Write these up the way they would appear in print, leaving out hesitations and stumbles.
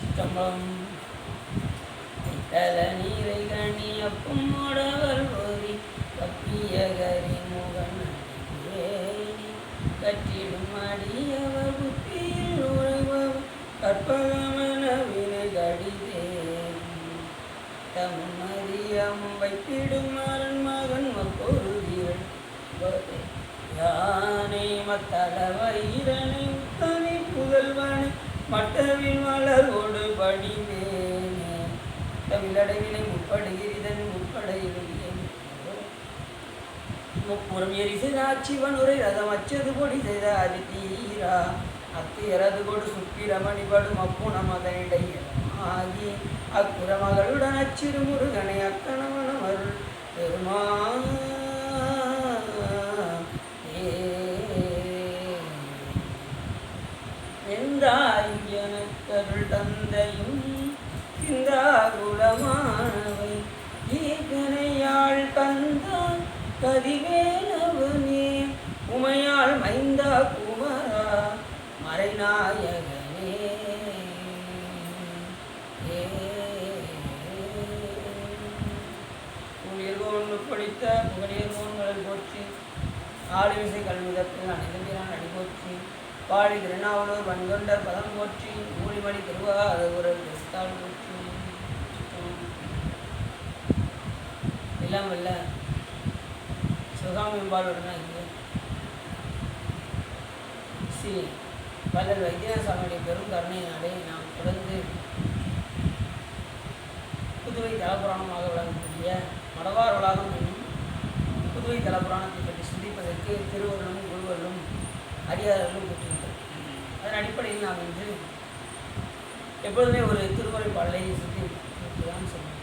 திருச்சிற்றம்பலம். தல நீரை கணி அப்பும் உடவர் போதி கப்பிய கரிமுகன் அடியேனி கற்றிடும் அடியவர் புத்தியில் உறைபவர் கற்பகமன வினை கடிதேன் தம்மதியம் வைத்திடும் அரண் மகன் மப்பொருதிகள் யானை மத்தள வயிறனை உத்தனை புதல்வனை மட்டவில் மலரோடு படிவேனே தமிழடைவினை முற்படுகிறிதன் முற்படையிலேன் முப்புறம் எரிசிதாட்சிவன் உரை ரதம் அச்சது பொடி செய்த அதிதீரா அத்தியரது கொடு சுப்பிரமணி படும் அப்புணமதனிடையாகி அக்குற மகளுடன் அச்சிறு முருகனை அக்கணவனம் அருள் பெருமா எனக்கருள் தந்தையும் சிந்தாகுலமானவை ஈகனையாள் தந்தான் கதிவேலவனே உமையாள் மைந்தா குமரா மறைநாயகனே புகழியர்கோன் படித்த புகழியர்கோன்களை போற்றி ஆளுவிசை கல்விதத்தில் அனைவரான் அடி போற்றி பாடி திருநாவலூர் வன்கொண்டர் பதம் போற்றி மூலிமணி திருவாரூரர் எடுத்தாள் போற்றி எல்லாம் இல்ல சிவகாமியம்பாளுடன் இங்கே ஸ்ரீ வள்ளல் வைத்தியநாசாமியுடைய பெரும் கருணையினாலே நாம் தொடர்ந்து புதுவை தலப்புராணமாக விளங்கக்கூடிய மடவார் வளாகம் என்னும் புதுவை தலப்புராணத்தை பற்றி சிந்திப்பதற்கு திருவருளும் குருவருளும் அடியார்களும் பெற்றிருக்கிறோம். அதன் அடிப்படையில் நாம் இன்று எப்பொழுதுமே ஒரு திருமுறை பாடலை சிந்தித்துதான் சொன்னோம்.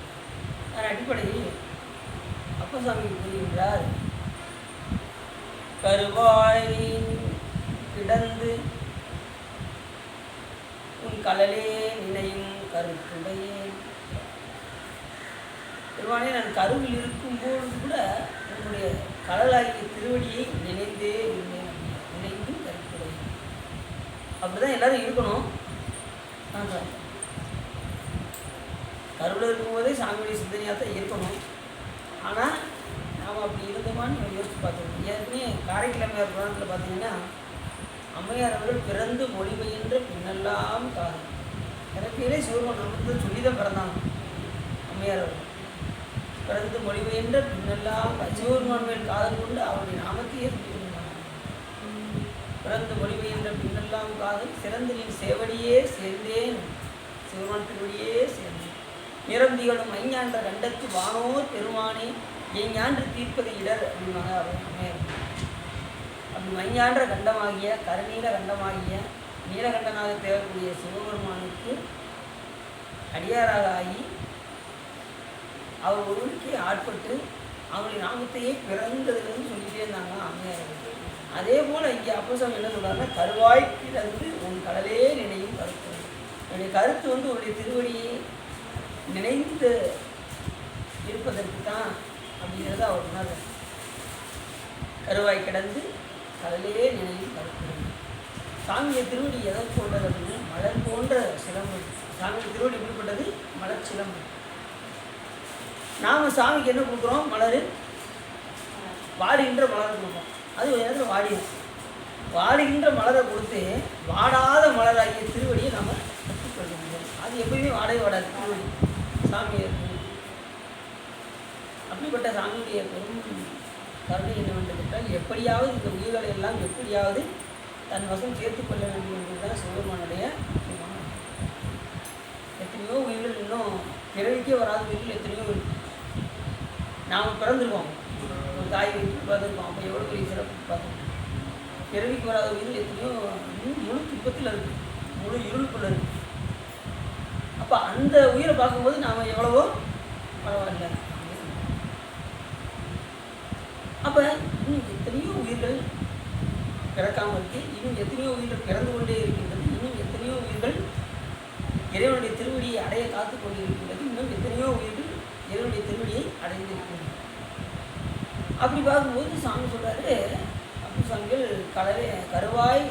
அதன் அடிப்படையில் அப்பசாமி கூறுகின்றார், கருவாய் கிடந்து உன் கலலே நினையும் கருத்துடையே. திருவானே, நான் கருவில் இருக்கும்போது கூட உன்னுடைய கடலாகிய திருவடியை நினைந்தே நினைந்து கருத்துடைய. அப்படிதான் எல்லாரும் இருக்கணும். கருவில் இருக்கும்போதே சாமியுடைய சிந்தனையாக தான் இருக்கணும். ஆனால் நாம் அப்படி இருந்தோமான்னு யோசிச்சு பார்த்துக்கணும். ஏற்கனவே காரைக்கிழமையார் புராணத்தில் பார்த்தீங்கன்னா அம்மையார் அவர்கள் பிறந்து மொழிபெயன்ற பின்னெல்லாம் காதல். பிறப்பிலே சிவபெருமான் நமக்கு சொல்லிதான் பிறந்தாங்க. அம்மையார் அவர்கள் பிறந்து மொழிபெயன்ற பின்னெல்லாம் சிவபெருமான் மேல் காதல் கொண்டு அவருடைய நாமத்தையே சொல்லியிருந்தாங்க. பிறந்து மொழிபெயன்ற பின்னெல்லாம் காதல் சிறந்து நீ சேவடியே சேர்ந்தேன், சிவபெருமான் திருவடியே சேர்ந்தேன். நிரம்பிகளும் ஐஞான்ற கண்டத்து வானோர் பெருமானே எஞ்ஞான்று தீர்ப்பது இடர் அப்படின்னாங்க அம்மையார். அப்படி மைஞான்ற கண்டமாகிய கருநீல கண்டமாகிய நீலகண்டனாக தேவைக்கூடிய சிவபெருமானுக்கு அடியாராக ஆகி அவர் ஒருவருக்கே ஆட்பட்டு அவருடைய நாமத்தையே பிறந்ததுன்னு சொல்லிகிட்டே இருந்தாங்க அம்மையார். அதே போல் இங்கே அப்போசாமி என்ன சொல்கிறாருன்னா, கருவாய் கிடந்து உன் கடலே நினையும் கருத்து. என்னுடைய கருத்து உன்னுடைய திருவடியை நினைந்து இருப்பதற்கு தான் அப்படிங்கிறத அவர் உணர்வு. கருவாய் கிடந்து கடலே நினையும் கருத்து. சாமியை திருவடி எதை போன்றது அப்படின்னா மலர் போன்ற சிலம்பு. சாமியை திருவடி எப்படிப்பட்டது? மலர் சிலம்பு. நாம் சாமிக்கு என்ன கொடுக்குறோம்? மலர், வாடுகின்ற மலரை கொடுப்போம். அது ஒரு நேரத்தில் வாடிடும். வாடுகின்ற மலரை கொடுத்து வாடாத மலராகிய திருவடியை நம்ம கற்றுக்கொள்ள முடியும். அது எப்பயுமே வாடவே வாடாது திருவடி சாமியை. அப்படிப்பட்ட சாமியுடைய பெரும் கருணை என்னவென்று கேட்டால், எப்படியாவது இந்த உயிர்களை எல்லாம் எப்படியாவது தன் வசம் சேர்த்துக்கொள்ள வேண்டும் என்பதுதான் சிவபெருமானுடைய முக்கியமான. எத்தனையோ உயிர்கள் இன்னும் பிறவிக்கே வராத உயிர்கள் எத்தனையோ இருக்கு. நாம் பிறந்திருக்கோம், ஒரு தாய் வீட்டில் பிறந்திருக்கோம். அப்போ எவ்வளோ பெரிய சிறப்பு பார்த்தோம். பிறவிக்கு வராத உயிர்கள் எத்தனையோ முழு துன்பத்தில் இருக்குது, முழு இருளுக்குள்ள இருக்குது. அப்போ அந்த உயிரை பார்க்கும்போது நாம் எவ்வளவோ பரவாயில்ல. அப்போ இன்னும் எத்தனையோ உயிர்கள் பிறக்காமல் இருக்குது, இன்னும் எத்தனையோ உயிர்கள் பிறந்து கொண்டே இருக்கின்றது, இன்னும் எத்தனையோ உயிர்கள் இறைவனுடைய திருவடியை அடைய காத்து கொண்டு இருக்கின்றது, இன்னும் எத்தனையோ உயிர்கள் இறைவனுடைய திருவடியை அடைந்திருக்கின்றன. அப்படி பார்க்கும்போது சாமி சொல்கிறாரு, அப்படி சாமிகள் கருவாய்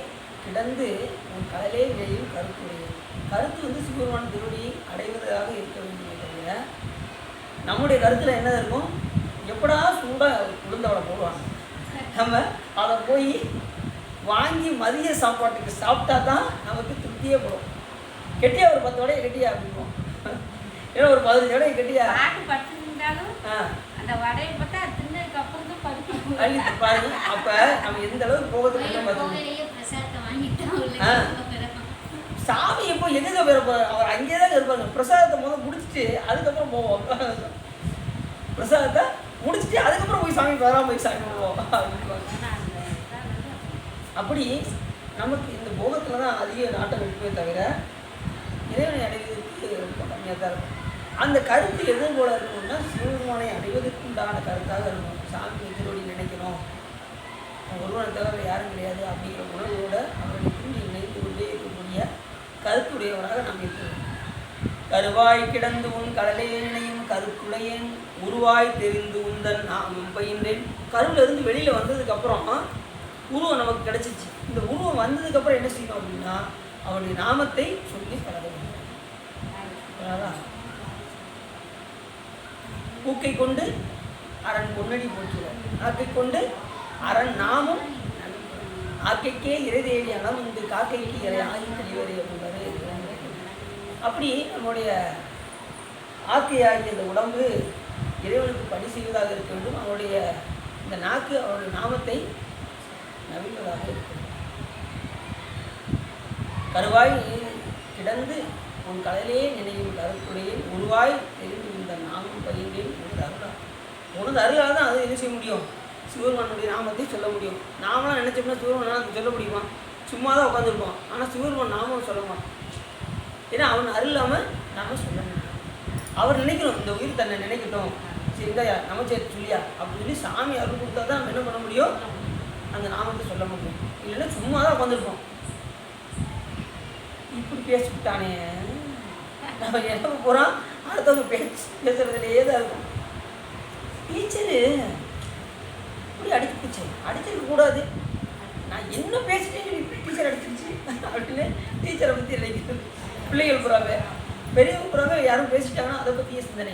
கிடந்து உன் கடலே நிலையும் கருத்துடையது. கருத்து வந்து சிவபெருமான் திருவடியை அடைவதாக இருக்க வேண்டுமே தவிர நம்முடைய கருத்தில் என்ன இருக்கும், எப்படா சூடாக உளுந்தவளை போடுவாங்க, நம்ம அதை போய் வாங்கி மதிய சாப்பாட்டுக்கு சாப்பிட்டா தான் நமக்கு திருப்தியே போடும். கெட்டியா ஒரு 10 வடையை கெட்டியா அப்படிம்போம், ஏன்னா ஒரு 15 வடையை கெட்டியா அந்த வடையை பார்த்தா தின்னதுக்கு அப்புறம் தான் பாருங்க. அப்போ நம்ம எந்த அளவுக்கு போகிறதுக்கு சாமி எப்போ எங்கே போயிருப்ப அவர் அங்கேயே தான் இருப்பாங்க. பிரசாதத்தை முதல்ல முடிச்சுட்டு அதுக்கப்புறம் போவோம், பிரசாதத்தை முடிச்சுட்டு அதுக்கப்புறம் போய் சாமி வராமல் போய் சாமி போவோம். அப்படி நமக்கு இந்த போகத்தில் தான் அதிக நாட்டம் இருக்குமே தவிர இறைவனை அடைவதற்கு ரொம்ப கம்மியாக தான் இருக்கும். அந்த கருத்து எது போல இருக்கணும்னா சிவபெருமானை அடைவதற்கு உண்டான கருத்தாக இருக்கும். சாமி திருவடி நினைக்கணும், ஒருவனை தவிர யாரும் கிடையாது அப்படிங்கிற உணர்வோடு அவருடைய திரும்பி நினைத்து கொண்டே இருக்கக்கூடிய கருத்துடையவராக நாம் இருக்கிறோம். கருவாய் கிடந்து உன் கடலே நினையும் கருத்துடையேன் உருவாய் தெரிந்து உந்தன் நான் பயின்றேன். கருவிலிருந்து வெளியில் வந்ததுக்கப்புறம் உருவம் நமக்கு கிடைச்சிச்சு. இந்த உருவம் வந்ததுக்கப்புறம் என்ன செய்யணும் அப்படின்னா அவருடைய நாமத்தை சொல்லி பழக வேண்டும். பூக்கை கொண்டு அரண் பொன்னடி போற்றுவார், ஆக்கை கொண்டு அரண் நாமும் ஆக்கைக்கே இறை தேடி அனம் இந்த காக்கைக்கு இறை ஆகி தெளிவரை அப்படின்றாரு. அப்படி நம்முடைய ஆக்கையாகிய இந்த உடம்பு இறைவனுக்கு பணி செய்வதாக இருக்க வேண்டும். அவருடைய இந்த நாக்கு அவருடைய நாமத்தை நவிழ்வதாக இருக்கும். கருவாய் கிடந்து உன் கடலே நினையும் கருத்துடைய உருவாய் தெரிந்து இந்த நாமம் பயின்றேன் உனது அருளா. உனது அருளால் தான் அதை என்ன செய்ய முடியும், சிவபெருமானுடைய நாமத்தை சொல்ல முடியும். நாமெல்லாம் நினைச்சோம்னா சிவபெருமான் நாமத்தை சொல்ல முடியுமா, சும்மா தான் உட்காந்துருப்போம். ஆனால் சிவபெருமான் நாமம் சொல்ல மாட்டோம், ஏன்னா அவன் அருள் இல்லாமல் நாம சொல்ல முடியும். அவர் நினைக்கணும், இந்த உயிர் தன்னை நினைக்கட்டும், சரி இந்தாயா நமச்சேர்த்து சொல்லியா அப்படின்னு சொல்லி சாமி அருள் கொடுத்தா தான் நம்ம என்ன பண்ண முடியும், அந்த நாமத்தை சொல்ல முடியும். இல்லைன்னா சும்மா தான் உட்காந்துருப்போம். இப்படி பேசிவிட்டானே நம்ம என்ன போகிறோம், அடுத்தவங்க பேசுறதுலேயே தான் இருக்கும். டீச்சரு இப்படி அடிச்சு அடிச்சிருக்க கூடாது, நான் என்ன பேசிட்டேன்னு சொல்லி டீச்சர் அடிச்சிருச்சு அப்படின்னு டீச்சரை பற்றி நினைக்கிறது. பிள்ளைகள் புறாங்க, பெரியவங்க புறாங்க, யாரும் பேசிட்டாங்கன்னா அதை பற்றியே சிந்தனை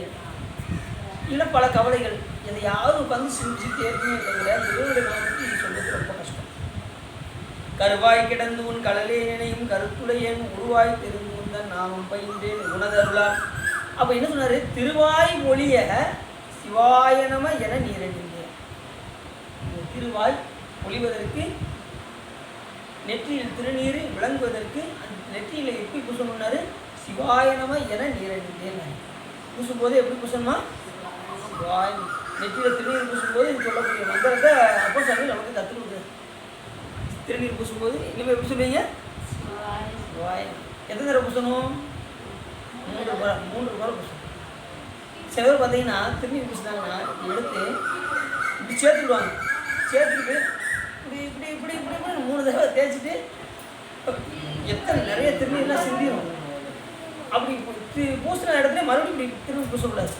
இல்லை. பல கவலைகள் எதையாவது உட்காந்து சிந்திச்சுட்டே இருக்குமே தவிர இறைவனுடைய நாமத்தை இது சொல்வது ரொம்ப கஷ்டம். கருவாய் கிடந்து உன் கடலே நினையும் கருத்துடையேன் உருவாய் தெரிந்து உந்தன் நாமம் பயின்றேன் உணதருளார். அப்போ என்ன சொன்னார், திருவாய் மொழிய சிவாய நம என நீரடிந்தேன். திருவாய் ஒளிவதற்கு நெற்றியில் திருநீர் விளங்குவதற்கு அந்த நெற்றியில் எப்படி பூசணும்னாரு, சிவாய நம என நீரடிந்தேன். பூசும்போது எப்படி பூசணுமா, சிவாய். நெற்றியில் திருநீர் பூசும்போது இது சொல்லக்கூடிய மந்திரத்தை அப்போ சாமி நமக்கு கற்றுக் கொடுக்குறது. திருநீர் பூசும்போது இனிமேல் எப்படி சொல்லுவீங்க, சிவாய். எத்தனை தடவை பூசணும், 3 முறை பூசணும். சில பேர் பார்த்தீங்கன்னா திருநீர் பூசினாங்கன்னா எடுத்து இப்படி சேர்த்துக்கிடுவாங்க, சேர்த்துக்கிட்டு இப்படி இப்படி இப்படி இப்படி இப்படி 3 தடவை தேய்ச்சிட்டு எத்தனை நிறைய திருநீர்லாம் சிந்திடும். அப்படி பூசின இடத்துல மறுபடியும் இப்படி திருநீர் பூசக்கூடாது.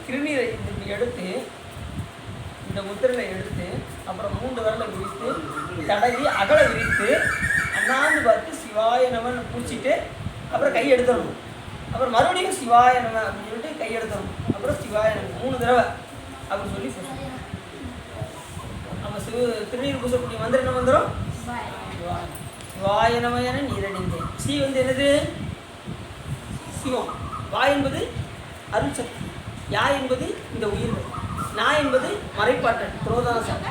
திருநீரை இப்படி எடுத்து இந்த முத்திரையில் எடுத்து அப்புறம் 3 விரலை விரித்து தடவி அகல விரித்து அண்ணாந்து பார்த்து சிவாய நமன்னு பூச்சிட்டு அப்புறம் கை எடுத்துடணும். அப்புறம் மறுபடியும் சிவாய நம அப்படின்னு சொல்லிட்டு கை எடுத்துடணும். அப்புறம் சிவாய நம 3 தடவை அப்படின்னு சொல்லி பூசணும். நம்ம திருநீர் பூசக்கூடிய மந்திரம் என்ன மந்திரம், சிவாய நம என நீரடிந்தேன். சி வந்து என்னது, சிவம். வா என்பது அருள் சக்தி, யா என்பது இந்த உயிர்கள், நா என்பது மறைப்பாற்றல் புரோதாசம்,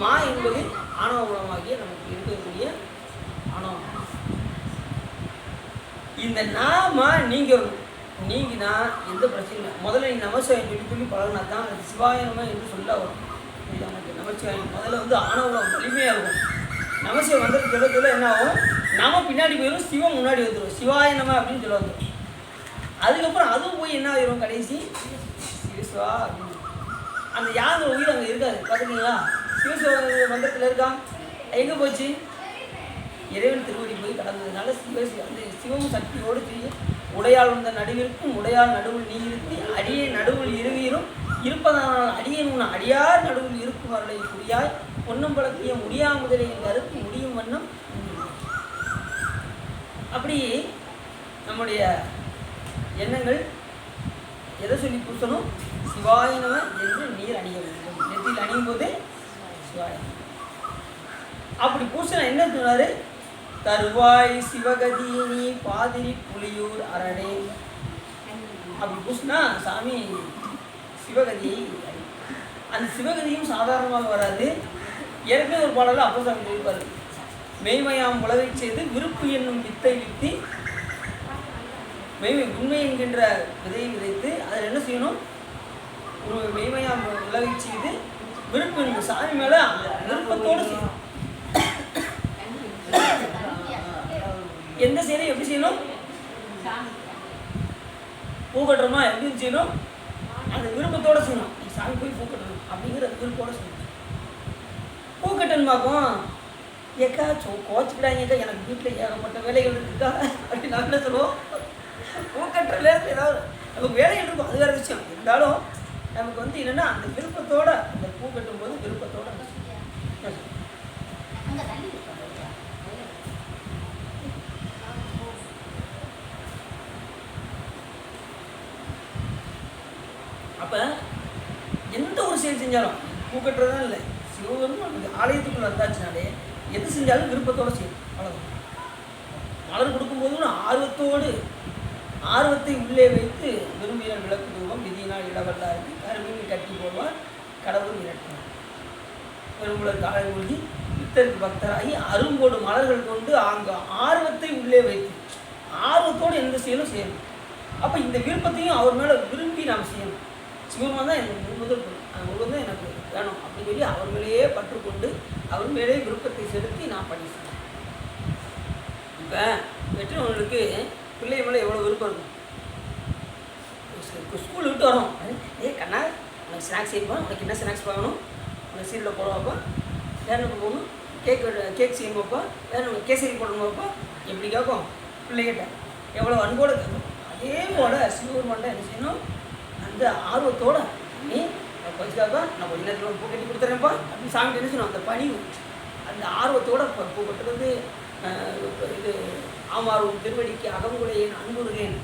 மா என்பது ஆணவ குணமாகிய நமக்கு இருக்கக்கூடிய ஆணவம். இந்த நாம நீங்கினா எந்த பிரச்சனையும் முதல்ல நீ நமசிவாயம் சொல்லி சொல்லி பழகினா தான் அது சிவாயனமா என்று சொல்ல வரும். நமச்சிவாயம் முதல்ல வந்து ஆணவம் வலிமையாக இருக்கும். நமசிவம் வந்து சொல்ல சொல்ல என்ன ஆகும், நாம பின்னாடி போயிடும், சிவம் முன்னாடி வந்துடும், சிவாயனமா அப்படின்னு சொல்ல வந்துடும். அதுக்கப்புறம் அதுவும் போய் என்ன ஆயிரும், கடைசி சிவசிவா அப்படின்னு. அந்த யாங்கிற உயிர் அங்கே இருக்காது, பார்த்துக்கிங்களா. சிவசிவ மந்திரத்தில் இருக்கான், எங்கே போச்சு, இறைவன் திருவடி போய் கடந்ததுனால அந்த சிவம் சக்தியோடு செய்யும். உடையால் வந்த நடுவிற்கும் உடையால் நடுவில் நீ இருத்தி அடியை நடுவில் இருவீரும் இருப்பதனால் அடியன் உன் அடியார் நடுவில் இருக்கும் அவர்களை புரியாய் பொன்னம் பழக்கிய முடியா முதலையின் கருத்து முடியும் வண்ணம். அப்படி நம்முடைய எண்ணங்கள் எதை சொல்லி பூசணும்? சிவாய நம என்று நீர் அணிய வேண்டும். நெற்றியில் அணியும் போது சிவாய. அப்படி பூசினா என்ன சொன்னாரு? தருவாய் சிவகதி நீ பாதிரி புலியூர் அரணே. அப்படி பூசினா சாமி சிவகதியை, அந்த சிவகதியும் சாதாரணமாக வராது. ஏற்கனவே ஒரு பாடலில் அப்போ சாமி சொல்லிப்பாரு, மெய்மையாம் உலகை செய்து விருப்பு என்னும் வித்தை வித்தி, மெய்மை உண்மை என்கின்ற விதையை விதைத்து அதில் என்ன செய்யணும்? ஒரு மெய்மையாம் உலகை செய்து விருப்பு என்னும் சாமி மேலே விருப்பத்தோடு செய்யணும். எந்த செயலையும் எப்படி செய்யணும்? பூ கட்டுறோமா எப்படி செய்யணும்? அந்த விருப்பத்தோடு செய்யணும். சாமி போய் பூ கட்டணும் அப்படிங்கிற விருப்பத்தோடு செய்யணும். பூ கட்டணுமாக்கும் ஏக்கா கோச்சிக்கிட்டாங்கக்கா, எனக்கு வீட்டில் ஏகப்பட்ட வேலைகள் இருக்குக்கா அப்படி நான் என்ன சொல்லுவோம்? பூ கட்டுறதுல ஏதாவது நமக்கு வேலைகள் இருக்கும், அது வேறு விஷயம். இருந்தாலும் நமக்கு வந்து என்னென்னா அந்த விருப்பத்தோட அந்த பூ கட்டும்போது விருப்பத்தோட அப்போ எந்த ஒரு செயல் செஞ்சாலும் பூ கட்டுறதுதான் இல்லை, சிவபெருமான் ஆலயத்துக்குள்ள வந்தாச்சுனாலே எது செஞ்சாலும் விருப்பத்தோடு செய்யும். அவ்வளோதான். மலர் கொடுக்கும்போது ஆர்வத்தோடு, ஆர்வத்தை உள்ளே வைத்து விரும்பினால் விளக்கு தூபம் விதியினால் இடவல்லா இருக்கு கருமையை கட்டி போடுவார் கடவுள் மிரட்டினார். பெருங்குளர் காலை மூழ்கி பித்தருக்கு பக்தராகி அரும்போடு மலர்கள் கொண்டு அங்கே ஆர்வத்தை உள்ளே வைத்து ஆர்வத்தோடு எந்த செயலும் செய்யணும். அப்போ இந்த விருப்பத்தையும் அவர் மேலே விரும்பி நாம் செய்யணும். சிவபெருமான் தான் எனக்கு முதல் அந்த முருகன் தான் எனக்கு வேணும் அப்படின்னு சொல்லி அவர் மேலேயே பற்றுக்கொண்டு அவர் மேலே விருப்பத்தை செலுத்தி நான் பண்ணி செய்யணும். இப்போ பெற்றவங்களுக்கு பிள்ளை மேலே எவ்வளோ விருப்பம் இருக்கும்? ஸ்கூல் விட்டு வரோம், கண்ணா உனக்கு ஸ்நாக்ஸ் செய்யணுமா, உனக்கு என்ன ஸ்நாக்ஸ் வாங்கணும், உனக்கு சீரில் போடுவாப்பா, வேணுக்கு போகணும், கேக் செய்யணுமாப்பா, வேணும் கேசரி போடணுமாப்பா, எப்படி கேட்கும் பிள்ளைகிட்ட, எவ்வளோ அன்போடு கேட்கும். அதே போல் சிவபெருமான் என்ன செய்யணும்? அந்த ஆர்வத்தோடு நீ கொஞ்சக்காப்பா நான் கொஞ்ச நேரத்தில் பூ கட்டி கொடுத்துறேன்ப்பா அப்படின்னு சாமி என்ன செய்யணும்? அந்த பணிவு அந்த ஆர்வத்தோடு பூ கட்டுறது. இது ஆமாறும் திருவடிக்கு அகங்குடையேன் அன்புருகேன்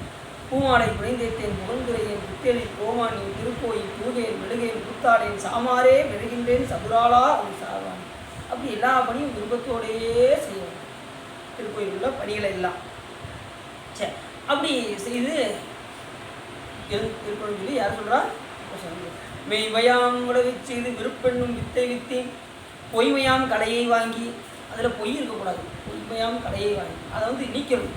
பூமாலை புனைந்தேத்தேன் முகந்துரையேன் புத்தேனில் கோமானி திருக்கோயில் பூஜையன் மெழுகேன் புத்தாடேன் சாமாரே மெழுகின்றேன் சதுராளா அப்படி சாவான். அப்படி எல்லா பணியும் விருப்பத்தோடையே செய்வோம். திருக்கோயில் உள்ள பணிகளை எல்லாம் சரி அப்படி செய்து இருக்கணும்னு சொல்லி யார் சொல்கிறா? மெய்மையாம் உலகை செய்து விருப்பெண்ணும் வித்தை வித்தி பொய்மையாம் கலையை வாங்கி, அதில் பொய் இருக்கக்கூடாது, பொய்மையாம் கலையை வாங்கி அதை வந்து நீக்கணும்.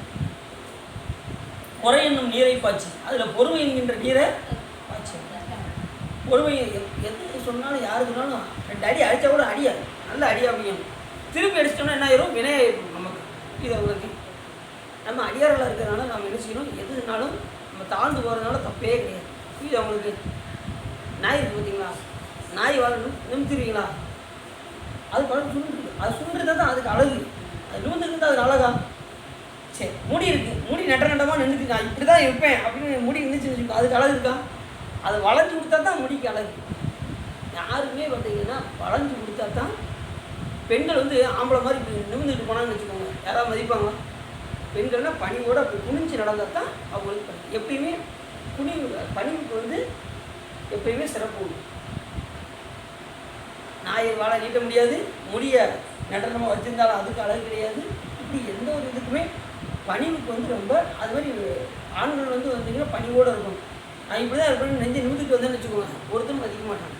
குறை என்னும் நீரை பாய்ச்சி அதில் பொறுமை என்கின்ற நீரை பாய்ச்சி. பொறுமை எது சொன்னாலும் யாரு சொன்னாலும் 2 அடி அடித்தா கூட அடியாது, நல்ல அடியா அப்படியும் திருப்பி அடிச்சிட்டோம்னா என்ன ஆயிரும்? வினையாயிருக்கும் நமக்கு. இதை உங்களுக்கு நம்ம அடியாரில் இருக்கிறதுனால நம்ம என்ன செய்யணும்? எதுனாலும் நம்ம தாழ்ந்து போகிறதுனால தப்பே கிடையாது. இது அவங்களுக்கு நாய் இருக்குது பார்த்தீங்களா, நாய் வாழ நிமித்திருவீங்களா? அது பழம் சுருண்டு, அது சுருண்டுதான் தான் அதுக்கு அழகு. அது நிமிந்துருந்தா அது அழகா? சரி முடி இருக்குது, முடி நட்ட நட்டமாக நின்றுக்கு, நான் இப்படி தான் இருப்பேன் அப்படின்னு முடி நின்றுச்சு வச்சுக்கோ, அதுக்கு அழகு இருக்கா? அதை வளைஞ்சு கொடுத்தா தான் முடிக்கு அழகு. யாருமே பார்த்தீங்கன்னா வளைஞ்சு கொடுத்தா தான் பெண்கள் வந்து ஆம்பளை மாதிரி இப்படி நிமிந்துட்டு போனான்னு வச்சுக்கோங்க, யாராவது மதிப்பாங்க? பெண்கள்னால் பணிவோடு அப்படி குனிஞ்சு நடந்தால் தான் அவங்களுக்கு எப்பயுமே பணிவுக்கு வந்து எப்பயுமே சிறப்பு உண்டு. நாயை வாழை நீட்ட முடியாது, முடிய நடனமாக வச்சுருந்தாலும் அதுக்கு அழகு கிடையாது. இப்படி எந்த ஒரு இதுக்குமே பணிவுக்கு வந்து ரொம்ப அது மாதிரி ஆண்கள் வந்து வந்தீங்கன்னா பணிவோடு இருக்கும். நான் இப்படி தான் இருப்பேன்னு நெஞ்சு நிமிந்துட்டு வந்தேன்னு வச்சுக்கோங்க, ஒருத்தரும் மதிக்க மாட்டாங்க.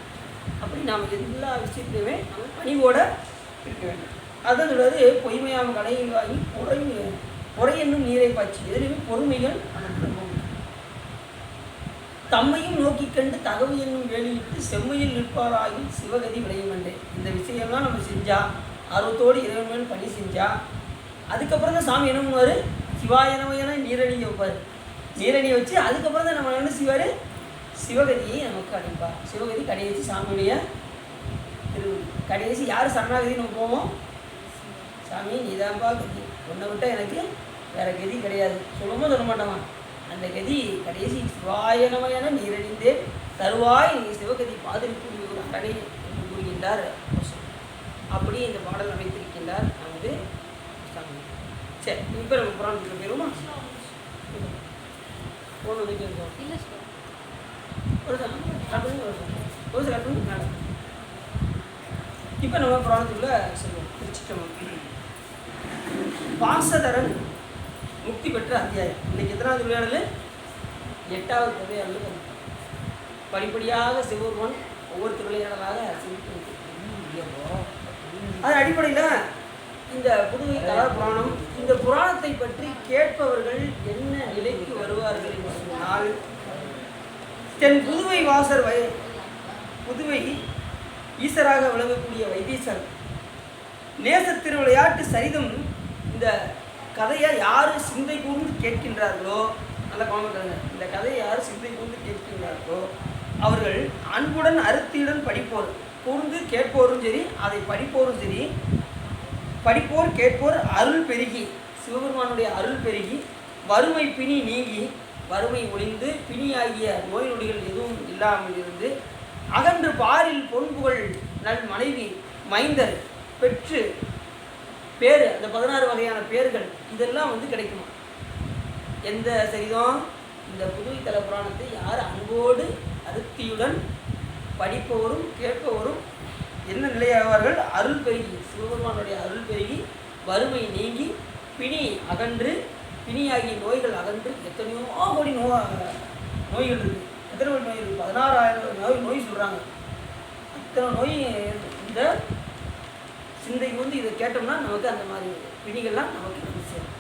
அப்படி நாம் எல்லா விஷயத்துலையுமே நம்ம பணிவோடு இருக்க வேண்டும். அதுதான் சொல்வது பொய்மையாம் கலையை வாங்கி பொறை என்னும் நீரை பாய்ச்சி. எதிலுமே பொறுமைகள் நமக்கு தம்மையும் நோக்கி கண்டு தகவு என்னும் வேலையிட்டு செம்மையில் நிற்பாராகி சிவகதி விளையும் என்று. இந்த விஷயம்லாம் நம்ம செஞ்சால் ஆர்வத்தோடு இறைவன் மேல் பணி செஞ்சால் அதுக்கப்புறம் தான் சாமி என்ன பண்ணுவார்? சிவாயனமையான நீரணியை வைப்பார். நீரணியை வச்சு அதுக்கப்புறம் தான் நம்ம என்ன செய்வார்? சிவகதியை நமக்கு அடைப்பார். சிவகதி கடையேசி சாமியுடைய கடையேசி யார் சரணாகதி நம்ம போவோம்? சாமி நீதான்பா கதி, உன்னை விட்டால் எனக்கு வேறு கதி கிடையாது சொல்லும்போது சொல்ல மாட்டோமா? அந்த கதி கடைசி சிவாயனமையான நீரணிந்தே தருவாய் நீ சிவகதி பாதிரிக்கூடிய ஒரு அரணை என்று கூறுகின்றார். அப்படி இந்த பாடல் அமைத்திருக்கின்றார் நமது சாமி. சரி, இப்போ நம்ம புராணத்துக்கு போயிருவோமா? ஃபோன் வந்துட்டு இருக்கோம். இல்லை சார். ஒரு சார் மேடம். இப்போ நம்ம புராணத்துக்குள்ள சொல்லுவோம். திருச்சிட்டம்பலம். பாசதரன் முக்தி பெற்ற அத்தியாயம். இன்னைக்கு எத்தனாவது விளையாடல்? 8வது விளையாடல். படிப்படியாக சிவபெருமான் ஒவ்வொரு விளையாடலாக சிந்தித்து அதன் அடிப்படையில் இந்த புதுவை கலா புராணம், இந்த புராணத்தை பற்றி கேட்பவர்கள் என்ன நிலைக்கு வருவார்கள் என்று சொன்னால், தென் புதுவை வாசர் புதுவை ஈசராக விளங்கக்கூடிய வைத்தீஸ்வரர் நேச திருவிளையாட்டு சரிதம் இந்த கதையை யார் சிந்தை கூர்ந்து கேட்கின்றார்களோ, நல்ல கவனிக்கிறாங்க, இந்த கதையை யார் சிந்தை கூர்ந்து கேட்கின்றார்களோ அவர்கள் அன்புடன் அருத்தியுடன் படிப்போர், கூர்ந்து கேட்போரும் சரி, அதை படிப்போரும் சரி, படிப்போர் கேட்போர் அருள் பெருகி, சிவபெருமானுடைய அருள் பெருகி, வறுமை பிணி நீங்கி, வறுமை ஒழிந்து பிணியாகிய நோய் நொடிகள் எதுவும் இல்லாமல் இருந்து அகன்று பாரில் பொன்புகழ் நல் மனைவி மைந்தர் பெற்று பேர், அந்த 16 வகையான பேர்கள் இதெல்லாம் கிடைக்குமா? எந்த சரிதம்? இந்த புதுவை தல புராணத்தை யார் அன்போடு அருத்தியுடன் படிப்பவரும் கேட்பவரும் என்ன நிலையாவார்கள்? அருள் பெருகி, சிவபெருமானுடைய அருள் பெருகி, வறுமை நீங்கி, பிணி அகன்று, பிணியாகிய நோய்கள் அகன்று, எத்தனையோ கோடி நோய்கள் இருக்குது. எத்தனை கோடி நோய் இருக்குது? 16,000 நோய் சொல்கிறாங்க. அத்தனை நோய் இந்த சிந்தைக்கு இதை கேட்டோம்னா நமக்கு அந்த மாதிரி பிணிகள்லாம் நமக்கு சேரும்.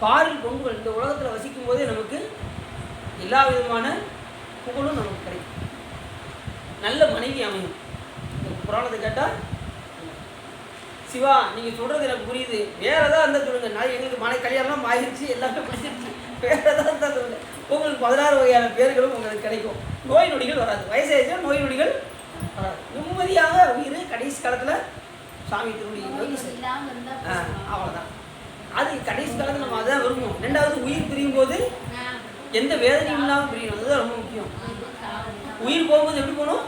பாரில் பொங்குகள் இந்த உலகத்தில் வசிக்கும் போதே நமக்கு எல்லா விதமான புகழும் நமக்கு கிடைக்கும். நல்ல மனைவி அமையும். இந்த புராணத்தை கேட்டால், சிவா நீங்கள் சொல்கிறது எனக்கு புரியுது, வேறு ஏதாவது இருந்தால் சொல்லுங்கள், நான் எங்களுக்கு கல்யாணம்லாம் ஆகிடுச்சு, எல்லாமே பிடிச்சிருச்சு, வேறு ஏதாவது இருந்தால் சொல்லுங்கள், உங்களுக்கு 16 வகையான பேர்களும் உங்களுக்கு கிடைக்கும். நோய் நொடிகள் வராது. வயசாகிடுச்சா நோய் நொடிகள் வராது. நிம்மதியாக உயிர் கடைசி காலத்தில் சாமி திருவடி அவ்வளோதான். அது கடைசி காலத்தில் நம்ம அதான் விரும்புவோம். 2வது உயிர் பிரியும் போது எந்த வேதனையும் இல்லாமல் பிரியணும், அதுதான் ரொம்ப முக்கியம். உயிர் போகும்போது எப்படி போகணும்?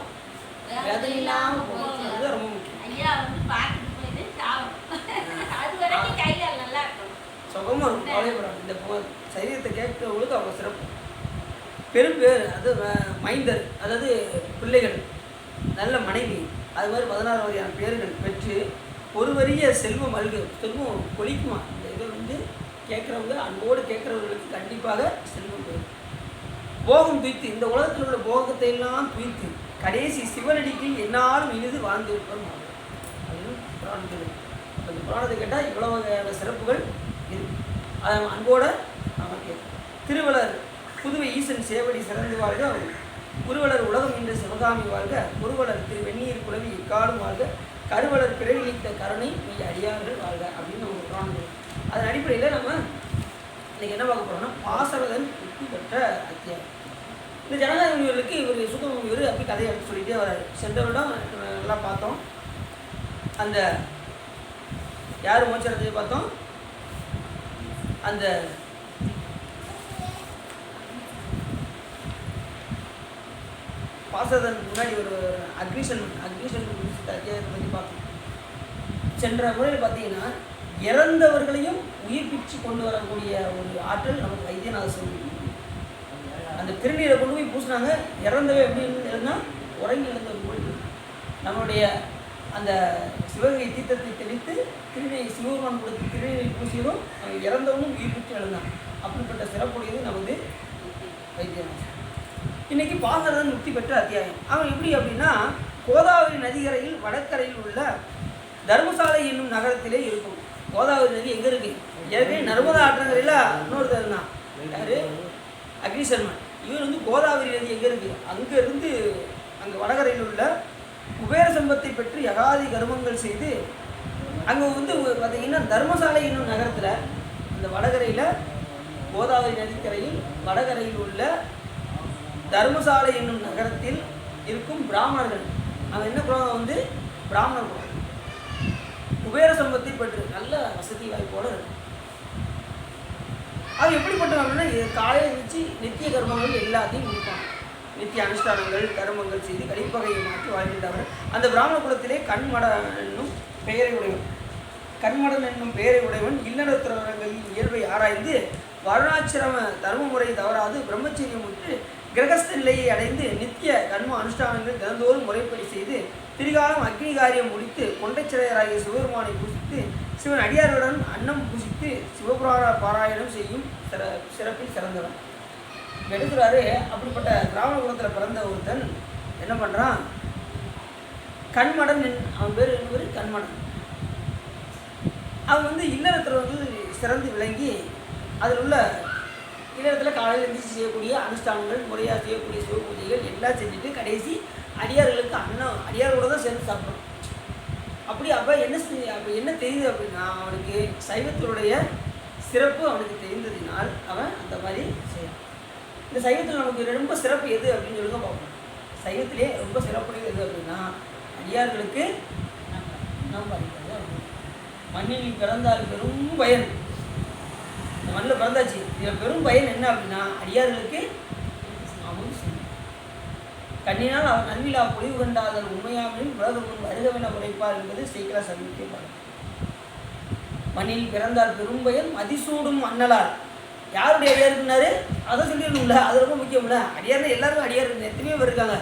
வேதனை இல்லாமல் போகணும், அதுதான் ரொம்ப முக்கியம். சுகமாக இருக்கும், கவலைப்படாது. இந்த சரீரத்தை கேட்கிறவங்களுக்கு அவங்க சிறப்பு. பெரும் பேர் அது மைந்தர், அதாவது பிள்ளைகள், நல்ல மனைவி, அது மாதிரி 16 வகையான பேர்கள் பெற்று ஒரு வரிய செல்வம் அழுகு, செல்வம் கொலிக்குமா. இந்த இதை கேட்குறவங்க, அன்போடு கேட்குறவர்களுக்கு கண்டிப்பாக செல்வம் பெறும். போகம் துய்த்து, இந்த உலகத்தில் உள்ள போகத்தை எல்லாம் துய்த்து கடைசி சிவனடிக்கு என்னாலும் இனிது வாழ்ந்து இருப்பது அப்படின்னு புராணத்தில். அந்த புராணத்தை கேட்டால் இவ்வளோ வகையான சிறப்புகள் இருக்கு. அதை அன்போட நாம் கேட்கும். திருவளர் புதுவை ஈசன் சேவடி சிறந்து வாழ்க, குருவலர் உலகம் என்ற சிவகாமி வாழ்க, குருவலர் திரு வெந்நீர் குலவி இக்காலும் வாழ்க, கருவலர் பிறவிழித்த கருணை மெய் அடியார்கள் வாழ்க அப்படின்னு நம்ம புராணம். அதன் அடிப்படையில் நம்ம இன்றைக்கி என்ன பார்க்க போகிறோம்னா, பாசவதன் முக்தி பெற்ற அத்தியாயம். இந்த ஜனநாயக முனிவர்களுக்கு இவர் சுத்த முனிவர் அப்படி கதையை எடுத்து சொல்லிகிட்டே வராரு. சென்ற வருடம் நல்லா பார்த்தோம், அந்த யார் மோட்சத்தை பார்த்தோம், அந்த பாசதன் முன்னாடி ஒரு அக்னிஷன் அத்தியாயத்தை பற்றி பார்த்தோம். சென்ற முறையில் பார்த்தீங்கன்னா இறந்தவர்களையும் உயிர்ப்பிச்சு கொண்டு வரக்கூடிய ஒரு ஆற்றல் நமக்கு வைத்தியநாத சொல்லி அந்த திருநீரை கொண்டு போய் பூசினாங்க. இறந்தவை எப்படின்னு இருந்தால் உறங்கி இழந்தவர் போயிட்டு நம்மளுடைய அந்த சிவகங்கை தீர்த்தத்தை தெளித்து சிவபெருமான் கொடுத்து திருநீரை பூசியதும் இறந்தவனும் உயிர்ப்பிச்சு எழுந்தான். அப்படிப்பட்ட சிறப்புடையது நமது வைத்தியநாதன். இன்றைக்கி பாசரதன் முக்தி பெற்ற அத்தியாயம். அவன் எப்படி அப்படின்னா, கோதாவரி நதிக்கரையில் வடக்கரையில் உள்ள தர்மசாலை என்னும் நகரத்திலே இருக்கும். கோதாவரி நதி எங்கே இருக்குது? ஏற்கனவே நர்மதா ஆற்றங்கரையில் இன்னொருத்தர் தான் யார்? அக்னிசர்மன். இவர் கோதாவரி நதி எங்கே இருக்குது? அங்கேருந்து அங்கே வடகரையில் உள்ள குபேர சம்பத்தை பெற்று யகாதி கர்மங்கள் செய்து அங்கே பார்த்திங்கன்னா தர்மசாலை என்னும் நகரத்தில், அந்த வடகரையில் கோதாவரி நதிக்கரையில் வடகரையில் உள்ள தர்மசாலை என்னும் நகரத்தில் இருக்கும் பிராமணர்கள். அவன் என்ன குலம்? பிராமணர் குலம். குபேர சம்பத்தை பெற்று நல்ல வசதி வாய்ப்போடு இருக்கும். அது எப்படிப்பட்டவங்கன்னா, காலையில் வச்சு நித்திய கர்மங்கள் எல்லாத்தையும் முடிப்பாங்க. நித்திய அனுஷ்டானங்கள் கர்மங்கள் செய்து கழிப்பகையை மாற்றி வாழ்கின்றவர். அந்த பிராமண குலத்திலே கண்மட என்னும் பெயரை உடையவர். கண்மடன் என்னும் பெயரை உடையவன் இல்லறத்திரங்களின் இயல்பை ஆராய்ந்து வருணாசிரம தர்ம முறை தவறாது பிரம்மச்சரியம் விட்டு கிரகஸ்த நிலையை அடைந்து நித்திய கர்ம அனுஷ்டானங்கள் தினந்தோறும் முறைப்படி செய்து திரிகாலம் அக்னி காரியம் முடித்து கொண்டைச்சிறையராகிய சிவபெருமானை பூசித்து சிவன் அடியார்களுடன் அன்னம் பூசித்து சிவபுராண பாராயணம் செய்யும் சிறப்பில் சிறந்தவன். எடுக்கிறாரு. அப்படிப்பட்ட திராவிட குலத்தில் பிறந்த ஒருத்தன் என்ன பண்ணுறான்? கண்மடன், அவன் பேர் என்ன? கண்மடன். அவன் வந்து இல்லறத்தில் வந்து சிறந்து விளங்கி அதில் உள்ள இல்லறத்தில் காலையில் எழுந்திரிச்சு செய்யக்கூடிய அனுஷ்டானங்கள், முறையாக செய்யக்கூடிய சிவ பூஜைகள் எல்லாம் செஞ்சுட்டு கடைசி அடியார்களுக்கு அடியாரோட தான் சேர்ந்து சாப்பிட்றான். அப்படி அப்போ என்ன தெரியுது அப்படின்னா, அவனுக்கு சைவத்தினுடைய சிறப்பு அவனுக்கு தெரிந்ததினால் அவன் அந்த மாதிரி செய்யறான். இந்த சைவத்தில் நமக்கு ரொம்ப சிறப்பு எது அப்படின்னு சொல்லுங்க பார்ப்போம். சைவத்திலே ரொம்ப சிறப்புடையது எது அப்படின்னா, அடியார்களுக்கு நம்ம மண்ணில் பிறந்தால் பெரும் பயன். இந்த மண்ணில் பிறந்தாச்சு, இதில் பெரும் பயன் என்ன அப்படின்னா, அடியார்களுக்கு அமுது செய்யும். கண்ணினால் அவர் நன்விழா பொழிவு கண்டாதல் உண்மையாவின் உலகம் முன் வருகவென உரைப்பார் என்பது சேக்கிழார் சமீபத்திய பாடல். மண்ணில் பிறந்தால் பெரும் பயன் மதிசூடும் அண்ணலார். யாருடைய அடியார் இருந்தாரு அதை சொல்லிடணும்ல, அது ரொம்ப முக்கியம்ல. அடியார்னா எல்லாருக்கும் அடியார் எத்தனையோ பேர் இருக்காங்க.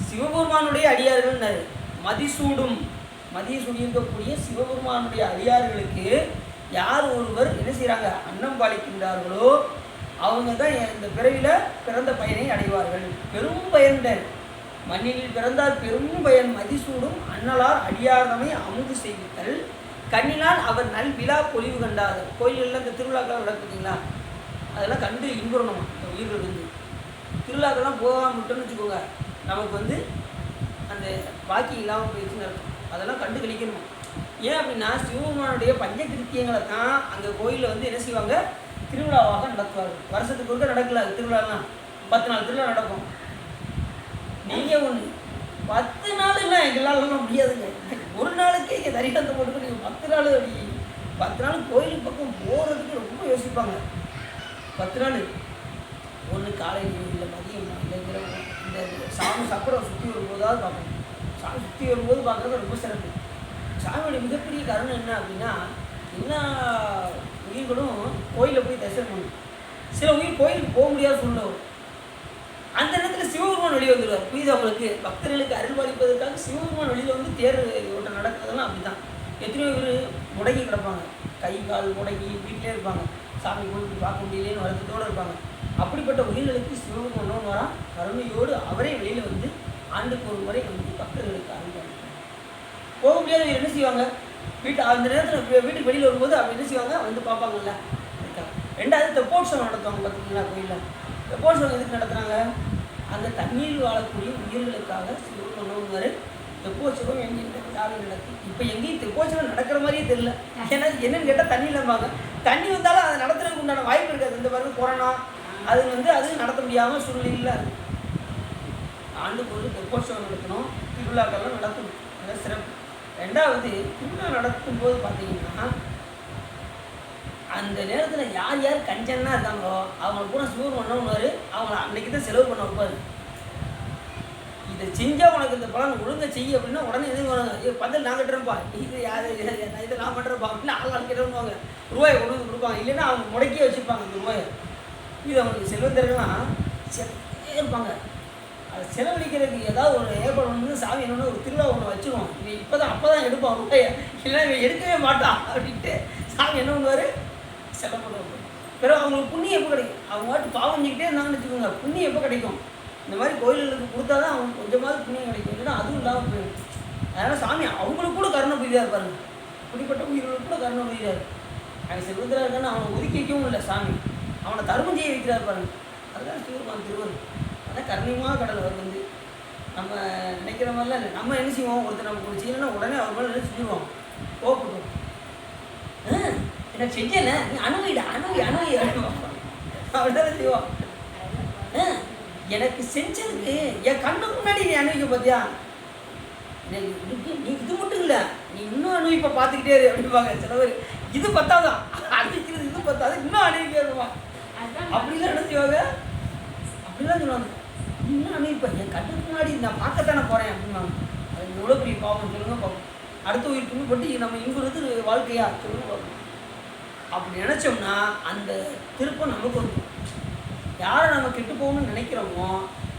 சிவபெருமானுடைய அடியார்கள்னாரு. மதிசூடும், மதிய சுடியிருக்கக்கூடிய சிவபெருமானுடைய அடியார்களுக்கு யார் ஒருவர் என்ன செய்கிறாங்க, அன்னம் பாலிக்கின்றார்களோ அவங்க தான் இந்த பிறவியில் பிறந்த பயனை அடைவார்கள். பெரும் பயன்கள் மண்ணில் பிறந்தால் பெரும் பயன் மதிசூடும் அண்ணலார் அடியார்தமை அமுது செய்வித்தல் கண்ணினால் அவர் நல் விழா பொலிவு கண்டார். கோயில்களில் இந்த திருவிழாக்கெல்லாம் நடக்குதுங்களா, அதெல்லாம் கண்டு இன்புறணும். இந்த உயிர்கள் வந்து திருவிழாக்கெல்லாம் போகாமல் விட்டோன்னு வச்சுக்கோங்க, நமக்கு வந்து அந்த பாக்கி இல்லாமல் போயிடுச்சுன்னு இருக்கும். அதெல்லாம் கண்டு கழிக்கணும். ஏன் அப்படின்னா, சிவபெருமானுடைய பஞ்சகிருத்தியங்களை தான் அங்கே கோயிலில் வந்து என்ன செய்வாங்க, திருவிழாவாக நடத்துவார்கள். வருஷத்துக்கு ஒருக்க நடக்கல திருவிழாலாம், 10 நாள் திருவிழா நடக்கும். நீங்கள் ஒன்று 10 நாளுன்னா எங்களாலலாம் முடியாதுங்க. ஒரு நாளுக்கே இங்கே தரிகாந்த போட்டு நீங்கள் 10 நாள் அப்படி 10 நாள் கோயிலுக்கு பக்கம் போகிறதுக்கு ரொம்ப யோசிப்பாங்க. 10 நாள் ஒன்று காலையில் இல்லை மதியம் இல்லை இரவு இந்த சாமி சப்பரம் சுற்றி வரும்போதாவது பார்க்கணும். சாமி சுற்றி வரும்போது பார்க்குறது ரொம்ப சிறப்பு. சாமியோட மிகப்பெரிய காரணம் என்ன அப்படின்னா, எல்லா உயிர்களும் கோயிலில் போய் தரிசனம் பண்ணணும். சில உயிர் கோயிலுக்கு போக முடியாத சூழ்நிலை வரும். அந்த நேரத்தில் சிவபெருமான் வெளியே வந்துடுவார். புரியுது அவங்களுக்கு? பக்தர்களுக்கு அருள்பாலிப்பதற்காக சிவபெருமான் வெளியில் வந்து தேர் ஓட்டம் நடக்கிறதெல்லாம் அப்படி தான். எத்தனையோ பேர் முடங்கி கிடப்பாங்க, கை கால் முடங்கி வீட்டிலே இருப்பாங்க, சாமி கோயிலுக்கு பார்க்க முடியலேன்னு வருத்தத்தோடு இருப்பாங்க. அப்படிப்பட்ட உயிர்களுக்கு சிவபெருமான் வரான், கருணையோடு அவரே வெளியில் வந்து ஆண்டுக்கு ஒரு முறை வந்து பக்தர்களுக்கு அருள்பாலிப்பாங்க. போக முடியாத என்ன செய்வாங்க, அந்த நேரத்தில் வீட்டுக்கு வெளியில் வரும்போது அப்படி என்ன செய்வாங்க, வந்து பார்ப்பாங்கல்ல. ரெண்டாவது தெப்போற்சவம் நடத்துவாங்க பார்த்தீங்களா கோயிலில். தெப்போற்சவம் எதுக்கு நடத்துகிறாங்க, அந்த தண்ணீர் வாழக்கூடிய உயிர்களுக்காக சிவபெருமான் தெப்போற்சவம் எங்கிட்ட விழாவை நடத்தி. இப்போ எங்கேயும் தெப்போற்சவம் நடக்கிற மாதிரியே தெரியல. ஏன்னா என்னன்னு கேட்டால் தண்ணி இல்லாமல், தண்ணி வந்தாலும் அதை நடத்துறதுக்கு உண்டான வாய்ப்பு இருக்காது. இந்த பாருங்க கொரோனா அது வந்து அது நடத்த முடியாமல் சூழ்நிலையில் இருக்குது. ஆண்டுக்கு ஒரு தெப்போற்சவம் நடத்தணும், திருவிழாக்கள்லாம் நடத்தணும், அதான் சிறப்பு. ரெண்டாவது, திருவிழா நடத்தும் போது பார்த்தீங்கன்னா அந்த நேரத்தில் யார் யார் கஞ்சன்னா இருக்காங்களோ அவங்களுக்கு கூட சிவபெருமான் பண்ணுவார், அவங்கள அன்றைக்கி தான் செலவு பண்ண வைப்பார். இதை செஞ்சால் உனக்கு இந்த பலன் ஒழுங்காக செய்ய அப்படின்னா உடனே எதுவும் வராங்க, பந்தல் நான் கட்டுறேன்ப்பா, இது யார் இதை நான் பண்ணுறப்பா அப்படின்னு ஆள் கிட்டவாங்க, ரூபாய் கொண்டு வந்து கொடுப்பாங்க. இல்லைன்னா அவங்க முடக்கியே வச்சுருப்பாங்க இந்த ரூபாயை. இது அவங்களுக்கு செல்வந்தர்கள்லாம் செலவே இருப்பாங்க. அதை செலவழிக்கிறதுக்கு ஏதாவது ஒரு ஏற்பாடு ஒன்று சாமி என்னொன்று ஒரு திருவிழா ஒன்று வச்சுருவோம். இவன் இப்போ தான் அப்போ தான் எடுப்பான் ரூபாயை, இல்லைன்னா இவன் எடுக்கவே மாட்டான் அப்படின்ட்டு சாமி என்ன பண்ணுவார், செலவு பண்ணுவாங்க. பிறகு அவங்களுக்கு புண்ணியம் எப்போ கிடைக்கும், அவங்க வாட்டு பாவம் செஞ்சுக்கிட்டே இருந்தாங்கன்னு வச்சுக்கோங்க, புண்ணியம் எப்போ கிடைக்கும், இந்த மாதிரி கோயில்களுக்கு கொடுத்தா தான் அவங்களுக்கு கொஞ்சமாவது புண்ணியம் கிடைக்கும், இல்லைன்னா அதுவும் இல்லாமல் போயிடும். அதனால் சாமி அவங்களுக்கு கூட கருணை புரியாக இருப்பாருங்க, அப்படிப்பட்ட உயிர்களுக்கு கூட கருணை புரியாக இருக்கும். அவன் செல்வந்தராக இருக்கான்னு அவனை ஒதுக்கி வைக்கவும் இல்லை சாமி, அவனை தர்மம் செய்ய வைக்கிறார் பாருங்க. அதுதான் சிவபெருமான் திருவருள். அதான் கருணையுமா கடல். அவர் வந்து நம்ம நினைக்கிற மாதிரிலாம் இல்லை. நம்ம என்ன செய்வோம், ஒருத்தர் நமக்கு ஒரு செய்யணும்னா உடனே அவர் மேலே என்ன செஞ்சுருவோம், கோவப்படுவோம். எனக்கு செஞ்சேன்ல நீ அணுவிட அணுவி அப்படிதான் செய்வோம். எனக்கு செஞ்சதுக்கு என் கண்ணுக்கு முன்னாடி நீ அணுவிக்க பார்த்தியா, நீ இது மட்டும் இல்லை நீ இன்னும் அணுவிப்ப பார்த்துக்கிட்டே இரு அப்படிப்பாங்க சில பேர். இது பத்தாதான் அடிக்கிறது, இது பத்தாது இன்னும் அணுவிக்கே இருப்பான். அப்படிலாம் என்ன செய்வாங்க, அப்படிலாம் சொல்லுவாங்க, இன்னும் அணுவிப்பேன் என் கண்ணுக்கு முன்னாடி நான் பார்க்கத்தானே போகிறேன் அப்படின்வாங்க. அது எவ்வளோ பெரிய பாவம் சொல்லுங்க பாவம். அடுத்த உயிர் துன்பப்பட்டு நம்ம இன்புறது வாழ்க்கையா சொல்லுங்க பார்க்கணும். அப்படி நினச்சோம்னா அந்த திருப்பம் நமக்கு வந்துடும். யாரை நம்ம கெட்டு போகணும்னு நினைக்கிறோமோ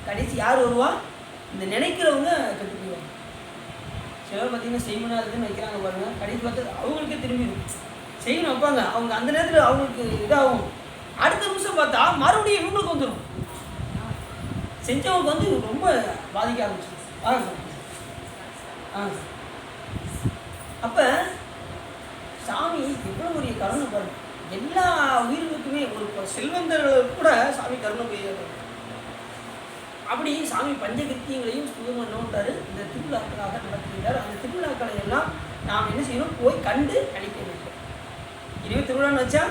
கடைசி யார் வருவா? இந்த நினைக்கிறவங்க கெட்டு போயிடுவாங்க. சிலர் பார்த்தீங்கன்னா செய்வனா இருக்குன்னு வைக்கிறாங்க பாருங்கள், கடைசி பார்த்து அவங்களுக்கே திரும்பிடும். செய்வனை வைப்பாங்க, அவங்க அந்த நேரத்தில் அவங்களுக்கு இதாகும். அடுத்த நிமிஷம் பார்த்தா மறுபடியும் இவங்களுக்கு வந்துடும். செஞ்சவங்களுக்கு வந்து ரொம்ப பாதிக்க ஆரம்பிச்சு. அப்போ சாமி எவ்வளோ பெரிய கருணை பாருங்க. எல்லா உயிர்களுக்குமே ஒரு செல்வந்தர்களுக்கு கூட சாமி கருணை பெய்யாது. அப்படி சாமி பஞ்சகிருத்தியங்களையும் சுதம் என்னன்றாரு இந்த திருவிழாக்களாக நடத்துகிறார். அந்த திருவிழாக்களை எல்லாம் நாம் என்ன செய்யணும்? போய் கண்டு கணிக்க வேண்டும். இனிமேல் திருவிழான்னு வச்சா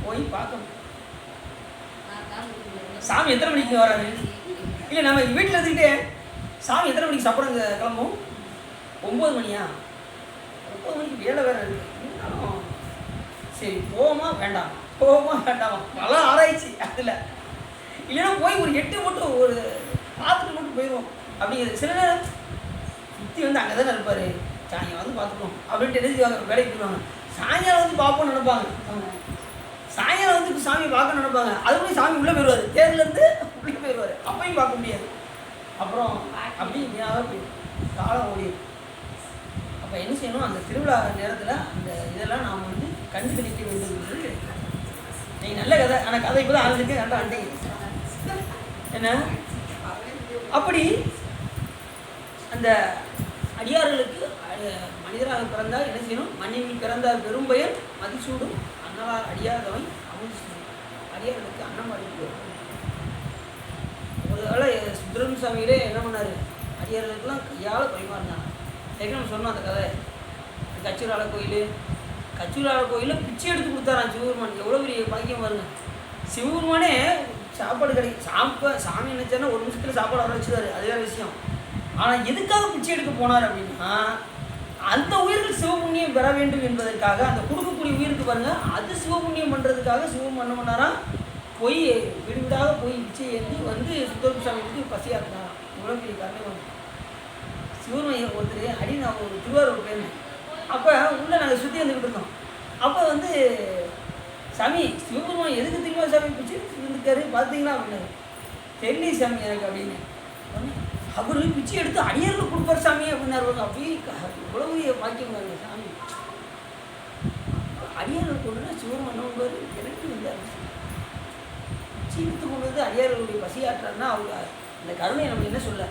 போய் பார்க்கணும். சாமி எத்தனை மணிக்கு வராது? இல்லை நம்ம வீட்டில் இருந்துக்கிட்டே சாமி எத்தனை மணிக்கு சாப்பிட கிளம்பும்? 9 மணியா? 9 மணிக்கு வேலை வேறு இருக்குது. இருந்தாலும் சரி போவோமா வேண்டாம், போவோமா வேண்டாமா, பல ஆராய்ச்சி அதில். இல்லைன்னா போய் ஒரு 8 மட்டும் ஒரு பார்த்துட்டு மட்டும் போயிடுவோம் அப்படிங்கிறது. சில நேரம் சுற்றி வந்து அங்கே தானே இருப்பார், சாயங்காலம் வந்து பார்த்துக்கணும் அப்படின்ட்டு என்ன செய்வாங்க? வேலைக்கு போயிடுவாங்க. சாயங்காலம் வந்து பார்ப்போம்னு நினைப்பாங்க. சாயங்காலம் வந்து சாமி பார்க்க நினைப்பாங்க. அதுக்குள்ளே சாமி உள்ளே போயிடுவார், தேர்லேருந்து உள்ளே போயிடுவார். அப்பையும் பார்க்க முடியாது. அப்புறம் அப்படி இப்படியாக போயிடும், காலம் ஓடிடும். அப்போ என்ன செய்யணும்? அந்த திருவிழா நேரத்தில் அந்த இதெல்லாம் நாம் வந்து கண்டுபிடிக்க வேண்டும் என்று. நீங்கள் நல்ல கதை, ஆனால் கதை இப்போ தான் ஆரம்பிக்க கரெக்டாக அண்டீங்க என்ன. அப்படி அந்த அடியார்களுக்கு மனிதராக பிறந்தால் என்ன செய்யணும்? மண்ணில் பிறந்தார் பெரும்பயன் மதிசூடும் அன்னவார் அடியாதவை அமுது செய்யும். அடியார்களுக்கு அன்னம் அடிப்பு. ஒரு வேளை சுந்தரம் சாமியிலே என்ன பண்ணார்? அடியார்களுக்கெல்லாம் கையால் பரிமாறினாங்க. ஏற்கனவே சொன்னோம் அந்த கதை. கச்சூரால கோயிலில் பிச்சை எடுத்து கொடுத்தாரான் சிவபெருமான். எவ்வளோ பெரிய பாக்கியம் பாருங்க. சிவபெருமானே சாப்பாடு சாமி நினைச்சாருன்னா ஒரு நிமிஷத்தில் சாப்பாடு வர வச்சுருவார், அது வேறு விஷயம். ஆனால் எதுக்காக பிச்சை எடுக்க போனார் அப்படின்னா, அந்த உயிர்கள் சிவபுண்ணியம் பெற வேண்டும் என்பதற்காக. அந்த கொடுக்கக்கூடிய உயிருக்கு பாருங்க, அது சிவபுண்ணியம் பண்ணுறதுக்காக சிவம் என்ன பண்ணாரா? போய் வீடு வீடாக போய் பிச்சை ஏற்றி வந்து சுந்தரம் சாமிக்கு பசியாக்குனாராம். இவ்வளோ பெரிய காரணம். சிவபெருமான் ஒருத்தர் அடி நான் ஒரு திருவாரூர் போயிருந்தேன். அப்போ உள்ளே நாங்கள் சுற்றி வந்துக்கிட்டு இருக்கோம். அப்போ வந்து சாமி சிவபெருமான் எதுக்கு திரும்ப சாமி பிடிச்சி இருந்துக்காரு பார்த்தீங்களா அப்படின்னாரு. தெரியல சாமி எனக்கு அப்படின்னு. அவரு பிச்சை எடுத்து அடியார்கள் கொடுப்பார் சாமி அப்படின்னாரு. அப்படியே இவ்வளோ பாக்கியம் பாருங்க. சாமி அடியார்கள் கொண்டுனா சிவபெருமான் என்ன பண்ணுவார்? எனக்கு இருந்தார். பிச்சை எடுத்து கொண்டு வந்து அடியார்களுடைய பசியாற்றாருன்னா அவங்க இந்த கருணையை நம்ம என்ன சொல்ல.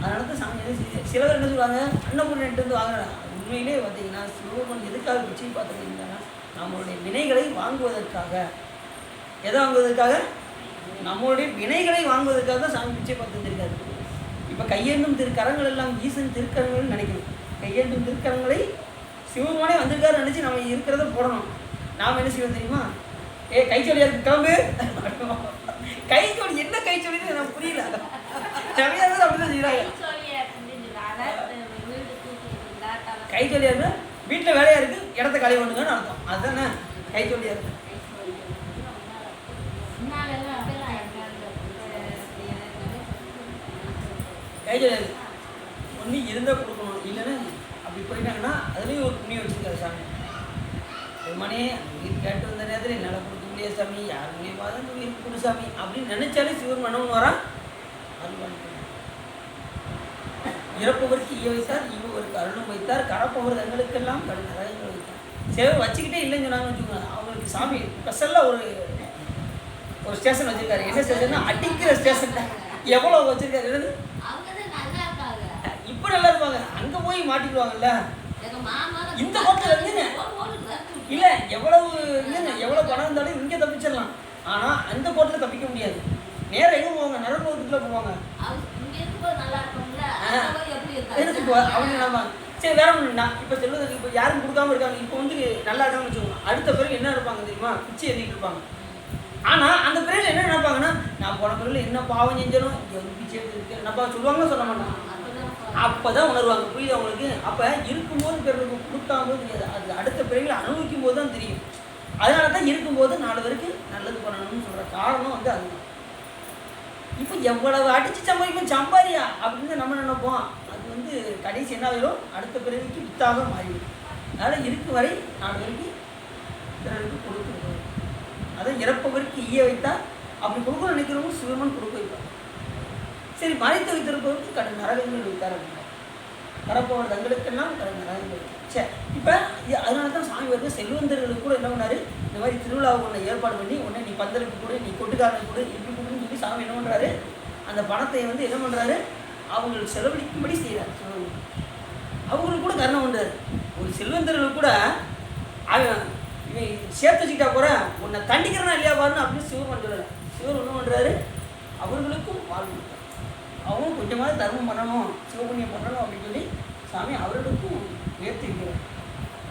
அதனால தான் சாமி என்ன சில பேர் என்ன சொல்லுவாங்க? அன்னபூர்ணிட்டு வந்து வாங்குறாங்க. உண்மையிலே பார்த்தீங்கன்னா சிவபெருமான் எதுக்காக பிச்சை பார்த்துருக்கீங்கன்னா நம்மளுடைய வினைகளை வாங்குவதற்காக. எதை வாங்குவதற்காக? நம்மளுடைய வினைகளை வாங்குவதற்காக தான் சாமி பிச்சை பார்த்து வந்திருக்காரு. இப்போ கையேண்டும் திருக்கரங்கள் எல்லாம் ஈசன் திருக்கரங்கள் நினைக்கணும். கையேண்டும் திருக்கரங்களை சிவபெருமானே வந்திருக்காரு நினச்சி நம்ம இருக்கிறத போடணும். நாம் என்ன செய்வோம் தெரியுமா? கைச்சொலியா இருக்கு கிளம்பு. கைச்சொலி என்ன கைச்சொலின்னு எனக்கு புரியல. நிறைய பேர் அப்படிதான் செய்யறாங்க. கைச்சொலியா இருக்கு, வீட்டில் வேலையா இருக்கு, இடத்த காலி பண்ணுங்கன்னு அர்த்தம். அதுதானே கைச்சொலியா இருக்கு. கைச்சொலியா இருக்கு. ஒன்று இருந்தால் கொடுக்கணும், இல்லைன்னா அப்படி போயிட்டாங்கன்னா அதுலேயும் ஒரு புண்ணியம் வச்சுருக்காரு சாமி. பெருமானே உயிர் கேட்டு வந்த நேரத்தில் என்னால் கொடுக்க முடியாது சாமி, யார் மூலியமாக தான் உயிர் கொடு சாமி அப்படின்னு நினைச்சாலே சிவன் மனவன் வரா. இறப்பவருக்கு ஈய வைத்தார், ஈவருக்கு அருளும் வைத்தார், கரப்பவர் தங்களுக்கெல்லாம் நரகங்கள் வைத்தார். சிலர் வச்சுக்கிட்டே இல்லைன்னு சொன்னாங்கன்னு வச்சுக்கோங்க. அவங்களுக்கு சாமி ஸ்பெஷலாக ஒரு ஸ்டேஷன் வச்சுருக்காரு. என்ன ஸ்டேஷன்னா அடிக்கிற ஸ்டேஷன். எவ்வளோ வச்சுருக்காரு? இப்போ நல்லா இருப்பாங்க, அங்கே போய் மாட்டிக்குவாங்கல்ல. இந்த கோட்டில் இருந்துங்க இல்லை எவ்வளோ பணம் இருந்தாலும் இங்கே தப்பிச்சிடலாம். ஆனால் அந்த கோட்டில் தப்பிக்க முடியாது. நேரம் எங்கே போவாங்க? நரகத்துக்குள்ளே போவாங்க. அவங்க நம்ம சரி வேற ஒன்றுண்ணா. இப்போ செல்வதற்கு இப்போ யாரும் கொடுக்காம இருக்காங்க. இப்போ வந்து நல்லா இருக்காங்கன்னு வச்சுக்கோங்க. அடுத்த பிறகு என்ன இருப்பாங்க தெரியுமா? பிச்சை எழுதிட்டு இருப்பாங்க. ஆனால் அந்த பிறகு என்ன நினைப்பாங்கன்னா, நான் போன பிறகு என்ன பாவம் செஞ்சாலும் இங்கே வந்து பிச்சை எடுத்துருக்கேன் நம்ம சொல்லுவாங்க, சொல்ல மாட்டாங்க. அப்போ தான் உணர்வாங்க. புரியுது அவங்களுக்கு? அப்போ இருக்கும்போது பிறகு கொடுக்காம தெரியாது, அது அடுத்த பிறகு அனுபவிக்கும் போது தான் தெரியும். அதனால தான் இருக்கும்போது 4 பேருக்கு நல்லது பண்ணணும்னு சொல்கிற காரணம் வந்து அதுதான். இப்போ எவ்வளவு அடித்து சம்பாதிப்போம் சம்பாதியா அப்படின்னு நம்ம நினைப்போம். அது வந்து கடைசி என்ன ஆகிடும், அடுத்த பிறவிக்கு வித்தாக மாறிடும். அதனால் இருக்கு வரை 4 வரைக்கும் பிறருக்கு கொடுக்குறது. அதான் இறப்பவருக்கு ஈய வைத்தால் அப்படி கொடுக்க நினைக்கிறவங்க சிவமன் கொடுக்க வைப்பார். சரி, மறைத்து வைத்திருப்பவருக்கு கடும் நரகங்கள் வைத்தார் அப்படின்னா கரப்பவர் தங்களுக்கெல்லாம் கடும் நரகங்கள் வைத்தார். சரி, இப்போ அதனால தான் சாமி வந்து செல்வந்தர்களுக்கு கூட என்ன பண்ணாரு, இந்த மாதிரி திருவிழாவை ஒன்று ஏற்பாடு பண்ணி உடனே நீ பந்தலுக்கு கூட, நீ கொட்டுக்காரனுக்கு கூட, இப்படி கொடுன்னு சொல்லி சாமி என்ன பண்ணுறாரு, அந்த பணத்தை வந்து என்ன பண்ணுறாரு, அவங்களுக்கு செலவழிக்கும்படி செய்கிறார். அவங்களுக்கு கூட கருணை பண்ணுறாரு. ஒரு செல்வந்தர்களுக்கு கூட அவன் இவன் சேர்த்து வச்சுக்கிட்டா கூட உன்னை தண்டிக்கிறனா இல்லையா பாருன்னு அப்படின்னு சிவர் பண்ணுறாரு. சிவர் என்ன பண்ணுறாரு, அவர்களுக்கும் வாழ்வு கொடுத்தார். அவங்களும் கொஞ்சமாவது தர்மம் பண்ணணும், சிவபுண்ணியம் பண்ணணும் அப்படின்னு சொல்லி சாமி அவர்களுக்கும் உயர்த்தி இருக்கிறார்.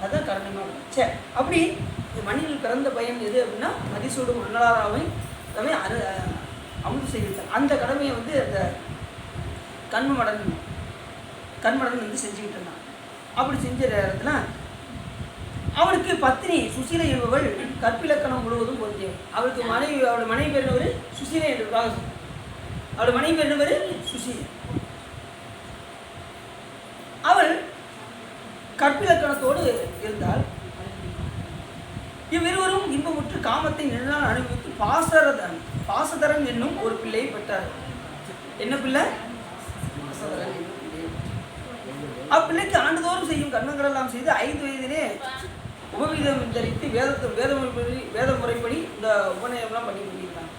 அதுதான் கருணைமாக. சரி, அப்படி மண்ணில் பிறந்த பையன் எது அப்படின்னா மதிசூடும் மன்னலாராவை அமுது செய்கிறார். அந்த கடமையை வந்து அந்த கண்மடன் வந்து செஞ்சுக்கிட்டு இருந்தான். அப்படி செஞ்ச இடத்துல அவனுக்கு பத்னி சுசீலை என்பவள் கற்பிலக்கணம் முழுவதும் பொருந்தியவர். அவளுக்கு அவளோட மனைவி பேர் என்னவர் சுசீலை என்று அவளோட மனைவி பேர் என்னவர் சுசீலை. அவள் கற்பிலக்கணத்தோடு இருந்தால் இவ்விருவரும் இன்பமுற்று காமத்தை நெடுநாள் அனுபவித்து பாசதரன் என்னும் ஒரு பிள்ளையை பெற்றார். என்ன பிள்ளை? பாசதரன் என்னும் பிள்ளையை. அப்பிள்ளைக்கு ஆண்டுதோறும் செய்யும் கர்மங்கள் எல்லாம் செய்து 5 வயதிலே உபவீதம் தரித்து வேத முறைப்படி இந்த உபநயம்லாம் பண்ணி கொண்டிருக்காங்க.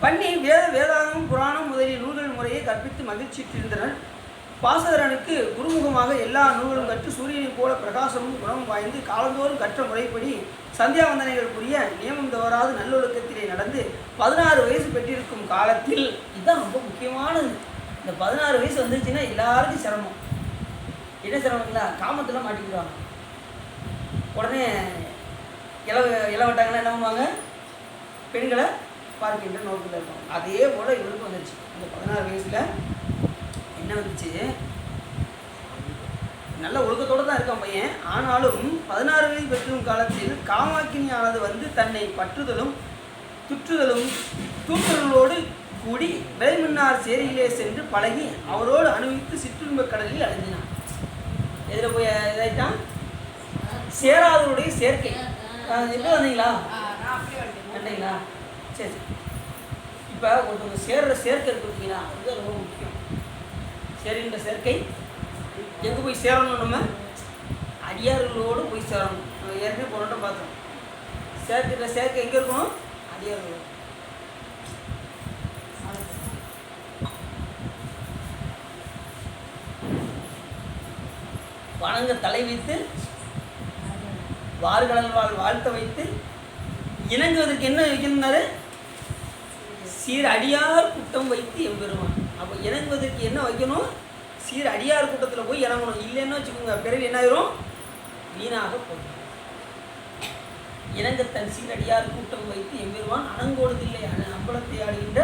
பண்ணி வேதாகம் புராணம் முதலிய நூல்கள் முறையை கற்பித்து மகிழ்ச்சிட்டிருந்தனர். பாசதரனுக்கு குருமுகமாக எல்லா நூல்களும் கற்று சூரியனைப் போல பிரகாசமும் குணமும் வாய்ந்து காலந்தோறும் கற்ற முறைப்படி சந்தியாவந்தனைகள் புரிய நியமம் தவறாது நல்லொழுக்கத்திலே நடந்து 16 வயசு பெற்றிருக்கும் காலத்தில், இதுதான் ரொம்ப முக்கியமானது. இந்த 16 வயசு வந்துருச்சுன்னா எல்லாருக்கும் சிரமம். என்ன சிரமங்களா? காமத்தில் மாட்டிக்கிடுவாங்க. உடனே இளவட்டாங்கன்னா என்ன பண்ணுவாங்க, பெண்களை பார்க்கின்ற நோக்கில் இருக்கும். அதே போல் இவருக்கு வந்துருச்சு. இந்த 16 வயசில் என்ன வந்துச்சு, நல்ல ஒழுக்கத்தோடு தான் இருக்கான் பையன். ஆனாலும் 16 வயது பெற்றும் காலத்தில் காமாக்கினியானது வந்து தன்னை பற்றுதலும் தூற்றுதலோடு கூடி விலைமின்னார் சேரியிலே சென்று பழகி அவரோடு அனுபவித்து சிற்றுன்ப கடலில் அடைஞ்சினான். எதில் போய் இதாயிட்டான்? சேராதவருடைய சேர்க்கை. எப்படி வந்தீங்களா? வந்தீங்களா? சரி. இப்போ ஒருத்தவங்க சேர்ற சேர்க்கை கொடுத்தீங்கன்னா அதுதான் ரொம்ப முக்கியம். சரின்ற சேர்க்கை எங்கே போய் சேரணும்? நம்ம அடியார்களோடு போய் சேரணும். நம்ம ஏற்கனவே போனோட்ட பார்த்தோம். சேர்க்கிற சேர்க்கை எங்கே இருக்கணும்? அடியார்களோடு. வணங்க தலை வைத்து வார்களால் வாழ்த்த வைத்து இணங்குவதற்கு என்ன வைக்கணும்னாரு? சீர் அடியார் கூட்டம் வைத்து எம்பெருமான். அப்போ இணங்குவதற்கு என்ன வைக்கணும்? சீர் அடியார் கூட்டத்தில் போய் இறங்கணும். இல்லைன்னு வச்சுக்கோங்க, பிறகு என்ன ஆயிரும்? வீணாக போகும். இணங்கத்தன் சீர் அடியார் கூட்டம் வைத்து எம்பெருமான் அணங்கோடுதில்லை அம்பலத்தை ஆடுகின்ற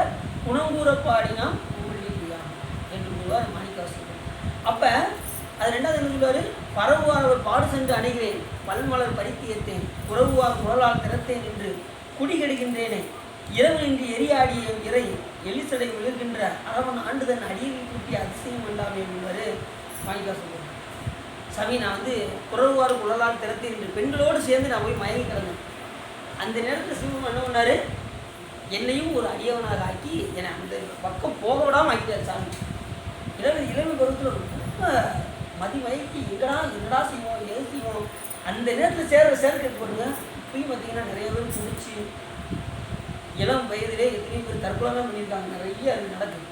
குணங்கூற பாடினான் ஊழியான் என்று கூறுவார் மாணிக்கவாசகர். அப்போ அது 2வது என்ன சொல்லுவார்? பரவுவார் அவர் பாடு சென்று அணைகிறேன், பல்மலர் பறித்து ஏற்றேன், உறவுவார் குரலால் திறத்தேன் என்று குடிகெடுகின்றேனே, இரவு நின்று எரியாடிய இறை எலிசடை விழுகின்ற அரவன் ஆண்டுதன் அடியில் கூட்டிய அதிசயம் இல்லாமல் என்பவர் மாணிக்கவாசகர். சாமி, நான் வந்து குறவுவார் குரலால் திறத்தேன் என்று பெண்களோடு சேர்ந்து நான் போய் மயங்கி கிடந்தேன். அந்த நேரத்தில் சிவம் என்ன பண்ணார்? என்னையும் ஒரு அடியவனாக ஆக்கி என்னை அந்த பக்கம் போக விடாமல் ஆக்கிட்டார் சாமி. இளமை பருவத்தில் ரொம்ப மதிமயக்கி என்னடா செய்வோம், எது செய்வோம். அந்த நேரத்தில் சேர்க்க போடுங்க. இப்பயும் பார்த்தீங்கன்னா நிறைய பேர் குடிச்சு இளம் வயதிலே எத்தனையோ பேர் தற்கொலைலாம் பண்ணியிருக்காங்க. நிறைய அது நடக்குது.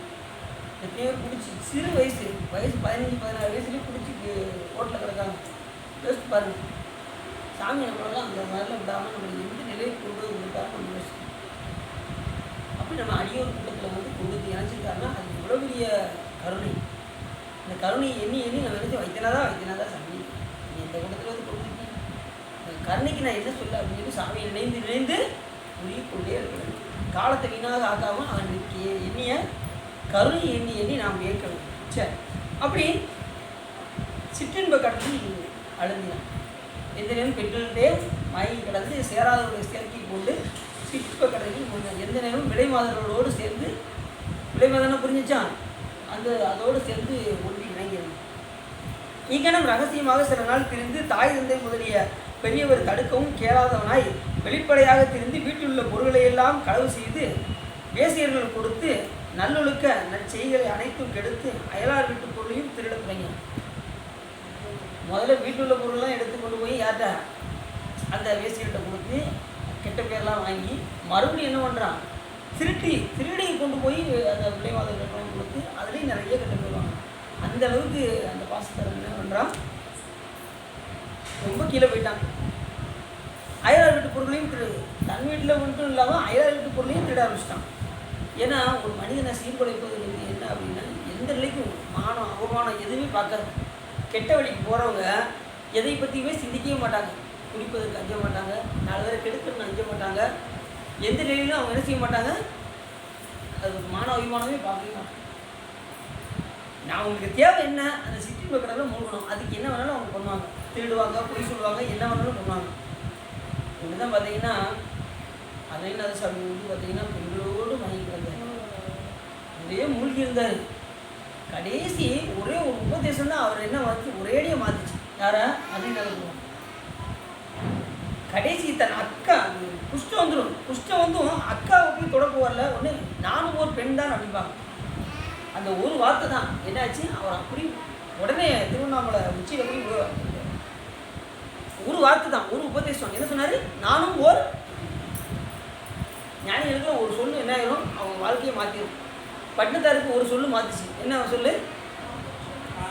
எத்தனையோ பேர் குடிச்சு சிறு வயசு 15-16 வயசுலேயே குடிச்சு ரோட்டில் கிடக்காங்க. யோசிச்சு பாருங்கள். சாமி நம்மளெல்லாம் அந்த மாதிரிலாம் விடாமல் நம்மளுக்கு எந்த நிலையை கொண்டு வந்துருக்காரு நம்ம யோசிக்கணும். அப்படி நம்ம அடியோர் கூட்டத்தில் வந்து கொண்டு இணைச்சிருக்காருன்னா அது எவ்வளோ பெரிய கருணை. இந்த கருணையை எண்ணி நம்ம நினைச்சு வைத்தியனாதான் சாமி நீ இந்த கூட்டத்தில் வந்து கொடுத்துருக்கீங்க. இந்த கருணைக்கு நான் என்ன சொல்ல அப்படின்னு சொல்லி சாமியை நினைந்து உரிய கொண்டே இருக்கணும். காலத்தை வீணாக ஆக்காமல் அவனுக்கு எண்ணிய கருணை எண்ணி நாம் ஏற்கணும். சரி, அப்படி சிற்றின்ப கடலில் அழுந்தினான். எந்த நேரம் பெற்றோர்களே மயங்கி கிடந்து சேராதவருடைய சேர்க்கை கொண்டு சிற்ப கடையில் எந்த நேரமும் விலை மாதர்களோடு சேர்ந்து விலை மாதம்னா புரிஞ்சிச்சான் அதோடு சேர்ந்து ஒன்றி இணங்கிறது. இங்கனம் ரகசியமாக சில நாள் திரிந்து தாய் தந்தை முதலிய பெரியவர் தடுக்கவும் கேளாதவனாய் வெளிப்படையாக திரிந்து வீட்டில் உள்ள பொருள்களை எல்லாம் களவு செய்து வேசியர்கள் கொடுத்து நல்லொழுக்க நற்செய்களை அனைத்தும் கெடுத்து அயலார் வீட்டு பொருளையும் திருட தொடங்கினான். முதல்ல வீட்டில் உள்ள பொருள்லாம் எடுத்து கொண்டு போய் யார்கிட்ட அந்த வேசியர்கிட்ட கொடுத்து கெட்ட பேர்லாம் வாங்கி மறுபடியும் என்ன பண்ணுறான், திருடி கொண்டு போய் அந்த விளைவாதம் கொடுத்து அதுலேயும் நிறைய கெட்ட பேர் வாங்க. அந்த அளவுக்கு அந்த பாசத்தரன் என்ன பண்ணுறான், ரொம்ப கீழே போயிட்டான். அயலார் வீட்டு பொருளையும் திருடு, தன் வீட்டில் மட்டும் இல்லாமல் அயலார் வீட்டு பொருளையும் திருட ஆரம்பிச்சிட்டான். ஏன்னா ஒரு மனிதனை சீர்குலைப்பது என்ன அப்படின்னா எந்த நிலைக்கும் மானம் அவமானம் எதுவுமே பார்க்காது. கெட்ட வழிக்கு போகிறவங்க எதை பற்றியுமே சிந்திக்கவே மாட்டாங்க. குடிப்பதற்கு அஞ்ச மாட்டாங்க, 4 பேரை கெடுக்கணும்னு அஞ்ச மாட்டாங்க. எந்த நிலையிலும் அவங்க என்ன செய்ய மாட்டாங்க, அது மான அபிமானமே பார்க்கவே மாட்டாங்க. நான் அவங்களுக்கு தேவை என்ன, அந்த சிட்டி பக்கத்தில் மூழ்கணும், அதுக்கு என்ன வேணாலும் அவங்க பண்ணுவாங்க. திருடுவாங்க, பொய் சொல்லுவாங்க, என்ன வேணாலும் பண்ணுவாங்க. இப்படி தான் பார்த்தீங்கன்னா அரைநாத சாமி வந்து பார்த்தீங்கன்னா பெண்களோடு வாங்கிட்டு வந்தார், நிறைய மூழ்கி இருந்தார். கடைசி ஒரே ஒரு உபதேசம் தான் அவர் என்ன வந்து ஒரேடியாக மாற்றிச்சு. யாரா அரைநாத கடைசி தன் அக்கா குஷ்டம் வந்துடும், குஷ்டம் வந்தும் அக்காவை போய் தொடக்க வரல, ஒன்று நானும் ஒரு பெண் தான் அப்படிப்பாங்க. அந்த ஒரு வார்த்தை தான் என்னாச்சு, அவர் அப்படி உடனே திருவண்ணாமலை உச்சியில் போய் ஒரு வார்த்தை தான், ஒரு உபதேசம் என்ன சொன்னார், நானும் ஓர் ஞானிகளுக்கு ஒரு சொல்லு என்ன ஆயிரும், அவங்க வாழ்க்கையை மாற்றிடும். பட்டினத்தாருக்கு ஒரு சொல்லு மாற்றிச்சு. என்ன சொல்லு,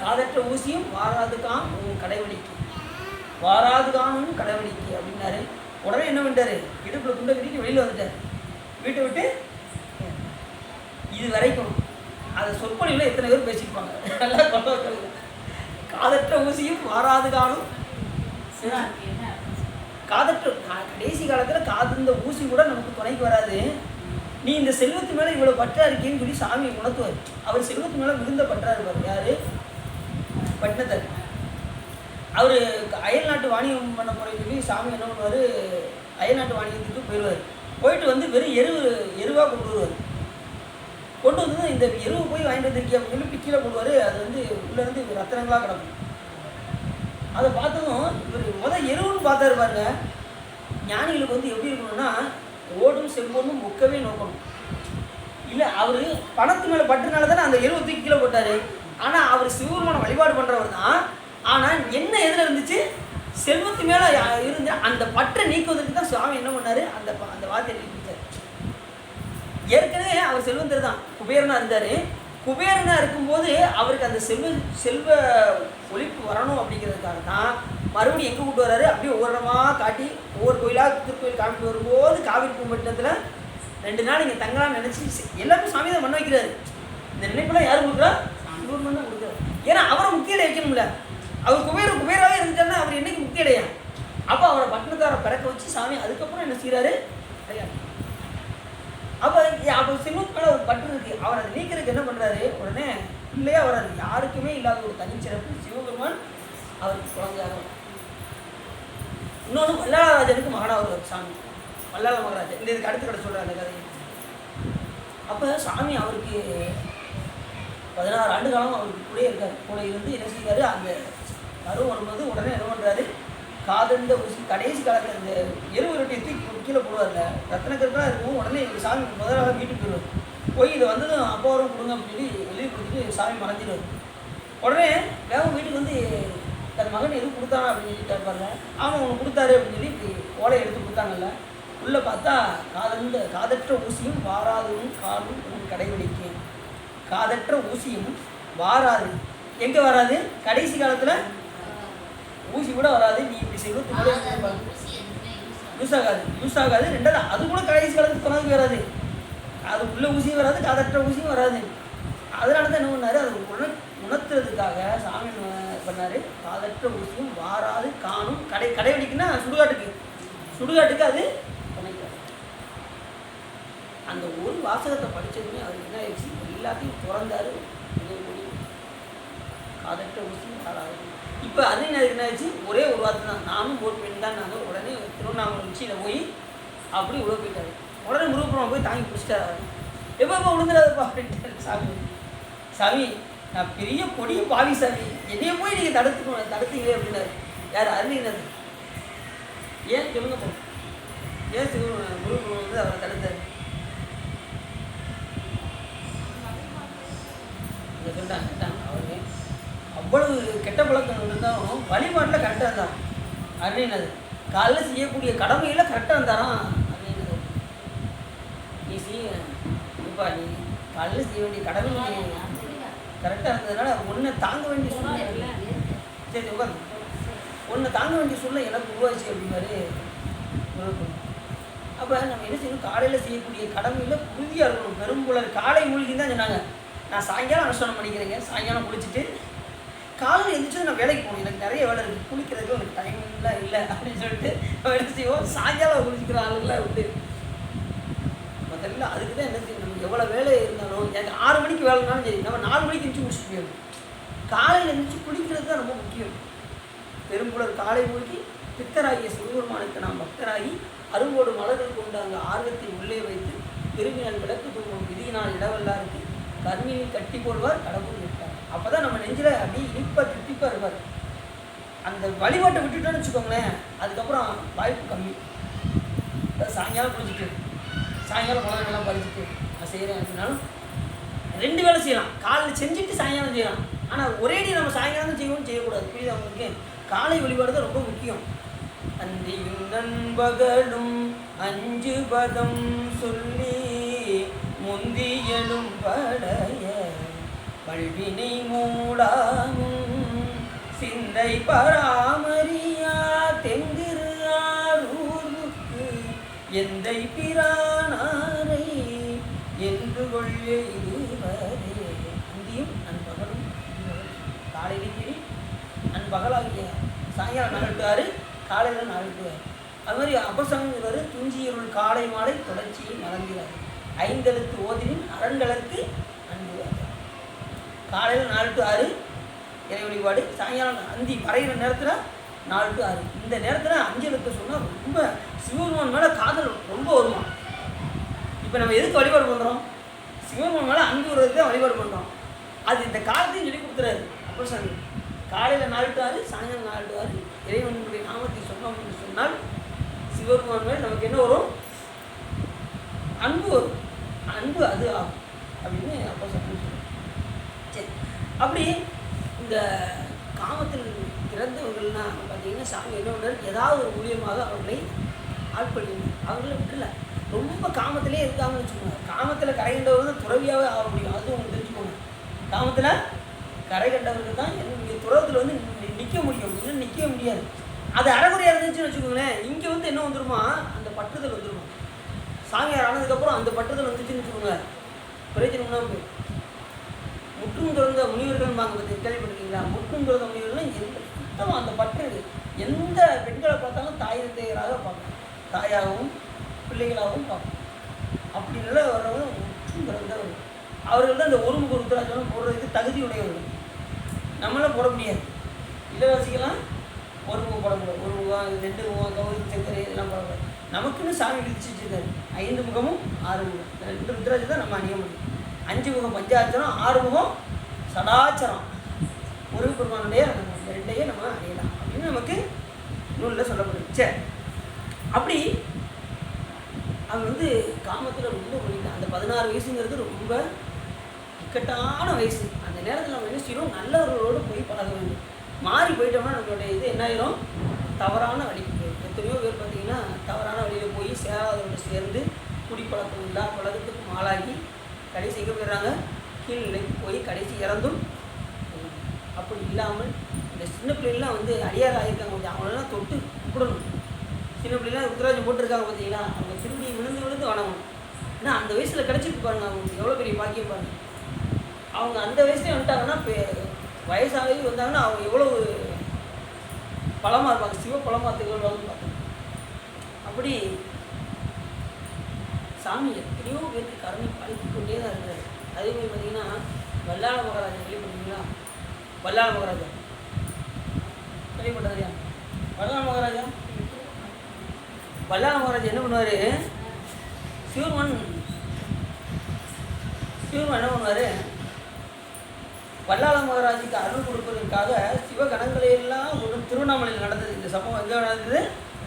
காதற்ற ஊசியும் வாராதுக்கான் உன் கடைவெளிக்கு, வாராதுக்கானும் கடைவெளிக்கு அப்படின்னாரு. உடனே என்ன பண்ணிட்டாரு, இடுப்பில் துண்டை கட்டிட்டு வெளியில் வந்துட்டார். வீட்டை விட்டு இது வரைக்கும் அதை சொற்பொழிவில் எத்தனை பேர் பேசியிருப்பாங்க. நல்லா கொள்ள வைக்கிறது. காதற்ற ஊசியும் வாராதுக்கானும், காதற்ற கடைசி காலத்தில் காதந்த ஊசி கூட நமக்கு துணைக்கு வராது. நீ இந்த செல்வத்து மேலே இவ்வளோ பற்றா இருக்கேன்னு சொல்லி சாமியை உணர்த்துவார். அவர் செல்வத்து மேலே மிகுந்த பற்றா இருப்பார். யார், பட்டினத்தார். அவர் அயல் நாட்டு வாணிகம் பண்ண போகிறேன்னு சொல்லி சாமி என்ன பண்ணுவார், அயல் நாட்டு வாணிகத்துக்கு போயிடுவார். போயிட்டு வந்து வெறும் எருவாக கொண்டு வருவார். கொண்டு வந்து இந்த எருவை போய் வாங்கிட்டு வந்திருக்கே அப்படின்னு சொல்லி கீழே போடுவார். அது வந்து உள்ளேருந்து ரத்தனங்களாக கிடக்கும். அதை பார்த்ததும் இவர் எருவுன்னு பார்த்தாரு பாருங்க. ஞானிகளுக்கு வந்து எப்படி இருக்கணும்னா ஓடும் செல்வமும் முக்கவே நோக்கணும். இல்லை அவர் பணத்து மேலே பட்டுனால தானே அந்த எருவை தூக்கி கீழே போட்டார். ஆனால் அவர் சிவபெருமான வழிபாடு பண்ணுறவர் தான். ஆனால் என்ன எதில் இருந்துச்சு, செல்வத்து மேலே இருந்து அந்த பற்றை நீக்குவதற்கு தான் சுவாமி என்ன பண்ணார், அந்த வார்த்தையை நீக்கிட்டார். ஏற்கனவே அவர் செல்வந்தர் தான், குபேரனாக இருந்தார். குபேரனாக இருக்கும்போது அவருக்கு அந்த செல்வ ஒழிப்பு வரணும் அப்படிங்கிறதுக்காக தான் மறுபடியும் எங்கே கூப்பிட்டு வர்றாரு, அப்படியே ஒவ்வொருமாக காட்டி ஒவ்வொரு கோயிலாக திருக்கோயில் காமிட்டு வரும்போது காவிரி பூம்பட்டினத்தில் 2 நாள் இங்கே தங்கலாம்னு நினச்சி எல்லாருமே சாமி தான் பண்ண வைக்கிறாரு. இந்த நினைப்பெல்லாம் யார் கொடுக்குறா, சிவபெருமான் தான் கொடுக்குறாரு. ஏன்னா அவரை முக்தியடை வைக்கணும்ல. அவர் குபேராகவே இருந்துட்டாருன்னா அவர் என்னைக்கு முக்தி அடையா. அப்போ அவரை பட்டினத்தாரை பிறக்க வச்சு சாமி அதுக்கப்புறம் என்ன செய்கிறாரு, அப்போ செல்வத்து மேலே ஒரு பற்று இருக்குது. அவர் அதை நீக்கிறதுக்கு என்ன பண்ணுறாரு, உடனே இல்லையா வராது. யாருக்குமே இல்லாத ஒரு தனிச்சிறப்பு சிவபெருமான் அவருக்கு குழந்தையாக. இன்னொன்று வல்லாளராஜனுக்கு மகனாக வருவார் சாமி, வல்லாள மகராஜன். இந்த இதுக்கு அடுத்து கடை சொல்கிறார் அந்த கதையை. அப்போ சாமி அவருக்கு 16 ஆண்டு காலம் அவருக்கு கூட இருக்கார். கூட இருந்து என்ன செய்வார், அந்த கருவு வரும்போது உடனே என்ன பண்ணுறாரு, காதந்த ஊசி கடைசி காலத்தில் இந்த எருவருடைய தூக்கி கீழே போடுவார்ல, ரத்தனக்கருக்காக இருக்கும். உடனே சாமி முதலாக வீட்டுக்கு போயிடுவார். போய் இதை வந்ததும் அப்பா வரும் கொடுங்க அப்படின்னு சொல்லி எழுதி கொடுத்துட்டு சாமி மறைஞ்சிடுவார். உடனே வேகம் வீட்டுக்கு வந்து தன் மகன் எதுவும் கொடுத்தானா அப்படின்னு சொல்லி கேட்பாங்க. அவன் அவனுக்கு கொடுத்தாரு அப்படின்னு சொல்லி ஓலையை எடுத்து கொடுத்தாங்கல்ல. உள்ளே பார்த்தா காதற்ற ஊசியும் வாராதும் காலும் உன் கடைபிடிக்கு. காதற்ற ஊசியும் வாராது, எங்கே வராது, கடைசி காலத்தில் ஊசி கூட வராது. நீ இப்படி செய்வது யூஸ் ஆகாது. 2வது அது கூட கடைசி காலத்துக்கு துணைக்கு வராது. அதுக்குள்ளே ஊசியும் வராது, காதற்ற ஊசியும் வராது. அதனால தான் என்ன பண்ணார், அது உணர்த்துறதுக்காக சாமி பண்ணார். காதற்ற ஊசியும் வாராது காணும் கடைபிடிக்குன்னா சுடுகாட்டுக்கு அது துணைக்காது. அந்த ஒரு வாசகத்தை படித்ததுமே அவர் என்ன ஆயிடுச்சு, எல்லாத்தையும் திறந்தார். காதற்ற ஊசியும் வாராது. இப்போ அது என்ன ஆயிடுச்சு, ஒரே ஒரு வார்த்தை தான், நானும் ஒரு பெண் தான். நாங்கள் உடனே திருவண்ணாமலை உச்சியில் போய் அப்படி உள்ள போயிட்டாரு. உடனே முருகப்பெருமான் போய் தாங்கி பிடிச்சிட்டாரு. எப்போ விழுந்துடாதப்பா அப்படின்ட்டு சாமி. சாமி நான் பெரிய கொடிய பாவி சாமி, என்னைய போய் நீங்கள் தடுத்தீங்களே அப்படின்னாரு. யார்? அருணினது. ஏன் சொல்லுங்க போ, ஏன் முருகப்பெருமான் வந்து அவரை தடுத்தார்? சொல்லிட்டாங்க அவரு அவ்வளவு கெட்ட பழக்கம் இருந்தாலும் வழிபாட்டில் கரெக்டாக இருந்தான் அருணினது. காலைல செய்யக்கூடிய கடமையில் கரெக்டாக இருந்தாராம் அருணினது. நீ செய்யப்பா, நீ காலையில் செய்ய வேண்டிய கடமை கரெக்டாக இருந்ததுனால ஒன்றை தாங்க வேண்டிய சூழ்நிலை. சரி உட்காந்து, ஒன்றை தாங்க வேண்டிய சூழ்நிலை எனக்கு உருவாச்சு அப்படின்னாரு முருகப்பெருமான். அப்போ நம்ம என்ன செய்யணும்? காலையில் செய்யக்கூடிய கடமையில் உறுதியாக இருக்கணும். பெரும்புலர் காலை மூழ்கி தான் சொன்னாங்க. நான் சாயங்காலம் அனுஷ்டானம் பண்ணிக்கிறேங்க, சாயங்காலம் குளிச்சுட்டு காலையில் எழுந்திரிச்சு நான் வேலைக்கு போகணும், எனக்கு நிறைய வேலை இருக்குது, குளிக்கிறதுக்கு எனக்கு டைம்லாம் இல்லை அப்படின்னு சொல்லிட்டு வேலை செய்வோம். சாயங்காலம் குளிக்கிற ஆளுங்களாம் உண்டு. முதல்ல அதுக்கு தான் என்ன செய்யணும்? நம்ம எவ்வளோ வேலை இருந்தாலும், எனக்கு 6 மணிக்கு வேலைனாலும் சரி, நம்ம 4 மணிக்கு எழுந்திரிச்சு முடிச்சுட்டு போயிடணும். காலையில் எழுந்திரிச்சு குளிக்கிறது தான் ரொம்ப முக்கியம். பெரும்புலர் காலை மூழ்கி பித்தராகிய சிவபெருமானுக்கு நாம் பக்தராகி அரும்போடு மலர்கள் கொண்டு அங்கே ஆர்வத்தை உள்ளே வைத்து பெருமினால் விளக்கு தூங்கும் விதியினால் இடவல்லாருக்கு கர்மியில் கட்டி போடுவார் கடவுள் விட்டார். அப்போ தான் நம்ம நெஞ்சில் அப்படியே இனிப்பாக திருப்திப்பாக இருப்பார். அந்த வழிபாட்டை விட்டுட்டோன்னு வச்சுக்கோங்களேன், அதுக்கப்புறம் வாய்ப்பு கம்மி. சாயங்காலம் குளிச்சுட்டு சாயங்காலம் குழந்தைங்கள்லாம் பறிச்சுட்டு நான் செய்கிறேன் அப்படின்னாலும் 2 வேலை செய்யலாம். காலையில் செஞ்சுட்டு சாயங்காலம் செய்யலாம். ஆனால் ஒரேடி நம்ம சாயங்காலம் தான் செய்யணும்னு செய்யக்கூடாது. புரியுது அவங்களுக்கு? காலை வழிபாடு தான் ரொம்ப முக்கியம். அன்றியும் நண்பகலும் 5 பதம் சொல்லி முந்தியலும் படைய பல்வினை மூடாமும் சிந்தை பராமரியா தெங்கிரு ஆரூருக்கு எந்தை பிரானாரை என்று கொள்ளே இதுவரே. அந்தியும் நண்பகலும் காலையிலும் சரி, நண்பகலாகிய சாயங்காலம் 4 to 6, காலையில் 4 to 6. அது மாதிரி அபசங்கிறாரு துஞ்சியருள் காலை மாலை தொடர்ச்சியை மறந்துகிறார். 5 எழுத்து ஓதினின் அரண்களுக்கு அன்பு. காலையில் 4 to 6 இறை வழிபாடு, சாயங்காலம் அந்தி பறையிற நேரத்தில் 4 to 6. இந்த நேரத்தில் 5 எழுத்து சொன்னால் ரொம்ப சிவபெருமான் மேலே காதல் ரொம்ப வருமா. இப்போ நம்ம எதுக்கு வழிபாடு பண்ணுறோம்? சிவபெருமான் மேலே அன்பு வருவதுக்கு தான் வழிபாடு பண்ணுறோம். அது இந்த காலத்தையும் சொல்லி கொடுத்துறாரு அப்போ சாமி. காலையில் 4 to 6, சாயங்காலம் 4 to 6 இறைவனுடைய நாமத்தை சொன்னோம் என்று சொன்னால் சிவபெருமான் மேலே நமக்கு என்ன வரும்? அன்பு வரும். அன்பு அது ஆகும் அப்படின்னு அப்போ சொல்லி. சரி, அப்படி இந்த காமத்தில் பிறந்தவர்கள்னா பார்த்தீங்கன்னா சாமி என்ன பண்ணுறாரு? ஏதாவது ஒரு மூலியமாக அவர்களை ஆட்படுத்தணும். அவங்கள விட்டுல ரொம்ப காமத்திலே இருக்காங்கன்னு வச்சுக்கோங்க. காமத்தில் கரை கண்டவர்கள் தான் துறவியாகவே ஆக முடியும். அதுவும் அவங்க தெரிஞ்சுக்கோங்க. காமத்தில் கரை கண்டவர்கள் தான் என்னுடைய துறவத்தில் வந்து நிற்க முடியும், இன்னும் நிற்கவே முடியாது. அது அறகுறையாக இருந்துச்சுன்னு வச்சுக்கோங்களேன், இங்கே வந்து என்ன வந்துருமா? அந்த பற்றுதல் வந்துருமா. சாமியார் ஆனதுக்கப்புறம் அந்த பற்றுதல் வந்துச்சுன்னு வச்சுக்கோங்க, பிரயோஜனம்னா போய் முற்றும் திறந்த முனிவர்கள் வாங்க பற்றி கேள்விப்பட்டிருக்கீங்களா? முற்றும் திறந்த முனிவர்கள் எந்த சுத்தமாக அந்த பற்று எந்த பெண்களை பார்த்தாலும் தாய் தந்தையராக பார்க்கணும், தாயாகவும் பிள்ளைகளாகவும் பார்க்கணும். அப்படி நல்ல வர்றவங்க முற்றும் திறந்தவர்கள். அவர்கள் தான் இந்த ஒருமுக ருத்ராட்சம் போடுறதுக்கு தகுதியுடையவர்கள். நம்மளாம் போட முடியாது. இல்லவாசிக்கெல்லாம் ஒரு முகம் போட முடியாது, 1 முகம் 2 முகம் கௌரி சக்கரை இதெல்லாம் போடக்கூடாது. நமக்குன்னு சாமி விதிச்சு வச்சுருக்காரு 5 முகமும் 6 முகம். 2 ருத்ராட்சம் தான் நம்ம அணிய முடியும். 5 முகம் பஞ்சாட்சரம், 6 முகம் சடாச்சரம். முருகப்பெருமானுடைய இந்த 2ஐயும் நம்ம அணியலாம் அப்படின்னு நமக்கு நூலில் சொல்லப்படுது. சரி, அப்படி அவங்க வந்து காமத்தில் ரொம்ப பண்ணிட்டான். அந்த 16 வயசுங்கிறது ரொம்ப இக்கட்டான வயசு. அந்த நேரத்தில் நம்ம என்ன செய்யணும்? நல்லவர்களோடு போய் பழக வேண்டும். மாறி போயிட்டோம்னா நம்மளுடைய இது என்ன ஆயிரும்? தவறான வழிக்கு போயிடும். எத்தனையோ பேர் பார்த்தீங்கன்னா தவறான வழியில் போய் சேராதவரோடு சேர்ந்து குடிப்பழக்கம் இல்லா பழக்கத்துக்கு ஆளாகி கடைசி எங்கே போயிடுறாங்க? கீழ்நிலைக்கு போய் கடைசி இறந்தும். அப்படி இல்லாமல் இந்த சின்ன பிள்ளைகள்லாம் வந்து அடியார் ஆகியிருக்காங்க, கொஞ்சம் அவங்களெல்லாம் தொட்டு கூப்பிடணும். சின்ன பிள்ளைலாம் ருத்ராட்சம் போட்டிருக்காங்க பார்த்தீங்களா, அவங்க திரும்பி விழுந்து விழுந்து வணங்கணும். ஏன்னா அந்த வயசில் கிடச்சிட்டு பாருங்க, அவங்களுக்கு எவ்வளோ பெரிய பாக்கியம் பாருங்க. அவங்க அந்த வயசுலேயே வந்துட்டாங்கன்னா வயசாகி வந்தாங்கன்னா அவங்க எவ்வளோ பழமாக இருப்பாங்க, சிவ பழமாக திகழ்வாங்கன்னு பார்க்கணும். அப்படி சாமி எத்தனையோ பேருக்கு கருணை பழித்து கொண்டே தான் இருக்கிறாரு. அதே மாதிரி பார்த்தீங்கன்னா வல்லாள மகாராஜா கேள்விப்பட்டீங்களா? வல்லாள மகாராஜா கேள்விப்பட்டது இல்லையா? வல்லாள மகாராஜா என்ன பண்ணுவார்? சிவருமன் என்ன பண்ணுவார், வல்லாள மகாராஜுக்கு அருள் கொடுப்பதற்காக சிவகணங்களையெல்லாம் ஒரு திருவண்ணாமலையில் நடந்தது. இந்த சம்பவம் எங்கே நடந்தது?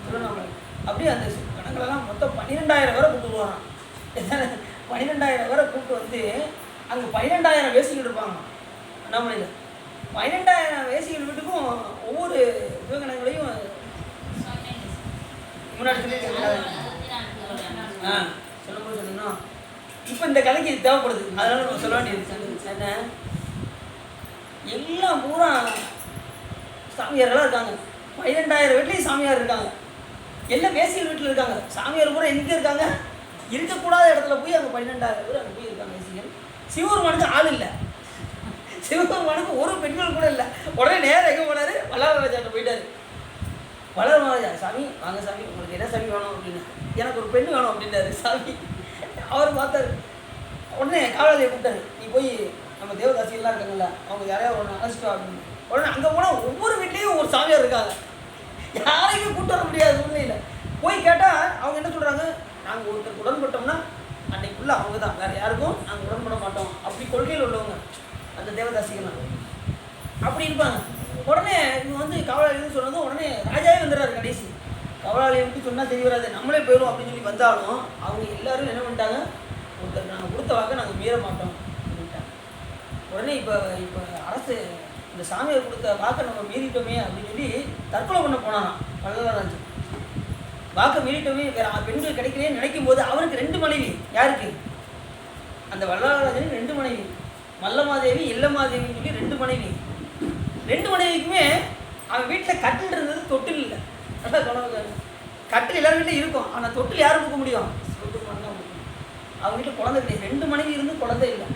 திருவண்ணாமலை. அப்படியே அந்த கணங்களெல்லாம் மொத்தம் 12,000 பேரை கூப்பிட்டு போகிறான். 12,000 பேரை கூப்பிட்டு வந்து அங்கே 12,000 வேசிகள் இருப்பாங்க அண்ணாமலையில். 12,000 வேசிகள் வீட்டுக்கும் ஒவ்வொரு சிவகணங்களையும் முன்னாடி சொல்லும்போது சொல்லணும். இப்போ இந்த கலைக்கு இது தேவைப்படுது, அதனால நம்ம சொல்ல வேண்டியது என்ன, எல்லாம் பூரா சாமியாரெல்லாம் இருக்காங்க. 12,000 வீட்லேயும் சாமியார் இருக்காங்க, எல்லாம் வேசிகள் வீட்டில் இருக்காங்க. சாமியார் பூரா எங்கே இருக்காங்க? இருக்கக்கூடாத இடத்துல போய் அங்கே 12,000 பேர் அங்கே போய் இருக்காங்க வேசிகள். சிவபெருமானுக்கு ஆள் இல்லை, சிவபெருமானுக்கு ஒரு பெண்கள் கூட இல்லை. உடனே நேரம் எங்கே போனார்? வல்லாளராஜாட்ட போயிட்டார். வல்லாளராஜா, சாமி வாங்க சாமி, உங்களுக்கு என்ன சாமி வேணும் அப்படின்னு. எனக்கு ஒரு பெண் வேணும் அப்படின்றாரு சாமி. அவர் பார்த்தாரு. உடனே காவலாளியை கூப்பிட்டாரு, நீ போய் நம்ம தேவதாசிகள்லாம் இருக்காங்கல்ல, அவங்க யாரையாவது ஒன்று அழைச்சிட்டோம் அப்படின்னு. உடனே அங்கே போனால் ஒவ்வொரு வீட்லேயும் ஒரு சாமியார் இருக்காங்க, யாரையுமே கூப்பிட்டு வர முடியாது உண்மையில். போய் கேட்டால் அவங்க என்ன சொல்கிறாங்க, நாங்கள் ஒருத்தர் உடன்பட்டோம்னா அன்னைக்குள்ளே அவங்க தான், வேறு யாருக்கும் நாங்கள் உடன்பட மாட்டோம், அப்படி கொள்கையில் உள்ளவங்க அந்த தேவதாசிகள்லாம் அப்படி இருப்பாங்க. உடனே இவங்க வந்து காவலாளின்னு சொன்னதும் உடனே ராஜாவே வந்துடுறாரு. கடைசி காவலாளியை விட்டு சொன்னால் தெரிய வராது, நம்மளே போயிடும் அப்படின்னு சொல்லி வந்தாலும் அவங்க எல்லாரும் என்ன பண்ணிட்டாங்க, ஒருத்தர் நாங்கள் கொடுத்த வாக்க நாங்கள் மீற மாட்டோம் அப்படின்ட்டாங்க. உடனே இப்போ அரசு இந்த சாமியார் கொடுத்த வாக்கை நம்ம மீறிட்டோமே அப்படின்னு சொல்லி தற்கொலை பண்ண போனாராம் வல்லாளராஜன். வாக்கை மீறிட்டோமே, வேறு பெண்கள் கிடைக்கலையே நினைக்கும் போது அவருக்கு 2 மனைவி. யாருக்கு? அந்த வல்லாளராஜனுக்கு 2 மனைவி, மல்லமாதேவி எல்லமாதேவின்னு சொல்லி 2 மனைவி. 2 மனைவிக்குமே அவன் வீட்டில் கட்டில் இருந்தது, தொட்டில் இல்லை. நல்லா கனவு, கட்டில் எல்லாரும் வீட்டில் இருக்கும், ஆனால் தொட்டில் யாரும் கொடுக்க முடியும்? அவங்க வீட்டில் குழந்தை கிடையாது. 2 மனைவி இருந்து குழந்தை இல்லை.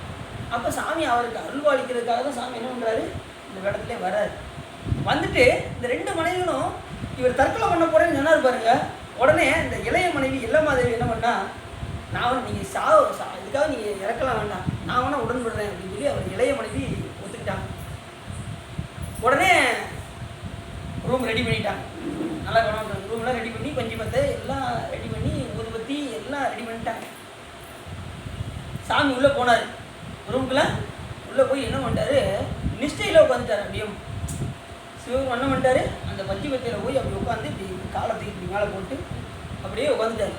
அப்போ சாமி அவருக்கு அருள்வாளிக்கிறதுக்காக தான் சாமி என்ன பண்ணுறாரு, இந்த இடத்துல வர்றாரு. வந்துட்டு இந்த 2 மனைவிகளும் இவர் தற்கொலை பண்ண போகிறேன்னு சொன்னார் பாருங்க. உடனே இந்த இளைய மனைவி எல்லமாதேவி என்ன பண்ணா, நான் வந்து நீங்கள் இதுக்காக நீங்கள் இறக்கலாம் வேண்டாம், நான் வேணா உடன்படுறேன் அப்படின்னு சொல்லி அவர் இளைய மனைவி ஒத்துக்கிட்டாங்க. உடனே ரூம் ரெடி பண்ணிட்டாங்க. நல்லா கவனம், ரூம்லாம் ரெடி பண்ணி பஞ்சுமத்தை எல்லாம் ரெடி பண்ணி ஊதுபத்தி எல்லாம் ரெடி பண்ணிட்டாங்க. சாமி உள்ளே போனார் ரூம்குள்ளே. உள்ளே போய் என்ன பண்ணிட்டாரு, நிஷ்டையில் உட்காந்துட்டார். அப்படியே சிவம் என்ன பண்ணிட்டாரு, அந்த பஞ்சுமத்தையில் போய் அப்படி உட்காந்து இப்படி காலத்துக்கு இப்படி மேலே போட்டு அப்படியே உட்காந்துட்டார்.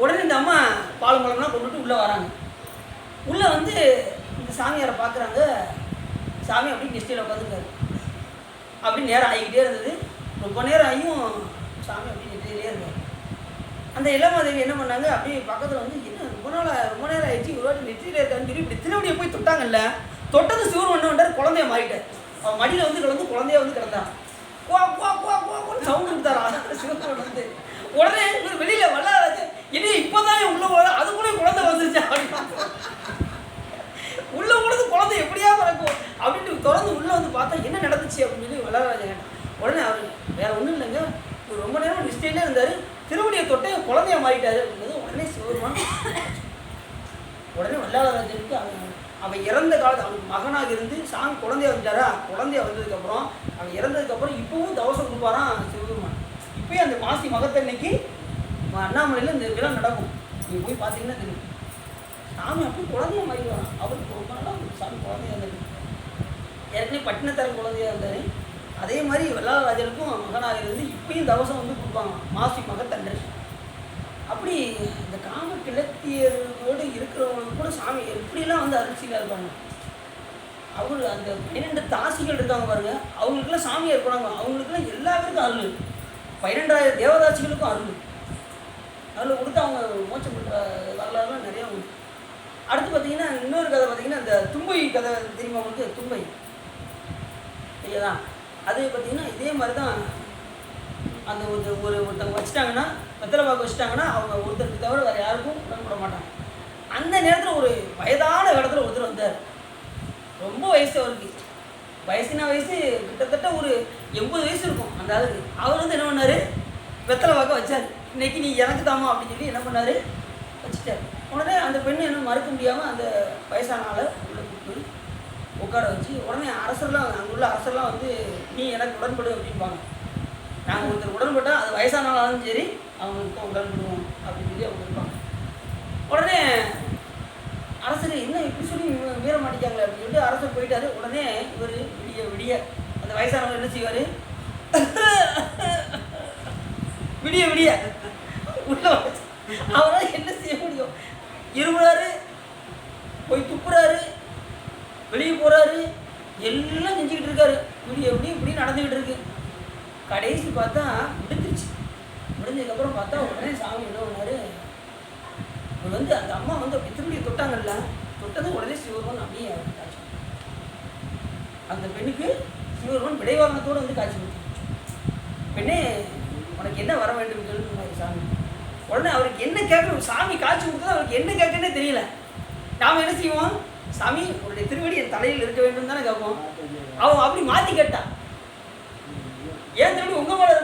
உடனே இந்த அம்மா பால் மலம்லாம் கொண்டுட்டு உள்ளே வராங்க. உள்ளே வந்து இந்த சாமியாரை பார்க்குறாங்க. சாமி அப்படி நிஷ்டையில் உட்காந்துருக்காரு. அப்படி நேரம் ஆகிக்கிட்டே இருந்தது. ரொம்ப நேரம் ஆகியும் சாமி அப்படி நிஷ்டையிலே இருந்தார். அந்த இளமாதேவி என்ன பண்ணாங்க, அப்படியே பக்கத்தில் வந்து என்ன ரொம்ப நேரம் ஆயிடுச்சு, ஒரு வாட்டி நெற்றியில் இருக்கான்னு சொல்லி இப்படி திருவடியை போய் தொட்டாங்கல்ல. தொட்டது சிவன் என்ன பண்ணார், குழந்தைய மாறிட்டார். அவன் மடியில் வந்து கிடந்து குழந்தைய வந்து கிடந்தான். குவா குவா குவா குவான்னு சவுண்ட் கொடுத்தாரா சிவன் வந்து. உடனே இவர் வெளியில் வல்லாராஜு, என்ன இப்போ தான் உள்ளே போகிற, அது கூட குழந்தை வந்துருச்சு அப்படின்னு. உள்ளே போனது குழந்தை எப்படியா பிறக்கும் அப்படின்ட்டு திறந்து உள்ளே வந்து பார்த்தா என்ன நடந்துச்சு அப்படின்னு சொல்லி வல்லாராஜன் கேட்டான். உடனே அவர் வேறு ஒன்றும் இல்லைங்க, இவர் ரொம்ப நேரம் நிஷ்டையிலே இருந்தார், திருவடியை தொட்டே குழந்தைய மாறிட்டாரு அப்படின்றது. உடனே சிவருமான் உடனே வல்லாராஜனுக்கு அவன் இறந்த காலத்து அவனுக்கு மகனாக இருந்து சாமி குழந்தைய வந்துட்டாரா, குழந்தைய வந்ததுக்கப்புறம் அவன் இறந்ததுக்கப்புறம் இப்பவும் தவசம் கொடுப்பாரான் சிவபெருமான். இப்போயும் அந்த மாசி மகத்தன்னைக்கு அண்ணாமலையில் இந்த விழா நடக்கும். நீங்கள் போய் பார்த்தீங்கன்னா தெரியும். சாமி அப்படி குழந்தைய மாறிடுவான். அவருக்கு ரொம்ப நாளாக சாமி குழந்தையா இருந்தது. ஏற்கனவே பட்டினத்தார் குழந்தையா இருந்தார். அதே மாதிரி வல்லாளராஜனுக்கும் மகனாக இருந்து இப்பயும் தவசம் வந்து கொடுப்பாங்க மாசி மகத்தன்று. அப்படி இந்த காம கிழத்தியர்களோடு இருக்கிறவங்களுக்கு கூட சாமி எப்படிலாம் வந்து அருட்சியில் இருப்பாங்க. அவர் அந்த 12 தாசிகள் இருக்காங்க பாருங்க, அவங்களுக்குலாம் சாமியாக இருப்பாங்க. அவங்களுக்குலாம் எல்லா பேருக்கும் அருள். 12,000 தேவதாசிகளுக்கும் அருள். அதில் கொடுத்து அவங்க மோட்சம் பண்ணுற வரலாறுலாம் நிறையா உண்டு. அடுத்து பார்த்தீங்கன்னா இன்னொரு கதை பார்த்தீங்கன்னா இந்த தும்பை கதை தெரியுமா உங்களுக்கு? தும்பை தெரியாதான்? அது பார்த்தீங்கன்னா இதே மாதிரி தான். அந்த ஒருத்தவங்க வச்சுட்டாங்கன்னா, வெத்தலை பாக்கு வச்சுட்டாங்கன்னா அவங்க ஒருத்தருக்கு தவிர வேறு யாருக்கும் உடன்பட மாட்டாங்க. அந்த நேரத்தில் ஒரு வயதான இடத்துல ஒருத்தர் வந்தார். ரொம்ப வயசு அவருக்கு, வயசுனா வயசு கிட்டத்தட்ட ஒரு 80 வயசு இருக்கும் அந்த ஆளுக்கு. அவர் வந்து என்ன பண்ணார், வெத்தலை பாக்க வச்சார். இன்னைக்கு நீ எனக்கு தாமா அப்படின்னு சொல்லி என்ன பண்ணார், வச்சுட்டார். உடனே அந்த பெண்ணு என்ன மறுக்க முடியாமல் அந்த வயசான ஆளை உள்ளே கூப்பிட்டு உட்கார வச்சு, உடனே அரசர்லாம் அங்கே உள்ள அரசர்லாம் வந்து நீ எனக்கு உடன்படு அப்படின்பாங்க. நாங்கள் ஒருத்தர் உடன்பட்டால் அது வயசான ஆளாலும் சரி அவங்களுக்கு தான் உடன்படுவோம் அப்படின்னு சொல்லி அவங்க இருப்பாங்க. உடனே அரசர் என்ன இப்படி சொல்லி மீற மாட்டேங்காங்களே அப்படின்னு சொல்லிட்டு அரசர் போயிட்டாரு. உடனே இவர் விடிய விடிய அந்த வயசானவர் என்ன செய்வார், விடிய விடிய உள்ள அவரால் என்ன செய்ய முடியும், இருமுறாரு, போய் துப்புறாரு, வெளியே போகிறாரு, எல்லாம் செஞ்சுக்கிட்டு இருக்காரு. விடிய விடிய இப்படி நடந்துக்கிட்டு இருக்கு. கடைசி பார்த்தா முடிஞ்சிருச்சு. முடிஞ்சதுக்கப்புறம் பார்த்தா உடனே சாமி என்ன பண்ணாரு, இவர் வந்து அந்த அம்மா வந்து அப்படி திரும்பி தொட்டாங்கல்ல, தொட்டது உடனே சிவருமன் அப்படியே காட்சி. அந்த பெண்ணுக்கு சிவருமன் விடைவாகனத்தோடு வந்து காட்சி கொடுத்து, பெண்ணே உனக்கு என்ன வர வேண்டும் சொல்லுங்க சாமி. உடனே அவருக்கு என்ன கேட்கணும், சாமி காட்சி கொடுத்தது அவருக்கு என்ன கேட்கனே தெரியல. நாம் என்ன செய்வோம், சாமி உன்னுடைய திருவடி என் தலையில் இருக்க வேண்டும் தானே கேட்போம். அவன் அப்படி மாற்றி கேட்டான், ஏன் திருவடி உங்கள் மேலே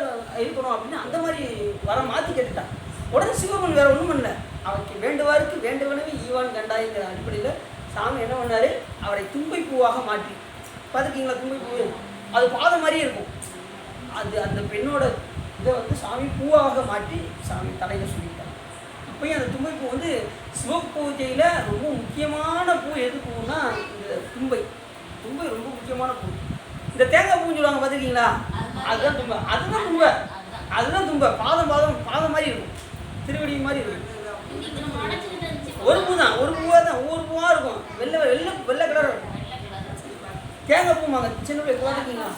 இருக்கணும் அப்படின்னு அந்த மாதிரி வர மாற்றி கேட்டுட்டான். உடனே சிவபெருமான் வேற ஒன்றும் பண்ணல, அவருக்கு வேண்டுவாருக்கு வேண்டுவனவே ஈவான் கண்டாய்ங்கிற அடிப்படையில் சாமி என்ன பண்ணார், அவரை தும்பை பூவாக மாற்றி. பார்த்துருக்கீங்களா தும்பை பூ, அது பாதம் மாதிரியே இருக்கும். அது அந்த பெண்ணோட இதை வந்து சாமி பூவாக மாற்றி சாமி தலையில் சொல்லிட்டாங்க. இப்போயும் அந்த தும்பை பூ வந்து சிவபூஜையில் ரொம்ப முக்கியமான பூ. எது பூன்னா இந்த தும்பை. தும்பை ரொம்ப முக்கியமான பூ. இந்த தேங்காய் பூன்னு சொல்லுவாங்க பார்த்துருக்கீங்களா, அதுதான் தும்பை. அதுதான் தும்பை, அதுதான் தும்பை. பாதம் பாதம் பாதம் மாதிரி இருக்கும், திருவடி மாதிரி இருக்கும். ஒரு பூ தான், ஒரு பூவாக தான், ஒவ்வொரு பூவாக இருக்கும். வெள்ளை வெள்ளை வெள்ளை கலர் இருக்கும். தேங்காய் பூமாங்க சின்ன பிள்ளை பார்த்துருக்கீங்களா,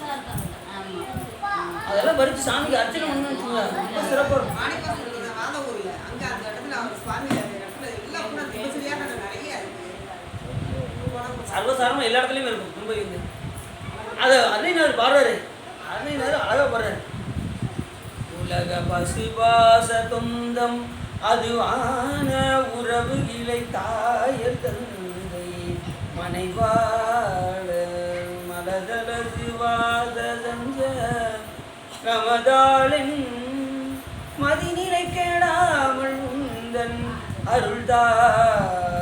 அதெல்லாம் பறித்து சாமிக்கு அர்ச்சனை பண்ணணும்னு வச்சுக்கோங்க, ரொம்ப சிறப்பாக இருக்கும். சர்வசாரமாக எல்லா இடத்துலையும் இருக்கும் தும்பை வந்து. அதை அன்னையினார் பாடுறாரு, அன்னையினார் அழகாக பாடுறாரு. உலக பசுபாச தொந்தம் அதுவான உறவு இலை தாயர் தந்தை மனைவாழ மலதலது வாத சஞ்ச ரமதாளின் மதிநிலை கேடாமல் உந்தன் அருள்தாராய்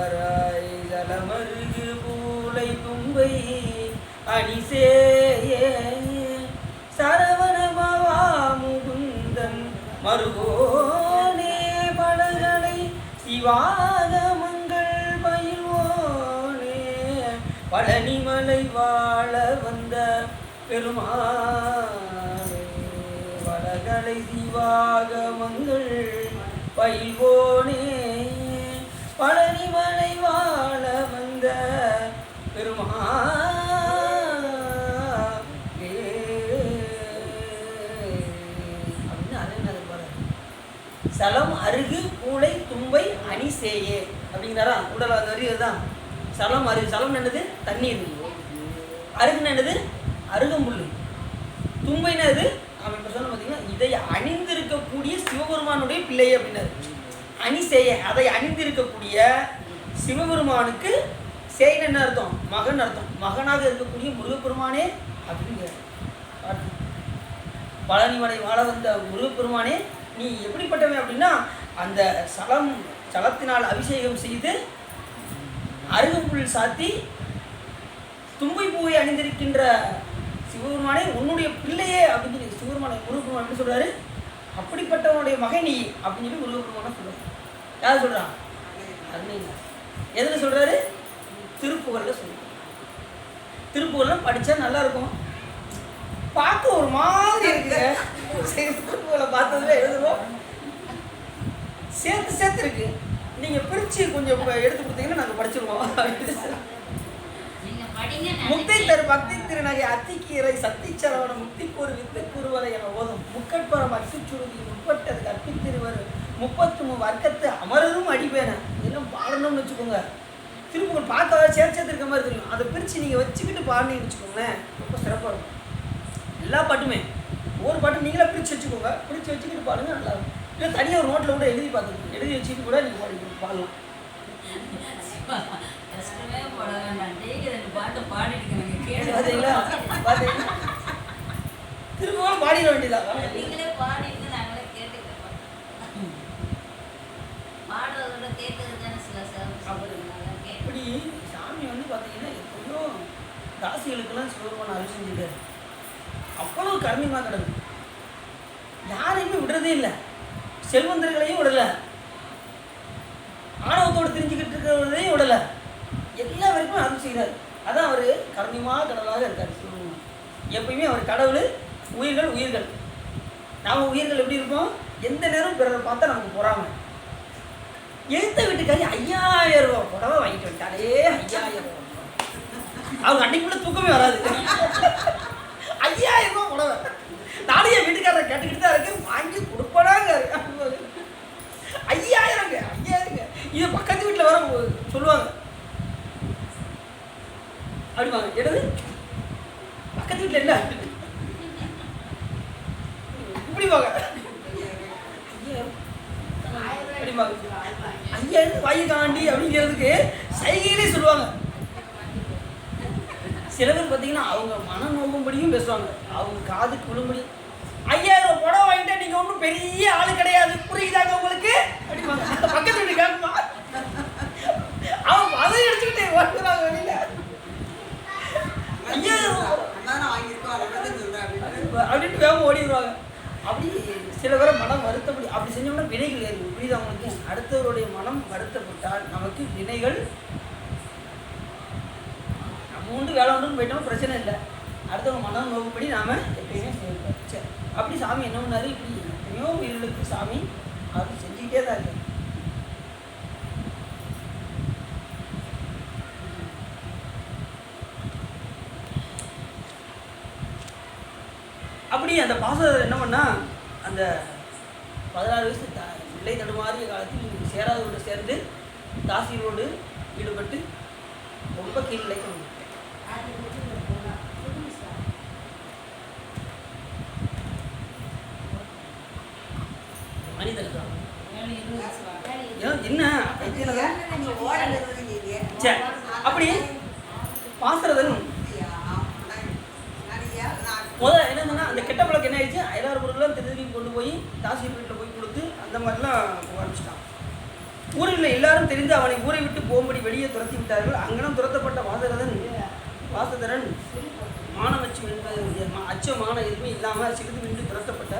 தலமருகு பூலை தும்பை அணிசேயே சரவணபவா முகுந்தன் மருகோனே படகளை சிவாகமங்கள் பயில்வோனே பழனிமலை வாழ வந்த பெருமானே படகளை சிவாகமங்கள் பயில்வோனே பழனிமலை வாழ வந்த பெருமானே சலம் அருகு பூளை தும்பை அணி சேயே அப்படிங்கிறாரா. உடல் அந்த வரி தான். சலம் அருகு, சலம் என்னது தண்ணீர், அருகுன்னு என்னது அருகம்புல், தும்பைன்னா இது அவன் இப்போ சொன்ன பார்த்தீங்கன்னா இதை அணிந்திருக்கக்கூடிய சிவபெருமானுடைய பிள்ளை அப்படின்னாரு. அணி சேய, அதை அணிந்திருக்கக்கூடிய சிவபெருமானுக்கு சேயன் என்ன அர்த்தம், மகன் அர்த்தம். மகனாக இருக்கக்கூடிய முருகப்பெருமானே அப்படிங்கிற பழனிமலை வாழ வந்த முருகப்பெருமானே நீ எப்படிப்பட்டவன் அப்படின்னா, அந்த சலத்தினால் அபிஷேகம் செய்து அருகம்புல் சாத்தி தும்பை பூவை அணிந்திருக்கின்ற சிவபெருமானே உன்னுடைய பிள்ளையே அப்படின்னு சொல்லி சிவபெருமானை முருகப்பெருமான் எப்படி சொல்றாரு, அப்படிப்பட்டவனுடைய மகன் நீ அப்படின்னு சொல்லி முருகப்பெருமான சொல்றாரு. யார் சொல்றான், அருணையா. எதில் சொல்றாரு, திருப்புகழ்ல சொல்றாரு. திருப்புகழ்லாம் படித்தா நல்லா இருக்கும், பார்க்க ஒரு மாதிரி இருக்குங்க. திருப்புகளை பார்த்ததுல எழுதுவோம், சேர்த்து சேர்த்து இருக்கு. நீங்கள் பிரித்து கொஞ்சம் எடுத்து கொடுத்தீங்கன்னா நாங்கள் படிச்சிருவோம். முக்தை தரு பக்தி திருநகை அத்திக்கீரை சத்திச்சரவண முக்திக்கூறு வித்து கூறுவதை என ஓதும் முக்கட்பரம் அச்சுச்சுருதி முற்பட்டது கற்பித்திருவர் 33 வர்க்கத்து அமரரும் அடிப்பேன இதெல்லாம் பாடணும்னு வச்சுக்கோங்க. திருப்புகள் பார்க்க சேர்த்து இருக்க மாதிரி தெரியும். அதை பிரித்து நீங்கள் வச்சுக்கிட்டு பாடினீங்கன்னு வச்சுக்கோங்களேன், ரொம்ப சிறப்பாக இருக்கும். எல்லா பாட்டுமே ஒவ்வொரு பாட்டும் நீங்களே பிரித்து வச்சுக்கோங்க, பிரித்து வச்சுக்கிட்டு பாடுங்க, நல்லா இருக்கும். இல்லை தனியாக ஒரு நோட்டில் கூட எழுதி பார்த்துக்கோங்க, எழுதி வச்சுட்டு கூட நீங்கள் பாடலாம். பார்த்தீங்களா பார்த்தீங்களா, திரும்பவும் பாடிட வேண்டியதான். இப்படி சாமி வந்து பார்த்தீங்கன்னா எப்படியோ ராசிகளுக்கெல்லாம் சிவபெருமான் அருள் செஞ்சுட்டாரு. அவ்வளோ கருணியமாக கிடக்கு, யாரையுமே விடுறதே இல்லை, செல்வந்தர்களையும் விடலை, ஆணவத்தோடு தெரிஞ்ச வருவதையும் விடலை, எல்லா வரைக்கும் அருள் செய்கிறார். அதான் அவர் கருணிமா கடவுளாக இருக்கார். எப்பயுமே அவர் கடவுள், உயிர்கள் உயிர்கள். நாம் உயிர்கள் எப்படி இருப்போம்? எந்த நேரம் பிறரை பார்த்தா நமக்கு பொறாமை. எழுத்த வீட்டுக்காரி 5000 ரூபா புடவை வாங்கிட்டு வந்துட்டாலே, 5000 ரூபா. அவங்க அன்னைக்குள்ள தூக்கமே வராது. 5000 ரூபா புடவை. நானும் என் வீட்டுக்காரரை கேட்டுக்கிட்டு தான் இருக்கேன், வாங்கி கொடுப்படாங்க. 5000ங்க 5000ங்க. இது பக்கத்து வீட்டில் வர சொல்லுவாங்க, அப்படிவாங்க. என்னது பக்கத்து வீட்டில் என்ன இப்படி வாங்க 5000 வாங்கி தாண்டி அப்படிங்கிறதுக்கு சைகையிலே சொல்லுவாங்க. சில பேர் பார்த்தீங்கன்னா அவங்க மனம் நோக்கும்படியும் பேசுவாங்க, அவங்க காதுக்கு விழும்படி. 5000 ரூபா புடவை வாங்கிட்டா நீங்க ஒன்றும் பெரிய ஆளு கிடையாது, புரியுதாங்க உங்களுக்கு அப்படிவாங்க. அந்த பக்கத்து வீட்டு கேட்குமா, அவங்க அதை எடுத்துக்கிட்டே ஓட்டுறாங்க வெளியில. 5000 ரூபா அப்படின்ட்டு வேகம் ஓடிடுவாங்க. அப்படி சில பேரை மனம் வருத்தப்படி அப்படி செஞ்சோம்னா வினைகள் ஏறும். புரியுது அவங்களுக்கு? அடுத்தவருடைய மனம் வருத்தப்பட்டால் நமக்கு வினைகள், நம்ம உண்டு வேலை உண்டுன்னு போயிட்டோம், பிரச்சனை இல்லை. அடுத்தவங்க மனம் நோக்குப்படி நாம் எப்பயுமே செய்யக்கூடாது. சரி, அப்படி சாமி என்ன பண்ணாரு? இப்படி எத்தனையோ உயிர்களுக்கு சாமி அது செஞ்சுக்கிட்டே தான் இருக்கு. அப்படி அந்த பாசகர் என்ன பண்ணா, அந்த 16 வயசு பிள்ளை தடுமாறிய காலத்தில் சேராதோடு சேர்ந்து தாசியோடு ஈடுபட்டு ரொம்ப கீழ்நிலை கொண்டு மனிதர்கள் என்ன அப்படி பாசுறதன் முதல்ல என்னன்னா அந்த கெட்ட பழக்கம் என்ன ஆயிடுச்சு, அயலார் பொருள்லாம் திருப்பி கொண்டு போய் தாசியர் வீட்டில் போய் கொடுத்து அந்த மாதிரிலாம் ஆரம்பிச்சிட்டான். ஊரில் எல்லாரும் தெரிந்து அவனை ஊரை விட்டு போகும்படி வெளியே துரத்தி விட்டார்கள். அங்கனம் துரத்தப்பட்ட வாசதரன் மானமச்சம் என்பது அச்சமான எதுவுமே இல்லாமல் சிறிது நின்று துரத்தப்பட்ட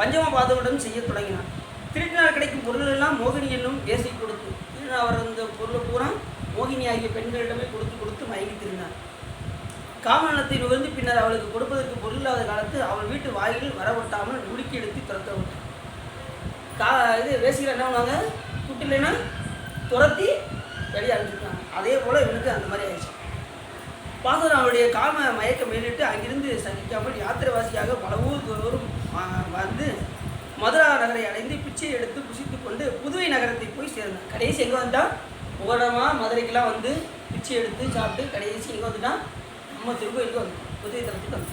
பஞ்சம பாதவுடன் செய்ய தொடங்கினார். திருட்டினால் கிடைக்கும் பொருளெல்லாம் மோகினி என்னும் வேசை கொடுத்து அவர் அந்த பொருளை பூரா மோகினி ஆகிய பெண்களிடமே கொடுத்து மயங்கி திருந்தார். காமநலத்தை நுகர்ந்து பின்னர் அவளுக்கு கொடுப்பதற்கு பொருள் இல்லாத காலத்து அவள் வீட்டு வாயிலில் வரவட்டாமல் உடுக்கி எடுத்து துரத்த விட்டார். இது வேசிகள் என்ன பண்ணுவாங்க, கூட்டில்லைன்னா துரத்தி வெளியே அனுப்பிச்சிருக்காங்க. அதே போல் இவனுக்கு அந்த மாதிரி ஆயிடுச்சு. பாசனம் அவளுடைய காம மயக்கம் மேலிட்டு அங்கிருந்து சகிக்காமல் யாத்திரைவாசியாக பல ஊர் தோறும் வந்து மதுரா நகரை அடைந்து பிச்சை எடுத்து புசித்து கொண்டு புதுவை நகரத்தை போய் சேர்ந்தான். கடைசி எங்கே வந்தால் புகழமாக மதுரைக்கெல்லாம் வந்து பிச்சை எடுத்து சாப்பிட்டு கடைசி எங்கே வந்துட்டான், நம்ம திருக்கோயிலுக்கு வந்து புதுவை தலத்துக்கு வந்து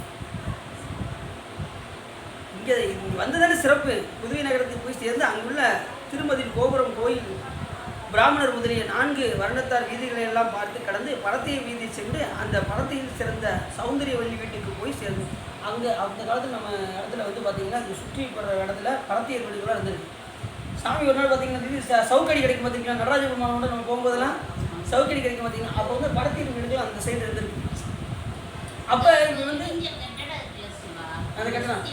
இங்கே வந்ததானே சிறப்பு. புதுவை நகரத்துக்கு போய் சேர்ந்து அங்குள்ள திருமதி கோபுரம் கோயில் பிராமணர் முதலிய 4 வருணத்தார் வீதிகளை எல்லாம் பார்த்து கடந்து பரத்தைய வீதி சென்று அந்த பரத்தையில் சிறந்த சௌந்தரியவல்லி வீட்டுக்கு போய் சேர்ந்து அங்கே அந்த காலத்தில் நம்ம இடத்துல வந்து பார்த்திங்கன்னா அது சுற்றி போடுற இடத்துல பரத்தையர் வீடுகளாக இருந்திருக்கு. சாமி ஒரு நாள் பார்த்திங்கன்னா சவுக்கடி கிடைக்கும் பார்த்திங்கன்னா நடராஜ பெருமானோட நம்ம போகும்போதெல்லாம் சவுக்கடி கிடைக்கும் பார்த்திங்கன்னா அப்போ வந்து பரத்தையர் வீடுகள் அந்த சைடு இருந்திருக்கு. அப்போ இது வந்து அந்த கட்டணம்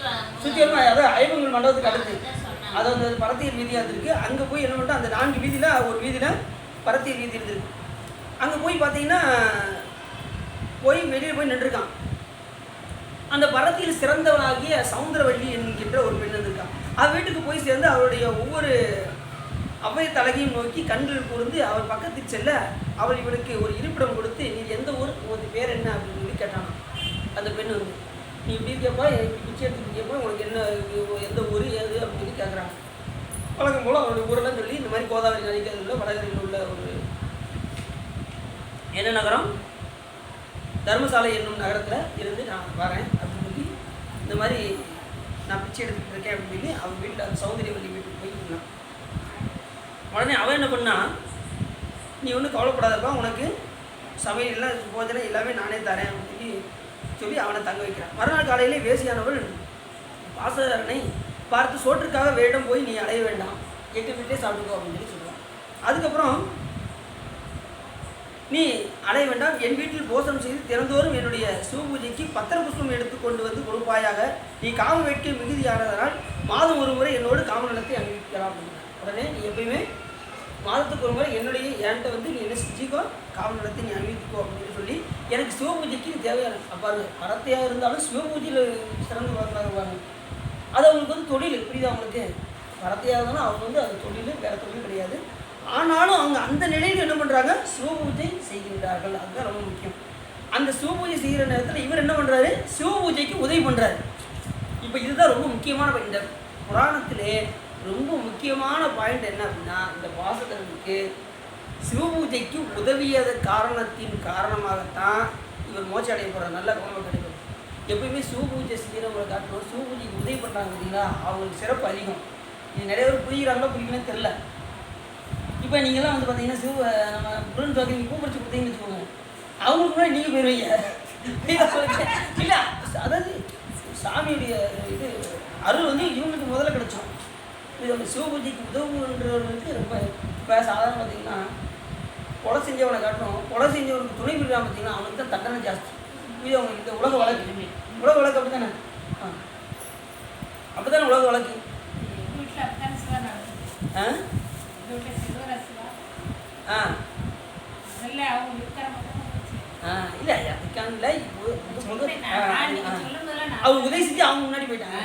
சுற்றி வரணும், அதாவது ஐவங்கள் மண்டபத்துக்கு அடுத்து அது வந்து பரத்தையர் வீதியாக இருந்திருக்கு. அங்கே போய் என்ன பண்ணிட்டோம், அந்த 4 வீதியில் ஒரு வீதியில் பரத்தையர் வீதி இருந்திருக்கு. அங்கே போய் பார்த்தீங்கன்னா போய் வெளியே போய் நின்றுருக்கான். அந்த பரத்தையில் சிறந்தவனாகிய சவுந்தரவல்லி என்கின்ற ஒரு பெண் இருந்திருக்கான். அவள் வீட்டுக்கு போய் சேர்ந்து அவளுடைய ஒவ்வொரு அவ்வை தலகையும் நோக்கி கண்கள் கூர்ந்து அவள் பக்கத்தில் செல்ல அவள் இவனுக்கு ஒரு இருப்பிடம் கொடுத்து நீ எந்த ஊர், உனக்கு பேர் என்ன அப்படின்னு சொல்லி கேட்டானா. அந்த பெண் வந்து நீ இப்படி இருக்கப்பா, பிச்சை எடுத்துக்கிட்டப்போ உங்களுக்கு என்ன எந்த ஊர் ஏது அப்படின்னு சொல்லி கேட்குறாங்க. வழக்கம் போல் அவருடைய ஊரெல்லாம் சொல்லி இந்த மாதிரி கோதாவரி நதிக்கரையில் உள்ள வடகரையில் உள்ள ஒரு என்ன நகரம், தர்மசாலை என்னும் நகரத்தில் இருந்து நான் வரேன் அப்படின்னு சொல்லி இந்த மாதிரி நான் பிச்சை எடுத்துக்கிட்டு இருக்கேன் அப்படின்னு சொல்லி அவன் வீட்டில் அந்த சௌந்தரியவல்லி வீட்டுக்கு போய் இருந்தான். உடனே அவன் என்ன பண்ணா, நீ ஒன்றும் கவலைப்படாதப்பா, உனக்கு சமையல்லாம் போஜனம் எல்லாமே நானே தரேன் அப்படின்னு சொல்லி அவனை தங்க வைக்கிறான். மறுநாள் காலையிலே வேசியானவள் பாசகரனை பார்த்து சோற்றுக்காக வேடம் போய் நீ அடைய வேண்டாம், எங்கள் வீட்டிலே சாப்பிட்டுக்கோ அப்படின்னு சொல்லி சொல்லுவான். அதுக்கப்புறம் நீ அடைய வேண்டாம், என் வீட்டில் போசனம் செய்து திறந்தோறும் என்னுடைய சிவபூஜைக்கு பத்திர புஷ்பம் எடுத்து கொண்டு வந்து கொடுப்பாயாக. நீ காம வேட்கை மிகுதியானதனால் மாதம் ஒரு முறை என்னோடு காமநலத்தை அனுபவிக்கலாம் அப்படின்னா. உடனே நீ எப்பயுமே மாதத்துக்கு ஒரு முறை என்கிட்ட வந்து நீ என்ன செஞ்சுக்கோ, காவல் நடத்தி நீ அணிவித்துக்கோ அப்படின்னு சொல்லி எனக்கு சிவபூஜைக்கு தேவையான பாருங்க, பரத்தையாக இருந்தாலும் சிவபூஜையில் சிறந்து வளர்ந்தாங்க. அது அவங்களுக்கு வந்து தொழில், புரியுது அவங்களுக்கு? பரத்தையாக இருந்தாலும் அவங்க வந்து அது தொழில், வேறு தொழில் கிடையாது. ஆனாலும் அவங்க அந்த நிலையில் என்ன பண்ணுறாங்க, சிவபூஜை செய்கின்றார்கள். அதுதான் ரொம்ப முக்கியம். அந்த சிவபூஜை செய்கிற நேரத்தில் இவர் என்ன பண்ணுறாரு, சிவபூஜைக்கு உதவி பண்ணுறாரு. இப்போ இதுதான் ரொம்ப முக்கியமான இந்த புராணத்திலே ரொம்ப முக்கியமான பாயிண்ட் என்ன அப்படின்னா, இந்த வாசகர்களுக்கு சிவபூஜைக்கு உதவியது காரணத்தின் காரணமாகத்தான் இவர் மோட்சம் அடைய போகிறார். நல்ல கவனம் கிடைக்கும். எப்பயுமே சிவபூஜை செய்கிறவங்களை காட்டணும், சிவபூஜைக்கு உதவி பண்ணுறாங்க பார்த்தீங்களா, அவங்களுக்கு சிறப்பு அதிகம். இது நிறைய பேர் புரிகிறாங்களோ புரிக்கணும்னு தெரில. இப்போ நீங்கள்லாம் வந்து பார்த்தீங்கன்னா நம்ம புரன் ஜோதி நீங்கள் கூப்பிடுச்சு கொடுத்தீங்கன்னு வச்சுக்கோங்க, அவங்களுக்கு முன்னாடி நீங்கள் போயிடுவீங்க. இல்லை, அதாவது சாமியுடைய இது அருள் வந்து இவங்களுக்கு முதல்ல கிடைச்சோம். இது அந்த சிவபூஜைக்கு உதவுன்றவர்களுக்கு ரொம்ப. இப்போ சாதாரண பார்த்தீங்கன்னா கொலை செஞ்சவனை காட்டணும், கொலை செஞ்சவனுக்கு துணை புரியாமல் பார்த்தீங்கன்னா அவனுக்கு தான் தண்டனை ஜாஸ்தி. இது அவங்களுக்கு இந்த உலக வழக்கு. உலக வழக்கு அப்படி தானே? அப்படி தானே உலக வழக்கு. இல்லை அதுக்கான இல்லை, அவங்க உதவி செஞ்சு அவங்க முன்னாடி போயிட்டாங்க.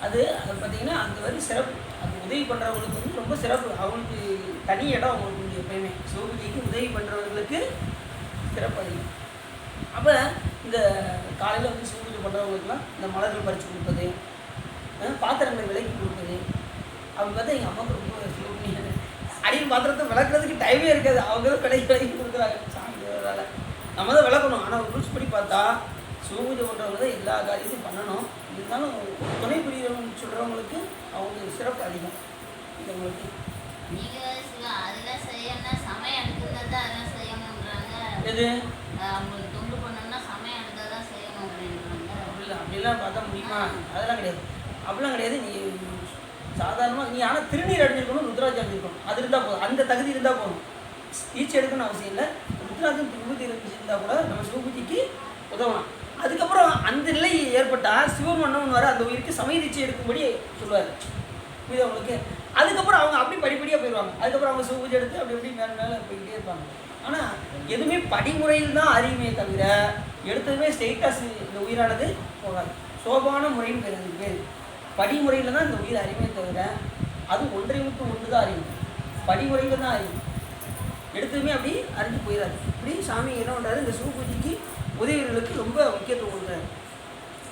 அது பார்த்தீங்கன்னா அந்த வரை சிறப்பு. அது உதவி பண்ணுறவங்களுக்கு வந்து ரொம்ப சிறப்பு. அவங்களுக்கு தனி இடம் அவங்களுக்கு வந்து எப்பயுமே சிவபூஜைக்கு உதவி பண்ணுறவர்களுக்கு சிறப்பு அதிகம். அப்போ இந்த காலையில் வந்து சிவபூஜை பண்ணுறவங்களுக்குலாம் இந்த மலர்கள் பறித்து கொடுப்பது, பாத்திரங்களை விலைக்கு கொடுப்பது, அவங்க பார்த்தா எங்கள் அம்மாவுக்கு ரொம்ப சிவபூஜை அடியில் பாத்திரத்தை விளக்குறதுக்கு டைமே இருக்காது. அவங்க தான் விலைக்கு கொடுக்குறாங்க சாமியால். நம்ம தான் விளக்கணும். ஆனால் ரூல்ஸ் படி பார்த்தா சிவபூஜை பண்ணுறவங்க தான் எல்லா காரியத்தையும் பண்ணணும். இருந்தாலும் துணை புரிகிறவங்க சொல்கிறவங்களுக்கு அவங்க சிறப்பு அதிகம். இதுங்களுக்கு எது அவங்களுக்கு தொண்டு பண்ணணும்னா சமயம் எடுத்தால் தான் செய்யணும் அப்படின்றாங்க. அப்படிலாம் பார்த்தா முடியுமா? அதெல்லாம் கிடையாது. அப்படிலாம் கிடையாது. நீ சாதாரணமாக நீ ஆனால் திருநீர் அடைஞ்சிருக்கணும், ருத்ராஜம் அடைஞ்சிருக்கணும். அது இருந்தால் போதும். அந்த தகுதி இருந்தால் போதும். ஈச்சி எடுக்கணும்னு அவசியம் இல்லை. ருத்ராஜம் விபூதி இருந்தால் கூட நம்ம சிவபூஜைக்கு உதவலாம். அதுக்கப்புறம் அந்த நிலை ஏற்பட்டால் சிவமன்னன் வர அந்த உயிருக்கு சமயதீட்சை எடுக்கும்படி சொல்லுவார். இது அவங்களுக்கு. அதுக்கப்புறம் அவங்க அப்படி படிப்படியாக போயிடுவாங்க. அதுக்கப்புறம் அவங்க சிவபூஜை எடுத்து அப்படி எப்படி மேலே மேலே போய்கிட்டே இருப்பாங்க. ஆனால் எதுவுமே படிமுறையில் தான் அறியுமே தவிர எடுத்ததுமே ஸ்ட்ரெயிட்டாக இந்த உயிரானது போகாது. சோபான முறைன்னு பேர். அதுக்கு பேர் படிமுறையில் தான் இந்த உயிர் அறியுமே தவிர அது ஒன்றை விட்டு ஒன்று தான் அறியும். படிமுறையில் தான் அறியும். எடுத்ததுமே அப்படி அறிஞ்சு போயிடாது. இப்படி சாமி என்ன பண்ணுறாரு, இந்த சிவபூஜைக்கு உதவிகளுக்கு ரொம்ப முக்கியத்துவம் கொடுக்குறாரு.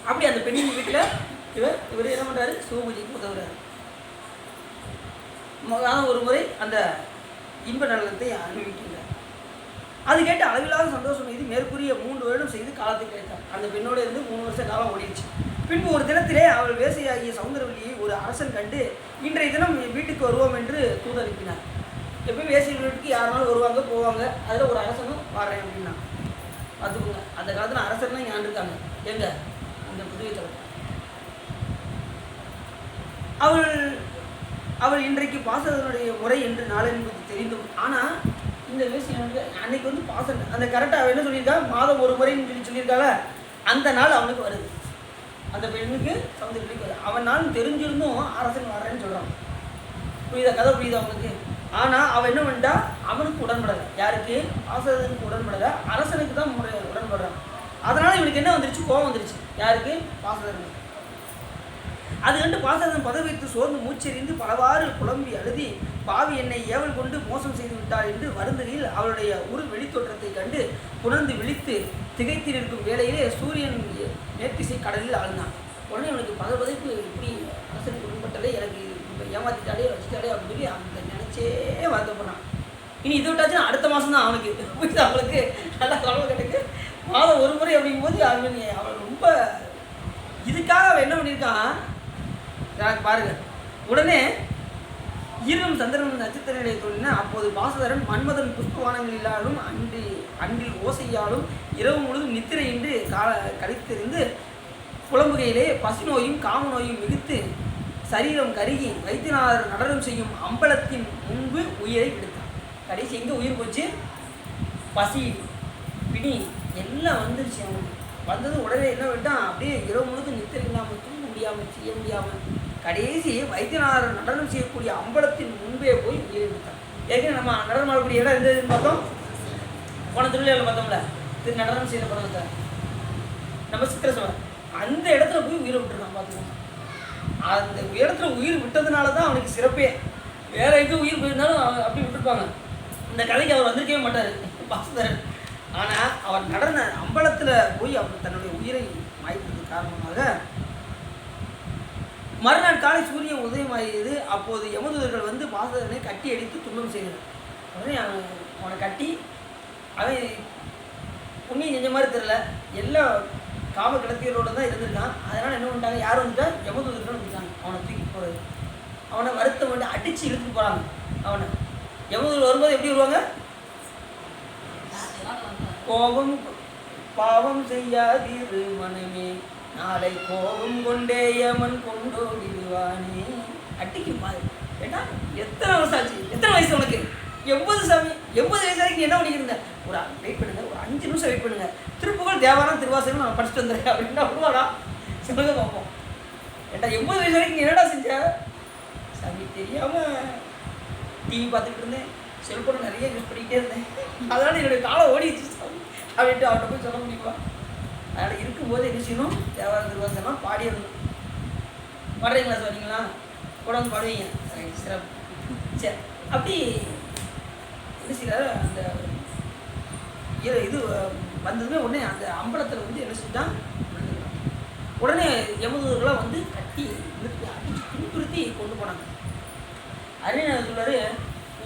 அப்படி அந்த பெண்ணின் வீட்டில் இவர் என்ன பண்ணுறாரு, சிவபூஜைக்கு உதவுறாரு. ஒரு முறை அந்த இன்ப நலனத்தை அனுபவிக்கின்றார். அது கேட்டு அளவில்லாத சந்தோஷம் இது மேற்கூறிய 3 வருடம் செய்து காலத்தை கிடைத்தார். அந்த பெண்ணோடு இருந்து 3 வருஷ காலம் ஓடிடுச்சு. பின்பு ஒரு தினத்திலே அவள் வேசையாகிய சௌந்தரவல்லியை ஒரு அரசன் கண்டு இன்றைய தினம் வீட்டுக்கு வருவோம் என்று தூது அனுப்பினார். எப்பயும் வேசைகள் வீட்டுக்கு யாருனாலும் வருவாங்க போவாங்க. அதில் ஒரு அரசனும் வரேன் அப்படின்னா பார்த்துக்கோங்க. அந்த காலத்தில் அரசர்லாம் இங்கே ஆண்டிருக்காங்க. எங்க இந்த புதுவை தளத்தில் அவள் இன்றைக்கு பாசனுடைய முறை என்று நாளை என்பது தெரிந்தும். ஆனால் இந்த விஷயம் அன்னைக்கு வந்து பாசன் அந்த கரெக்டாக அவள் என்ன சொல்லியிருக்கா, மாதம் ஒரு முறைன்னு சொல்லியிருக்காங்க. அந்த நாள் அவனுக்கு வருது. அந்த பெண்ணுக்கு சௌந்தரியத்துக்கு வருது. அவன் நாள் தெரிஞ்சிருந்தும் அரசன் வர்றேன்னு சொல்கிறான். புரியுதா? கதை புரியுதா அவனுக்கு? ஆனால் அவன் என்ன பண்ணிட்டா, அவனுக்கு உடன்படலை. யாருக்கு? பாசனுக்கு உடன்படலை, அரசனுக்கு தான் உடன்படுறான். அதனால் இவனுக்கு என்ன வந்துருச்சு, கோபம் வந்துருச்சு. யாருக்கு? பாசனுக்கு. அது கண்டு பாசகன் பதவித்து சோர்ந்து மூச்செறிந்து பலவாறு குழம்பி அழுதி பாவி என்னை ஏவல் கொண்டு மோசம் செய்து விட்டாள் என்று வருந்துகையில் அவளுடைய உரு வெளித்தோற்றத்தை கண்டு புணர்ந்து விழித்து திகைத்திருக்கும் வேளையிலே சூரியன் மேற்திசை கடலில் ஆழ்ந்தான். உடனே அவனுக்கு பதவிப்பு இப்படி அரசனுக்கு உட்பட்டதே, எனக்கு இப்போ ஏமாத்திட்டாலே வச்சுட்டாலே அப்படின்னு சொல்லி அந்த நினச்சே வருத்தப்படுறான். இனி இதை விட்டாச்சுன்னா அடுத்த மாதம் தான் அவனுக்கு அவளுக்கு நல்லா கவலை கிடைக்கு. மாதம் ஒரு முறை அப்படிங்கும்போது அவன் ரொம்ப இதுக்காக அவன் என்ன பண்ணியிருக்கான் பாருங்க. உடனே ஈரம் சந்திரன் நட்சத்திர நிலையை தோன்றினா அப்போது பாசதரன் மன்மதன் புஷ்பவானங்களிலாலும் அன்றில் ஓசையாலும் இரவு முழுதும் நித்திரையின்றி கழித்திருந்து புலம்புகையிலே பசி நோயும் காம நோயும் மிகுத்து சரீரம் கருகி வைத்தியநாதர் நடனம் செய்யும் அம்பலத்தின் முன்பு உயிரை விடுத்தான். கடைசி எங்கே உயிர் போச்சு? பசி பிடி எல்லாம் வந்துருச்சு அவனுக்கு. வந்தது உடனே என்ன விட்டான், அப்படியே இரவு முழுக்க நித்திரை இல்லாமல் தூங்க முடியாமல் செய்ய முடியாமல் கடைசி வைத்தியநாதர் நடனம் செய்யக்கூடிய அம்பலத்தின் முன்பே அங்கே போய் உயிரை விட்டாங்க. ஏற்கனவே நம்ம நடனமாடக்கூடிய இடம் எந்த இதுன்னு பார்த்தோம், போன திருவிழாவில் பார்த்தோம்ல, திரு நடனம் செய்த படத்தை நம்ம சித்திர சொல்கிறோம். அந்த இடத்துல போய் உயிரை விட்டுருக்கான். பார்த்துக்கோங்க, அந்த இடத்துல உயிர் விட்டதுனால தான் அவனுக்கு சிறப்பே. வேற எங்கே உயிர் போயிருந்தாலும் அப்படி விட்டுருப்பாங்க. இந்த கதைக்கு அவர் வந்திருக்கவே மாட்டார் பாசுதரன். ஆனால் அவர் நடன அம்பலத்தில் போய் அவர் தன்னுடைய உயிரை மாய்ப்பதற்கு காரணமாக மறுநாள் காலை சூரியன் உதயமாகியது. அப்போது யமதூதர்கள் வந்து பாசுதரனை கட்டி அடித்து துன்பம் செய்தனர். உடனே அவனை கட்டி, அவன் புண்ணியம் செஞ்ச மாதிரி தெரில, எல்லா காம கிளத்தியரோடு தான் இருந்திருக்கான். அதனால் என்ன பண்ணிட்டாங்க, யார் வந்துட்டா, யமதூதர்கள் வந்துட்டாங்க அவனை தூக்கி போகிறது. அவனை வருத்தம் வந்து அடித்து இழுத்துட்டு போகிறாங்க. அவனை யமதூதர்கள் வரும்போது எப்படி வருவாங்க, கோபம் பாவம் செய்யாதீரு மனமே, நாளை கோபம் கொண்டே யமன் கொண்டோடிடுவானே. அட்டிக்கு பாரு ஏட்டா, எத்தனை வருஷம் ஆச்சு, எத்தனை வயசு உனக்கு? 80 சாமி, 80 வயசு வரைக்கும் என்ன பண்ணிக்கிருந்த? ஒரு வெயிட் பண்ணுங்க, ஒரு 5 நிமிஷம் வெயிட் பண்ணுங்க, திருப்புகழ் தேவாரம் திருவாசகம் நான் படிச்சுட்டு வந்துடுறேன் அப்படின்னா வருவாடா. சொல்லுங்க பார்ப்போம். ஏட்டா 80 வயசு வரைக்கும் என்னடா செஞ்ச? சாமி தெரியாமல் டிவி பார்த்துக்கிட்டு இருந்தேன், செல்போன் நிறைய யூஸ் பண்ணிக்கிட்டே இருந்தேன், அதனால் என்னுடைய காலம் ஓடிச்சு சாமி அப்படின்ட்டு அவர்கிட்ட போய் சொல்ல முடியுமா? அதனால் இருக்கும்போது என்ன செய்யணும், தேவாரம் திருவாசகம்லாம் பாடிடணும். பாடுறீங்களா சொன்னீங்களா? கூட வந்து பாடுவீங்க, சிறப்பு. சரி, அப்படி என்ன செய்யறாரு, அந்த இது வந்ததுமே உடனே அந்த அம்பலத்தில் வந்து என்ன செஞ்சான், உடனே யமதூதர்களாக வந்து கட்டி நிறுத்தி அடிச்சு துன்புறுத்தி கொண்டு போனாங்க. அறிஞர் சொல்றாரு,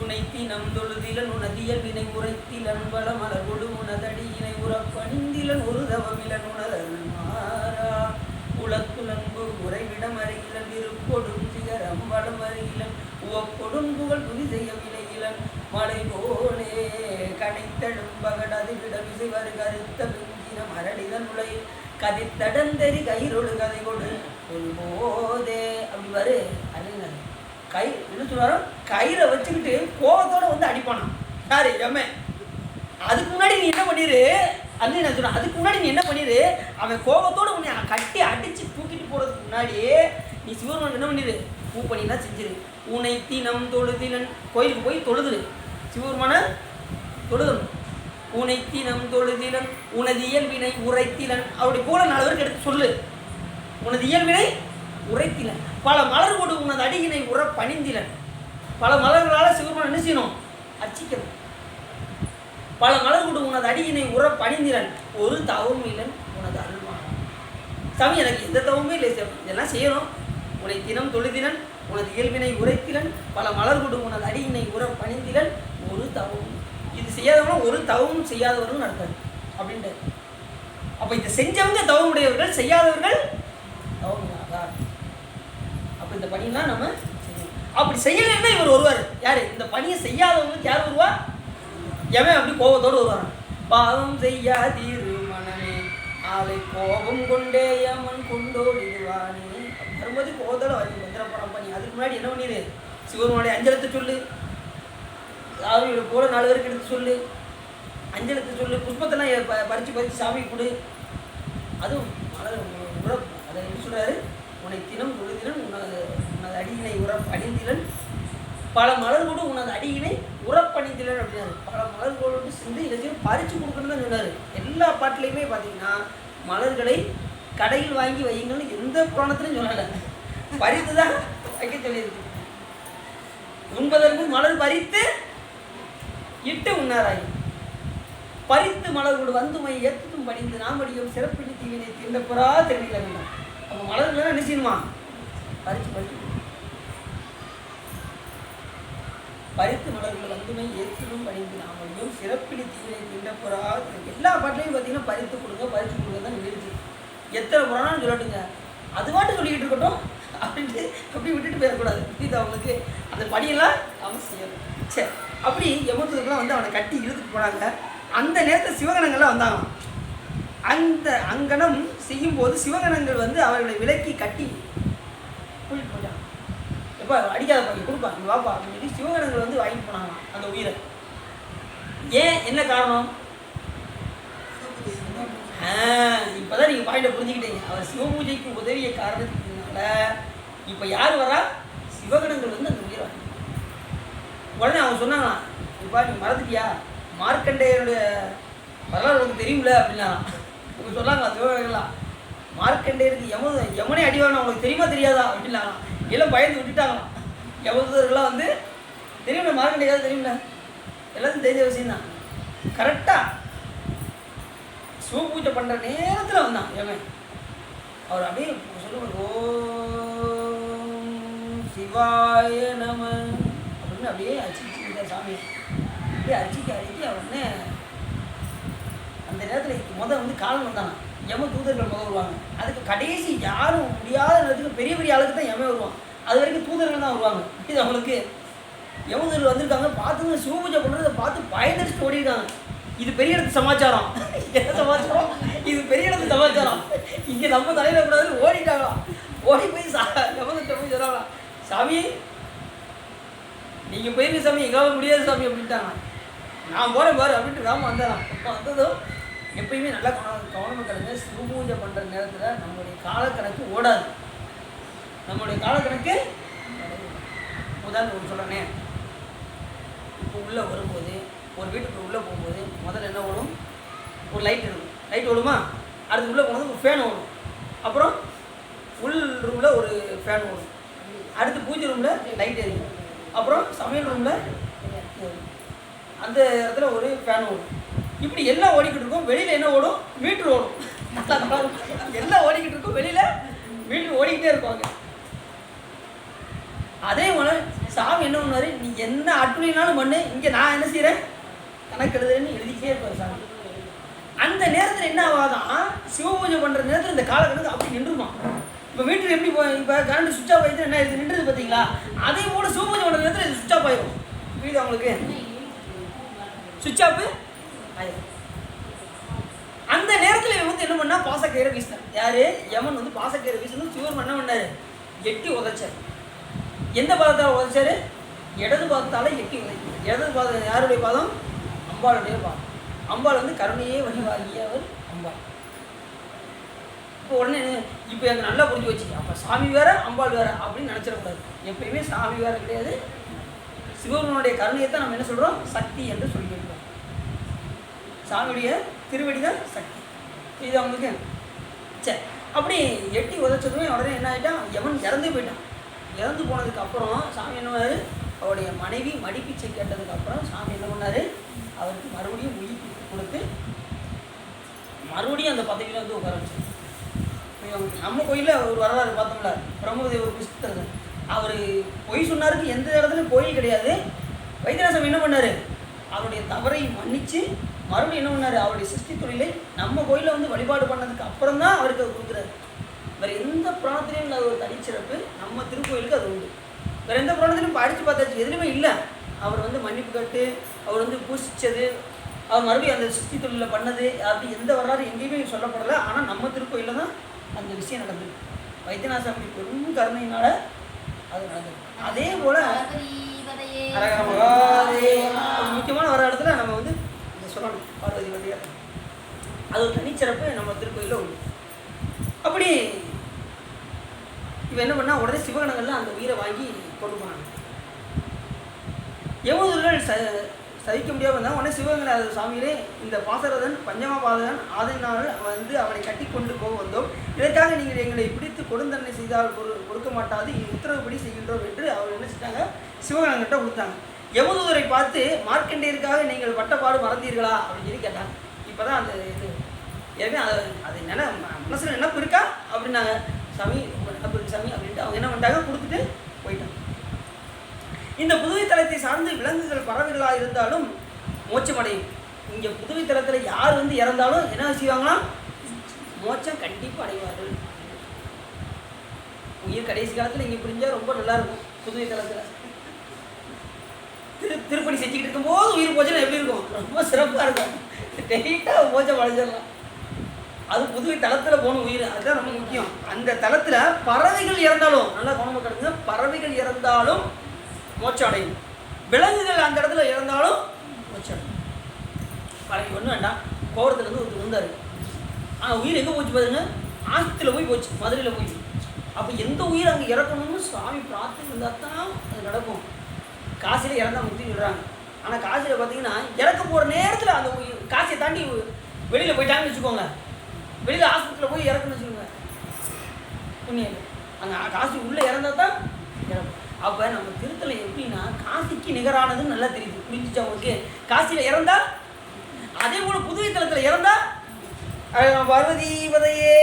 உனைத்தி நம் தொழுதிலன் உனதியல் வினை உரைத்திலன் வள மலர்கொடு உனதடியினை உறப்பணிந்திலன் ஒரு தவமிலன் உணதல் மாறா உலத்துலன்பு உறைவிடம் அருகிலன் விருப்பொடும் சிகரம் வளம் அருகிலன் உவப்பொடும் புகழ் துதி செய்ய வினையிலன் மலை போலே கனைத்தடும் பகடது விடமிசை வரு கருத்த பிஞ்சினம் அரடிதன் உலை கதித்தடந்தெறி கயிறொடு கதை கொடு போதே அப்படி வரு. அறிஞர் கை என்ன சொல்றாரோ, கயிறை வச்சுக்கிட்டு கோபத்தோட வந்து அடிப்பானான். யாரு? எம்மே. அதுக்கு முன்னாடி நீ என்ன பண்ணிரு, அல்ல நான் சொல்றேன், அதுக்கு முன்னாடி நீ என்ன பண்ணிரு, அவன் கோபத்தோட உன்னை கட்டி அடிச்சு தூக்கிட்டு போறதுக்கு முன்னாடியே நீ சிவபெருமான் என்ன பண்ணிரு, பூ பண்ணிலாம் செஞ்சிரு. உனை தினம் தொழுதிலன், கோயிலுக்கு போய் தொழுதுரு, சிவபெருமான தொழுதணும். உனை தினம் தொழுதிலன் உனது இயல்பினை உரைத்திலன், அவருடைய போல 4 பேருக்கு எடுத்து சொல்லு. உனது இயல்பினை உரைத்திலன் பல மலர் கொடு உனது அடியினை உற பணிந்திலன். பல மலர்களால் சிவபெருமான் என்ன செய்யணும், அர்ச்சிக்கணும். பல மலர் கொடு உனது அடியினை உற பணிந்திலன் ஒரு தவம் இல்லன் உனது அருள்வான். சாமி எனக்கு எந்த தவமே இல்லை, இதெல்லாம் செய்யணும். உனை தினம் தொழுதிலன் உனது இயல்பினை உரைத்திலன் பல மலர் கொடு உனது அடியினை உற பணிந்திலன் ஒரு தவம். இது செய்யாதவங்களும் ஒரு தவமும் செய்யாதவர்களும் நடக்காது அப்படின்ட்டு. அப்போ இதை செஞ்சவங்க தவம் உடையவர்கள், செய்யாதவர்கள் தவம் இல்லாதார். அப்போ இந்த பணியெல்லாம் நம்ம செய்யணும். அப்படி செய்யலைன்னா இவர் வருவார். யார்? இந்த பணியை செய்யாதவங்களுக்கு யார் வருவா? எவன் அப்படி கோபத்தோடு வருவான். பாவம் செய்யாதீரு மனமே ஆலை கோபம் கொண்டே யமன் கொண்டோடிடுவானே. வரும்போது கோபத்தோட வந்துடப்போறான் பண்ணி. அதுக்கு முன்னாடி என்ன பண்ணிடு, சிவனுடைய அஞ்சலத்தை சொல்லு, சாமியோட கூட 4 பேருக்கு எடுத்து சொல்லு, அஞ்சலத்தை சொல்லு, புஷ்பத்தெல்லாம் பறித்து சாமி கொடு. அதுவும் அதை என்ன சொல்றாரு, உன்னை தினம் தொழுதிலன் உனது அடியினை உறப்பணிந்திலன் பல மலர்களோடு உனது அடியினை உறப்பணிந்திலன் அப்படின்னாரு. பல மலர்களோடு சேர்ந்து இதையும் பறித்து கொடுக்கணும்னு தான் சொன்னார். எல்லா பாட்டிலையுமே பார்த்தீங்கன்னா மலர்களை கடையில் வாங்கி வையுங்கள்னு எந்த புராணத்திலையும் சொல்லலை, பறித்து தான் வைக்க சொல்லியிருக்கு. உண்பதற்கு மலர் பறித்து இட்டு உண்ணாராய் பறித்து மலர்களோடு வந்துமை ஏற்றும் படிந்து நாமடியும் சிறப்பிடி தீவினை தீண்டப்புறா தெரியல வேண்டும். அப்போ மலர்கள் என்ன செய்யணுமா, பறித்து பறித்து மலர்கள் வந்துமை ஏற்றும் படிந்து நாமடியும் சிறப்பிடி தீவினை தீண்டப்புறா. எல்லா பாட்டிலையும் பார்த்தீங்கன்னா பறித்து கொடுங்க தான் நிறுத்து. எத்தனை புறானாலும் சொல்லட்டுங்க, அது பாட்டு சொல்லிக்கிட்டு இருக்கட்டும் அப்படின்ட்டு அப்படி விட்டுட்டு போயிடக்கூடாது. இது அவங்களுக்கு அந்த படியெல்லாம் அவன் செய்யணும். சரி, அப்படி யமதூதர்கள்லாம் வந்து அவனை கட்டி இழுத்துட்டு போனாங்க. அந்த நேரத்தில் சிவகணங்கள்லாம் வந்தாங்க. அந்த அங்கனம் செய்யும்போது சிவகணங்கள் வந்து அவர்களை விலக்கி கட்டி கூட்டிட்டு போயிட்டாங்க. எப்போ அடிக்காத பாக்கி கொடுப்பாங்க வாப்பா அப்படின்னு சொல்லி சிவகணங்கள் வந்து வாங்கிட்டு போனாங்க அந்த உயிரை. ஏன், என்ன காரணம்? இப்போதான் நீங்கள் பாயிண்ட புரிஞ்சுக்கிட்டீங்க. அவர் சிவபூஜைக்கு உதவிய காரணத்தினால இப்போ யார் வரா, சிவகணங்கள் வந்து அந்த உயிரை வாங்கி உடனே அவங்க சொன்னாங்களாம், இப்போ நீ மறந்துட்டியா, மார்க்கண்டேயனுடைய வரலாறு உனக்கு தெரியும்ல அப்படின்னா அவங்க சொன்னாங்களா சிவகங்கலாம், மார்க்கண்டேயருக்கு யமனே அடிவாங்க அவங்களுக்கு தெரியுமா தெரியாதா அப்படின்னாங்களாம். எல்லாம் பயந்து விட்டுட்டாங்களாம். யமதூதர்கள்லாம் வந்து தெரியும்ல, மார்க்கண்டேயாவது தெரியும்ல, எல்லாத்தையும் தெரிஞ்ச விஷயம் தான். கரெக்டாக சிவபூஜை பண்ணுற நேரத்தில் வந்தான் யமன். அவர் அப்படியே சொல்லுவார், ஓம் சிவாய நம அப்படின்னு அப்படியே அடிச்சுக்கிட்ட சாமியை அப்படியே அடிக்க உடனே அந்த நேரத்தில் வந்து காலம் வந்தாங்க. யம தூதர்கள் வருவாங்க. அதுக்கு கடைசி யாரும் முடியாத நேரத்துக்கு பெரிய பெரிய ஆளுக்கு தான் யமே வருவான். அது வரைக்கும் தூதர்கள் தான் வருவாங்க. இது அவங்களுக்கு யமதூதர்கள் வந்திருக்காங்க, பார்த்துங்க சிவபூஜை பண்ணுறதை பார்த்து பயந்துட்டு ஓடிருக்காங்க. இது பெரிய இடத்து சமாச்சாரம். என்ன சமாச்சாரம்? இது பெரிய இடத்து சமாச்சாரம். இங்கே நம்ம தலையில் கூடாதுன்னு ஓடிட்டாங்களாம். ஓடி போய் யமதூதர்கிட்ட போய் சொல்கிறாங்களா, சாமி நீங்கள் போயிருக்க சாமி, எங்களால் முடியாது சாமி அப்படின்ட்டாங்க. நான் போகிறேன் பாரு அப்படின்ட்டு ராம வந்தாராம். வந்ததும் எப்பயுமே நல்லா கவனமாக கிடங்க. சிவபூஜை பண்ணுற நேரத்தில் நம்மளுடைய காலக்கணக்கு ஓடாது. நம்மளுடைய காலக்கணக்கு உதாரணம் சொல்கிறேனே, இப்போ உள்ளே வரும்போது ஒரு வீட்டுக்கு உள்ளே போகும்போது முதல்ல என்ன ஓடும், ஒரு லைட் இருக்கும். லைட் ஓடுமா, அடுத்து உள்ளே போனது ஒரு ஃபேன் ஓடும், அப்புறம் உள் ரூமில் ஒரு ஃபேன் ஓடும், அடுத்து பூஜை ரூமில் லைட் எரியும், அப்புறம் சமையல் ரூமில் அந்த இடத்துல ஒரு ஃபேன் ஓடும். இப்படி எல்லாம் ஓடிக்கிட்டு இருக்கும். வெளியில் என்ன ஓடும், மீட்ரு ஓடும். எல்லாம் ஓடிக்கிட்டு இருக்கும், வெளியில் மீட்ரு ஓடிக்கிட்டே இருப்பாங்க. அதே போல் சாமி என்ன பண்ணுவார், நீ என்ன அட்டுனாலும் பண்ணு, இங்கே நான் என்ன செய்கிறேன் கணக்கு எழுதுறேன்னு எழுதிக்கிட்டே இருப்பார் சாமி. அந்த நேரத்தில் என்ன ஆகாதான், சிவபூஜை பண்ணுற நேரத்தில் இந்த காலக்கணக்கு அப்படி நின்றுமா. இப்போ மீட்டர் எப்படி இப்போ கரண்ட் சுவிட்ச் ஆஃப் ஆகிட்டு என்ன இது நின்றுது பார்த்தீங்களா, அதே போல் சிவபூஜை பண்ணுற நேரத்தில் இது சுவிட்ச் ஆஃப் ஆயிடும். புரியுது அவங்களுக்கு, சுவிட்ச் ஆஃப் ஆயிடும். அந்த நேரத்தில் இவன் வந்து என்ன பண்ணா, பாசக்கயிறை வீசினார். யார், யமன் வந்து பாசக்கயிறை வீசணும். சிவன் என்ன பண்ணார், எட்டி உதைச்சார். எந்த பாதத்தால் உதைச்சாரு, இடது பாதத்தால் எட்டி உதைச்சார். இடது பாதம் யாருடைய பாதம், அம்பாளுடைய பாதம். அம்பாள் வந்து கருணையே வழிவாகியவர் அம்பாள். இப்போ உடனே இப்போ எனக்கு நல்லா புரிஞ்சு வச்சு, அப்போ சாமி வேற அம்பாள் வேற அப்படின்னு நினச்சிடக்கூடாது. எப்பயுமே சாமி வேற கிடையாது, சிவனுடைய கருணையை தான் நம்ம என்ன சொல்கிறோம், சக்தி என்று சொல்லியிருக்கோம். சாமியுடைய திருவடி தான் சக்தி. இது அவங்களுக்கு சரி. அப்படி எட்டி உதைச்சதுமே உடனே என்ன ஆகிட்டான், யமன் இறந்து போயிட்டான். இறந்து போனதுக்கு அப்புறம் சாமி என்ன பண்ணார், அவருடைய மனைவி மடிப்பிச்சை கேட்டதுக்கு அப்புறம் சாமி என்ன பண்ணார், அவருக்கு மறுபடியும் உயிர் கொடுத்து மறுபடியும் அந்த பதவியில் வந்து உட்கார வச்சார். நம்ம கோயிலில் ஒரு வரலாறு பார்த்தோம்ல, பிரம்மதேவர் புஷ்கரன், அவர் பொய் சொன்னாருக்கு எந்த இடத்துலையும் கோயில் கிடையாது. வைத்தியநாதன் என்ன பண்ணார், அவருடைய தவறை மன்னித்து மறுபடியும் என்ன பண்ணார், அவருடைய சிருஷ்டி தொழிலை நம்ம கோயிலில் வந்து வழிபாடு பண்ணதுக்கு அப்புறம் தான் அவருக்கு அது கொடுக்குறாரு. வேறு எந்த புராணத்திலையும் இல்லாத ஒரு தனிச்சிறப்பு நம்ம திருக்கோயிலுக்கு அது உண்டு. வேறு எந்த புராணத்திலையும் படித்து பார்த்தாச்சு, எதுலையுமே இல்லை. அவர் வந்து மன்னிப்பு கேட்டு அவர் வந்து பூசித்தது, அவர் மறுபடியும் அந்த சிருஷ்டி தொழிலில் பண்ணது, அப்படி எந்த வரலாறு எங்கேயுமே சொல்லப்படலை. ஆனால் நம்ம திருக்கோயிலில் தான் அந்த விஷயம் நடந்தது. வைத்தியநாத சாமி பெரும் கருணையினால அது நடந்தது. அதே போல் முக்கியமான வர இடத்துல நம்ம வந்து இந்த சொல்லணும், பார்வதி வதையா, அது ஒரு தனிச்சிறப்பு நம்ம திருக்கோயிலில் உண்டு. அப்படி இவன் என்ன பண்ணால் உடனே சிவகணங்கள்லாம் அந்த உயிரை வாங்கி கொண்டு போனாங்க. யமதூதர்கள் சகிக்க முடியாமல் இருந்தால் உடனே சிவகங்கை சாமியிலே, இந்த பாசரதன் பஞ்சமபாதகன் ஆதரினால் வந்து அவனை கட்டி கொண்டு போக வந்தோம். இதற்காக நீங்கள் எங்களை பிடித்து கொடுந்தன்னை செய்தால் கொடுக்க மாட்டாது, உத்தரவுப்படி செய்கின்றோம் என்று அவர் என்ன செஞ்சாங்க, சிவகணங்கிட்ட கொடுத்தாங்க. யமதூதரை பார்த்து, மார்க்கண்டேயருக்காக நீங்கள் பட்டப்பாடு மறந்தீர்களா அப்படின்னு சொல்லி கேட்டாங்க. இப்போ தான் அந்த இது ஏற்கனவே அது மனசில் நினப்பு இருக்கா அப்படின்னாங்க. சாமி ரொம்ப நினப்பு இருக்கு சாமி அப்படின்ட்டு அவங்க என்ன பண்ணிட்டாங்க, கொடுத்துட்டு போயிட்டாங்க. இந்த புதுவை தலத்தை சார்ந்து விலங்குகள் பறவைகளாக இருந்தாலும் மோட்சமடையும். இங்கே புதுவை தலத்தில் யார் வந்து இறந்தாலும் என்ன செய்வாங்களா, மோட்சம் கண்டிப்பாக அடைவார்கள். உயிர் கடைசி காலத்தில் இங்கே புரிஞ்சால் ரொம்ப நல்லாயிருக்கும். புதுவை தலத்தில் திருப்பணி செஞ்சுக்கிட்டு இருக்கும்போது உயிர் போச்சுன்னா எப்படி இருக்கும், ரொம்ப சிறப்பாக இருக்கும். டெய்ட்டாக மோட்சம் அடைஞ்சிடலாம். அது புதுவை தளத்தில் போகணும் உயிர், அதுதான் ரொம்ப முக்கியம். அந்த தளத்தில் பறவைகள் இறந்தாலும் நல்லா கவனமாக கிடக்குங்க, பறவைகள் இறந்தாலும் மோட்சம் அடையும். விலங்குகள் அந்த இடத்துல இறந்தாலும் மோட்சம் அடையும். பழகி ஒன்றும் வேண்டாம், கோவரத்துலேருந்து ஒருத்தர் வந்தார். ஆனால் உயிர் எங்கே போச்சு பாருங்க, ஆஸ்தியில் போய் போச்சு, மதுரையில் போய். அப்போ எந்த உயிர் அங்கே இறக்கணும்னு சுவாமி பிரார்த்தனை இருந்தால் தான் அது நடக்கும். காசியில் இறந்தா முக்தின்னு சொல்கிறாங்க. ஆனால் காசியில் பார்த்தீங்கன்னா இறக்க போகிற நேரத்தில் அந்த காசியை தாண்டி வெளியில் போயிட்டாங்கன்னு வச்சுக்கோங்க, வெளியில் ஹாஸ்பிட்டலில் போய் இறக்குன்னு வச்சுக்கோங்க, புண்ணியம் அங்கே காசி உள்ளே இறந்தால் தான் இறக்கும். அப்போ நம்ம திருத்தலை எப்படின்னா காசிக்கு நிகரானதுன்னு நல்லா தெரியுது, புரிஞ்சிச்சு அவங்களுக்கு. காசியில் இறந்தா அதே போல் புதுவை தலத்தில் இறந்தா பார்வதிபதையே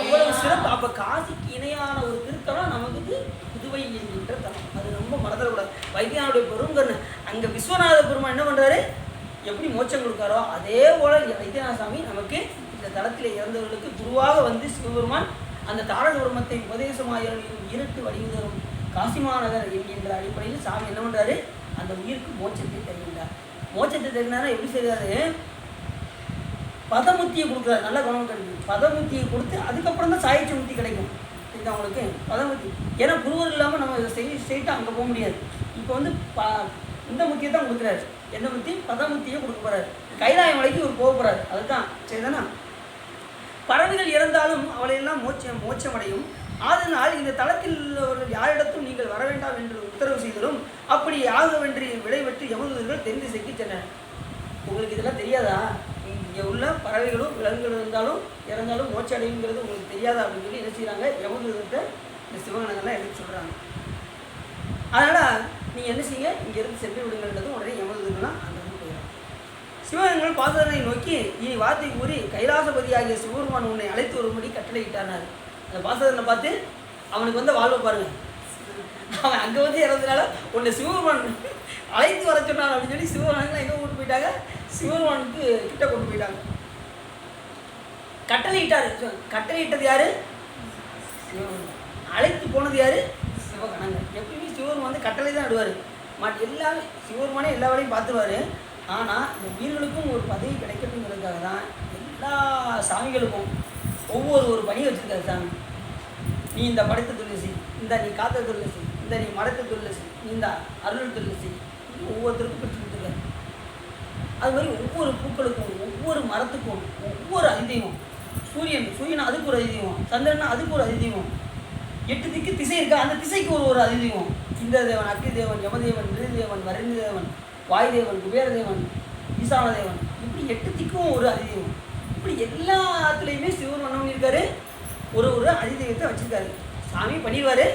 இவ்வளவு சிறப்பு. அப்போ காசிக்கு இணையான ஒரு திருத்தலம் நமக்கு புதுவை என்கின்ற தலம். அது ரொம்ப மறந்துடக்கூடாது. வைத்தியநாளுடைய பெருங்கண்ணு அங்கே விஸ்வநாத பெருமான் என்ன பண்ணுறாரு, எப்படி மோட்சம் கொடுக்காரோ அதே போல் வைத்தியநாத சாமி நமக்கு இந்த தலத்தில் இறந்தவர்களுக்கு குருவாக வந்து சிவபெருமான் அந்த தாரக பிரம்மத்தை உபதேசமாயிரம் இருட்டு வடிவுதரும் காசிமாநகர் என்கின்ற அடிப்படையில் சாமி என்ன பண்ணுறாரு, அந்த உயிருக்கு மோட்சத்தை தருகின்றார். மோட்சத்தை தருகினாரா எப்படி செய்கிறாரு, பதமுத்தியை கொடுக்குறாரு. நல்ல கவனம் கிடைக்கும். பதமுத்தியை கொடுத்து அதுக்கப்புறம் தான் சாயச்ச முத்தி கிடைக்கும். இது அவங்களுக்கு பதமுத்தி. ஏன்னா குருவர் இல்லாமல் நம்ம ஸ்ட்ரெயிட்டாக அங்கே போக முடியாது. இப்போ வந்து இந்த முத்தியை தான் கொடுக்குறாரு. எந்த முத்தி? பதமுத்தியை கொடுக்க போகிறாரு. கைலாய மலைக்கு ஒரு போக போகிறாரு. அதுதான் சரிதானா. பறவைகள் இறந்தாலும் அவளையெல்லாம் மோட்சமடையும். அதனால் இந்த தளத்தில் உள்ளவர்கள் யாரிடத்தும் நீங்கள் வர வேண்டாம் என்று உத்தரவு செய்தலும் அப்படி ஆகவென்று விடைபெற்று யமதூதர்கள் தென் திசைக்கு சென்றனர். உங்களுக்கு இதெல்லாம் தெரியாதா? இங்கே உள்ள பறவைகளும் விலங்குகள் இருந்தாலும் இறந்தாலும் மோட்சம் அடையுங்கிறது உங்களுக்கு தெரியாதா அப்படின்னு சொல்லி என்ன செய்கிறாங்க, யமதூதர்கிட்ட இந்த சிவகணங்கள்லாம் எடுத்து சொல்கிறாங்க. அதனால் நீங்கள் என்ன செய்யுங்க, இங்கேருந்து சென்று விடுங்கன்றது உடனே யமதூதர்கள்லாம் அந்த போயிடும். சிவகணங்கள் பாசனை நோக்கி இனி வார்த்தை கூறி கைலாசபதியாகிய சிவபெருமான் உன்னை அழைத்து வரும்படி கட்டளையிட்டார். அந்த பாசனை பார்த்து அவனுக்கு வந்து வாழ்வை பாருங்க, அவன் அங்கே வந்து இறந்ததுனால உன்னை சிவபெருமான் அழைத்து வர சொன்னான் அப்படின்னு சொல்லி சிவபெருமானுக்கு எங்கே கொண்டு போயிட்டாங்க, சிவபெருமானுக்கு கிட்ட கொண்டு போயிட்டாங்க. கட்டளையிட்டாரு. கட்டளையிட்டது யாரு? சிவபெருமான். அழைத்து போனது யாரு? சிவகணங்கள். எப்பயுமே சிவபெருமான் வந்து கட்டளை தான் விடுவார். எல்லாமே சிவபெருமானே எல்லா வேலையும் பார்த்துருவார். ஆனால் இந்த உயிர்களுக்கும் ஒரு பதவி கிடைக்கணுங்கிறதுக்காக தான் எல்லா சாமிகளுக்கும் ஒரு பணியை வச்சுருக்காரு சாமி. நீ இந்த படைத்த தொழில் செய், இந்த நீ காத்த தொழில் செய், இந்த நீ மடத்த தொழில் செய், நீ இந்த அருள் தொழில் செய், ஒவ்வொருத்தருக்கும் பிடிச்சி கொடுத்துருக்காரு. அது மாதிரி ஒவ்வொரு பூக்களுக்கும் ஒவ்வொரு மரத்துக்கும் ஒவ்வொரு அதிதெய்வம். சூரியன் அதுக்கு ஒரு அதிதெய்வம், சந்திரனா அதுக்கு ஒரு அதிதெய்வம், 8 திக்கு திசை இருக்கா அந்த திசைக்கு ஒரு அதிதெய்வம். இந்திர தேவன், அக்னி தேவன், யமதேவன், நிருதேவன், வருண தேவன், வாயுதேவன், குபேர தேவன், ஈசான தேவன், இப்படி 8 திக்கும் ஒரு அதிதெய்வம். இப்படி எல்லாத்துலேயுமே சிவபெருமான் இருக்காரு, ஒரு அதிதெய்வத்தை வச்சுருக்காரு. சாமி பண்ணிடுவார்.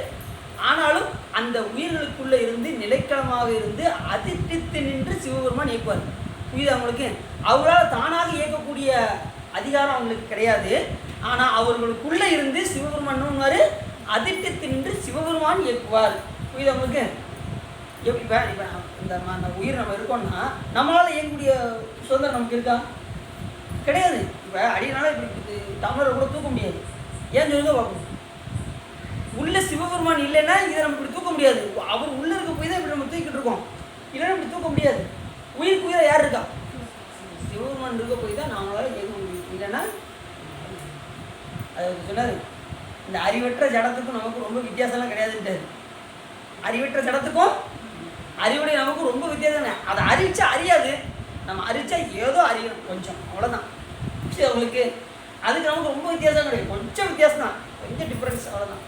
ஆனாலும் அந்த உயிர்களுக்குள்ளே இருந்து நிலைக்களமாக இருந்து அதிர்ஷ்டித்து நின்று சிவபெருமான் இயக்குவார். புரியுது அவங்களுக்கு? அவரால் தானாக இயக்கக்கூடிய அதிகாரம் அவங்களுக்கு கிடையாது. ஆனால் அவர்களுக்குள்ளே இருந்து சிவபெருமான் அதிர்ஷ்டித்து நின்று சிவபெருமான் இயக்குவார். புரியுது அவங்களுக்கு? இப்போ இந்த உயிர் நம்ம இருக்கோம்னா நம்மளால் இயங்கக்கூடிய சுதந்திரம் நமக்கு இருக்கா? கிடையாது. இப்போ அடினால இப்படி டம்ளரை கூட தூக்க முடியாது. ஏன் சொல்லுங்க பார்க்கணும். உள்ள சிவபெருமான் இல்லைன்னா இதை நம்ம இப்படி தூக்க முடியாது. அவர் உள்ளே இருக்க போய் தான் இப்படி நம்ம தூக்கிட்டு இருக்கோம். இல்லைன்னா இப்படி தூக்க முடியாது. உயிருக்கு உயிரை யார் இருக்கா? சிவபெருமான் இருக்க போய் தான் நம்மளால் இயங்க முடியும். இல்லைன்னா அது சொன்னார், இந்த அறிவற்ற ஜடத்துக்கும் நமக்கு ரொம்ப வித்தியாசம்லாம் கிடையாதுன்ட்டார். அறிவற்ற ஜடத்துக்கும் அறிவுடைய நமக்கும் ரொம்ப வித்தியாசம். அதை அறிவிச்சா அறியாது, நம்ம அறிவிச்சா ஏதோ அறியணும் கொஞ்சம், அவ்வளோதான். சரி அவங்களுக்கு அதுக்கு நமக்கு ரொம்ப வித்தியாசம் கிடையாது, கொஞ்சம் வித்தியாசம் தான், கொஞ்சம் டிஃப்ரென்ஸ், அவ்வளோதான்.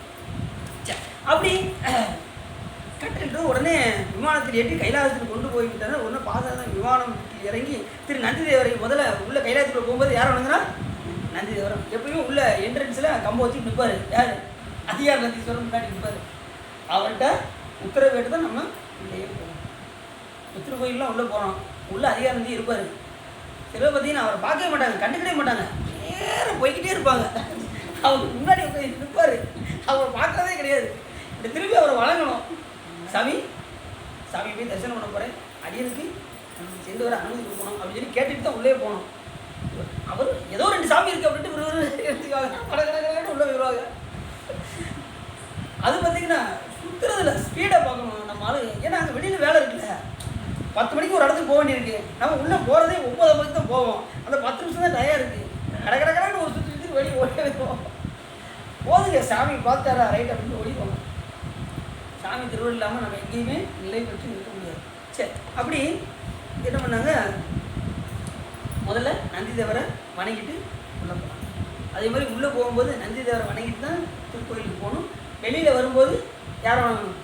சரி அப்படி கட்டிட்டு உடனே விமானத்தில் ஏற்றி கைலாசத்தில் கொண்டு போய்விட்டார். உடனே பாசம் விமானம் இறங்கி நந்தி தேவரை முதல்ல உள்ள கைலாசத்தில் போகும்போது யார் வணங்குறா? நந்தி தேவரம். எப்பயுமே உள்ள என்ட்ரன்ஸில் கம்பை வச்சு நிற்பார். யார்? அதிகார நந்தீஸ்வரர் முன்னாடி நிற்பார். அவர்கிட்ட உத்தரவு கேட்டு தான் நம்ம உள்ளே போகணும். உத்திர கோயிலெலாம் உள்ளே போகிறோம், உள்ள அதிகார நந்தி இருப்பார். சில பார்த்தீங்கன்னா அவரை பார்க்கவே மாட்டாங்க, கண்டுக்கிட்டே மாட்டாங்க, நேரம் போய்கிட்டே இருப்பாங்க. அவர் முன்னாடி நிற்பார், அவர் பார்க்கறதே கிடையாது. இப்படி திரும்பி அவரை வழங்கணும். சாமி போய் தரிசனம் பண்ண போகிறேன், அடியனுக்கு சென்று வர அனுமதி கொடுக்கணும் அப்படின்னு சொல்லி கேட்டுட்டு தான் உள்ளே போகணும். அவர் ஏதோ 2 சாமி இருக்குது அப்படின்ட்டு எடுத்துக்காங்க, கடற்கடை உள்ளே வருவாங்க. அது பார்த்தீங்கன்னா சுற்றுறதுல ஸ்பீடாக பார்க்கணும் நம்ம ஆளு. ஏன்னா அங்கே வெளியில் வேலை இருக்குல்ல, 10 மணிக்கு ஒரு இடத்துக்கு போக வேண்டியிருக்கு. நம்ம உள்ளே போகிறதே 9 மணிக்கு தான் போவோம். அந்த 10 நிமிஷம் தான் டயம் இருக்குது. கடற்கடை ஒரு சுற்றி வெளியே ஓடி வைப்போம். போதுங்க சாமி பார்த்தாரா ரைட் அப்படின்னு ஓடி போகணும். சாமி திருவள்ளுவர் இல்லாமல் நம்ம எங்கேயுமே நிலை பெற்று நிற்க முடியாது. சரி அப்படி என்ன பண்ணாங்க, முதல்ல நந்தி தேவரை வணங்கிட்டு உள்ளே போனாங்க. அதே மாதிரி உள்ளே போகும்போது நந்தி தேவரை வணங்கிட்டு தான் திருக்கோயிலுக்கு போகணும். வெளியில் வரும்போது யாரை வணங்கணும்?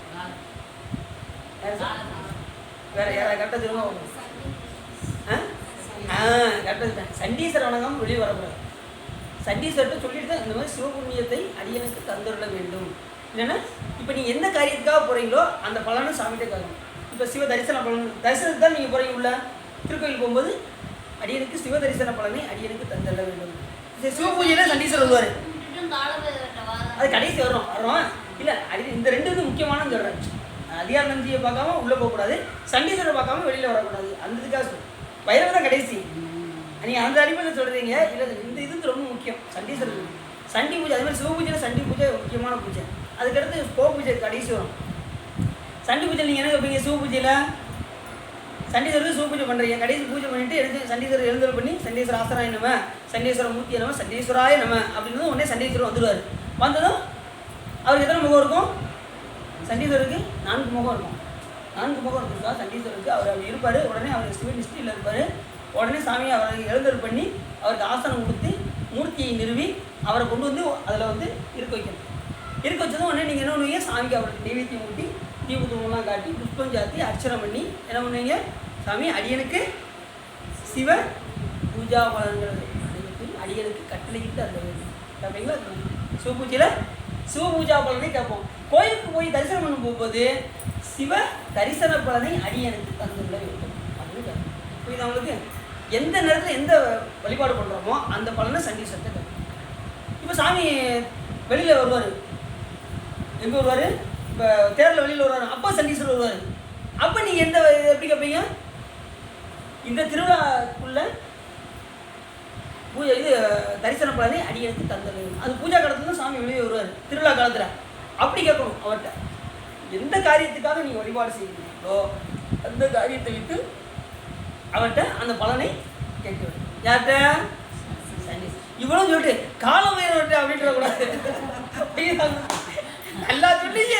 வேற யாராவது கரெக்டாக திரும்ப கரெக்டாக சண்டீஸ்வரர் வணங்காமல் வெளியே வரக்கூடாது. சண்டீஸ்வரர்கிட்ட சொல்லிட்டு தான் இந்த மாதிரி சிவபுண்ணியத்தை அடியனுக்கு தந்துள்ள வேண்டும். இல்லைன்னா இப்போ நீங்கள் எந்த காரியத்துக்காக போகிறீங்களோ அந்த பலனும் சாமிகிட்டே கேட்கணும். இப்போ சிவ தரிசன பலன் தரிசனத்துக்கு தான் நீங்கள் போகிறீங்க உள்ள திருக்கோயில் போகும்போது அடியனுக்கு சிவ தரிசன பலனை அடியனுக்கு தந்துள்ள வேண்டும். சிவபூஜையில் சண்டீஸ்வரர் வருவார், அது கடைசி வரும் இல்லை இந்த ரெண்டு வந்து முக்கியமானு சொல்கிறேன். அதிகார நந்தியை பார்க்காம உள்ளே போகக்கூடாது, சண்டீஸ்வரரை பார்க்காம வெளியில் வரக்கூடாது. அந்த இதுக்காக பைரவர் தான் கடைசி. நீங்கள் அந்த அடிப்படையில் சொல்கிறீங்க இல்லை, இந்த இது ரொம்ப முக்கியம். சண்டீஸ்வரர் சண்டி பூஜை, அது மாதிரி சிவ பூஜையில் சண்டி பூஜை முக்கியமான பூஜை. அதுக்கடுத்து கோ பூஜை கடைசி வரும். சண்டி பூஜை நீங்கள் என்ன கேட்பீங்க? சிவ பூஜையில் சண்டீஸ்வரருக்கு சிவ பூஜை பண்ணுறீங்க, கடைசி பூஜை பண்ணிவிட்டு எடுத்து சண்டீஸ்வரர் எழுந்தல் பண்ணி சண்டீஸ்வர ஆசனாய நம்ம, சண்டீஸ்வர மூர்த்திய நம்ம, சண்டீஸ்வராய நம்ம அப்படின்னு உடனே சண்டீஸ்வரர் வந்துடுவார். வந்ததும் அவருக்கு எத்தனை முகம் இருக்கும்? சண்டீஸ்வரருக்கு 4 முகம் இருக்கும். 4 முகம் இருக்குக்கா சண்டீஸ்வரருக்கு. அவர் அப்படி இருப்பார். உடனே அவர் சிவன் நிஷ்டையில் இருப்பார். உடனே சாமியை அவரை எழுந்தல் பண்ணி அவருக்கு ஆசனம் கொடுத்து மூர்த்தியை நிறுவி அவரை கொண்டு வந்து அதில் வந்து இருக்க வைக்கணும். இருக்க வச்சதும் உடனே நீங்கள் என்ன பண்ணுவீங்க? சாமிக்கு அவருக்கு நெய்வேத்தியம் ஊட்டி தீபத்தூங்கெல்லாம் காட்டி புஷ்பம் சாத்தி அர்ச்சனை பண்ணி என்ன பண்ணுவீங்க? சாமி அடியனுக்கு சிவ பூஜா பலன்கள் அடியனுக்கு கட்டளைக்கிட்டு அந்த கேட்பீங்களா? சிவபூஜையில் சிவபூஜா பலனை கேட்போம். கோயிலுக்கு போய் தரிசனம் பண்ண போகும்போது சிவ தரிசன பலனை அடியனுக்கு தந்துள்ள வேண்டும் அப்படின்னு கேட்போம். புரியுது அவங்களுக்கு? எந்த நேரத்தில் எந்த வழிபாடு பண்ணுறோமோ அந்த பலனை சண்டீஸ்வரத்தை கேட்போம். இப்போ சாமி வெளியில் வருவார். எங்கே வருவார்? இப்போ தேரில் வெளியில் வருவார். அப்போ சண்டீஸ்வரர் வருவார். அப்போ நீங்கள் எந்த எப்படி கேட்பீங்க? இந்த திருவிழாக்குள்ள பூஜை இது தரிசன பலனை அடியனுக்கு தந்தது. அது பூஜா காலத்துல தான் சாமி வெளியே வருவார். திருவிழா காலத்தில் அப்படி கேட்கணும் அவர்கிட்ட. எந்த காரியத்துக்காக நீங்கள் வழிபாடு செய்கிறீங்களோ அந்த காரியத்தை விட்டு அவர்கிட்ட அந்த பலனை கேட்கணும். யார்கிட்ட? இவ்வளோ சொல்லிட்டு காலம் வேறவர்கிட்ட அப்படின்ற கூடாது. நல்லா சொல்லிங்க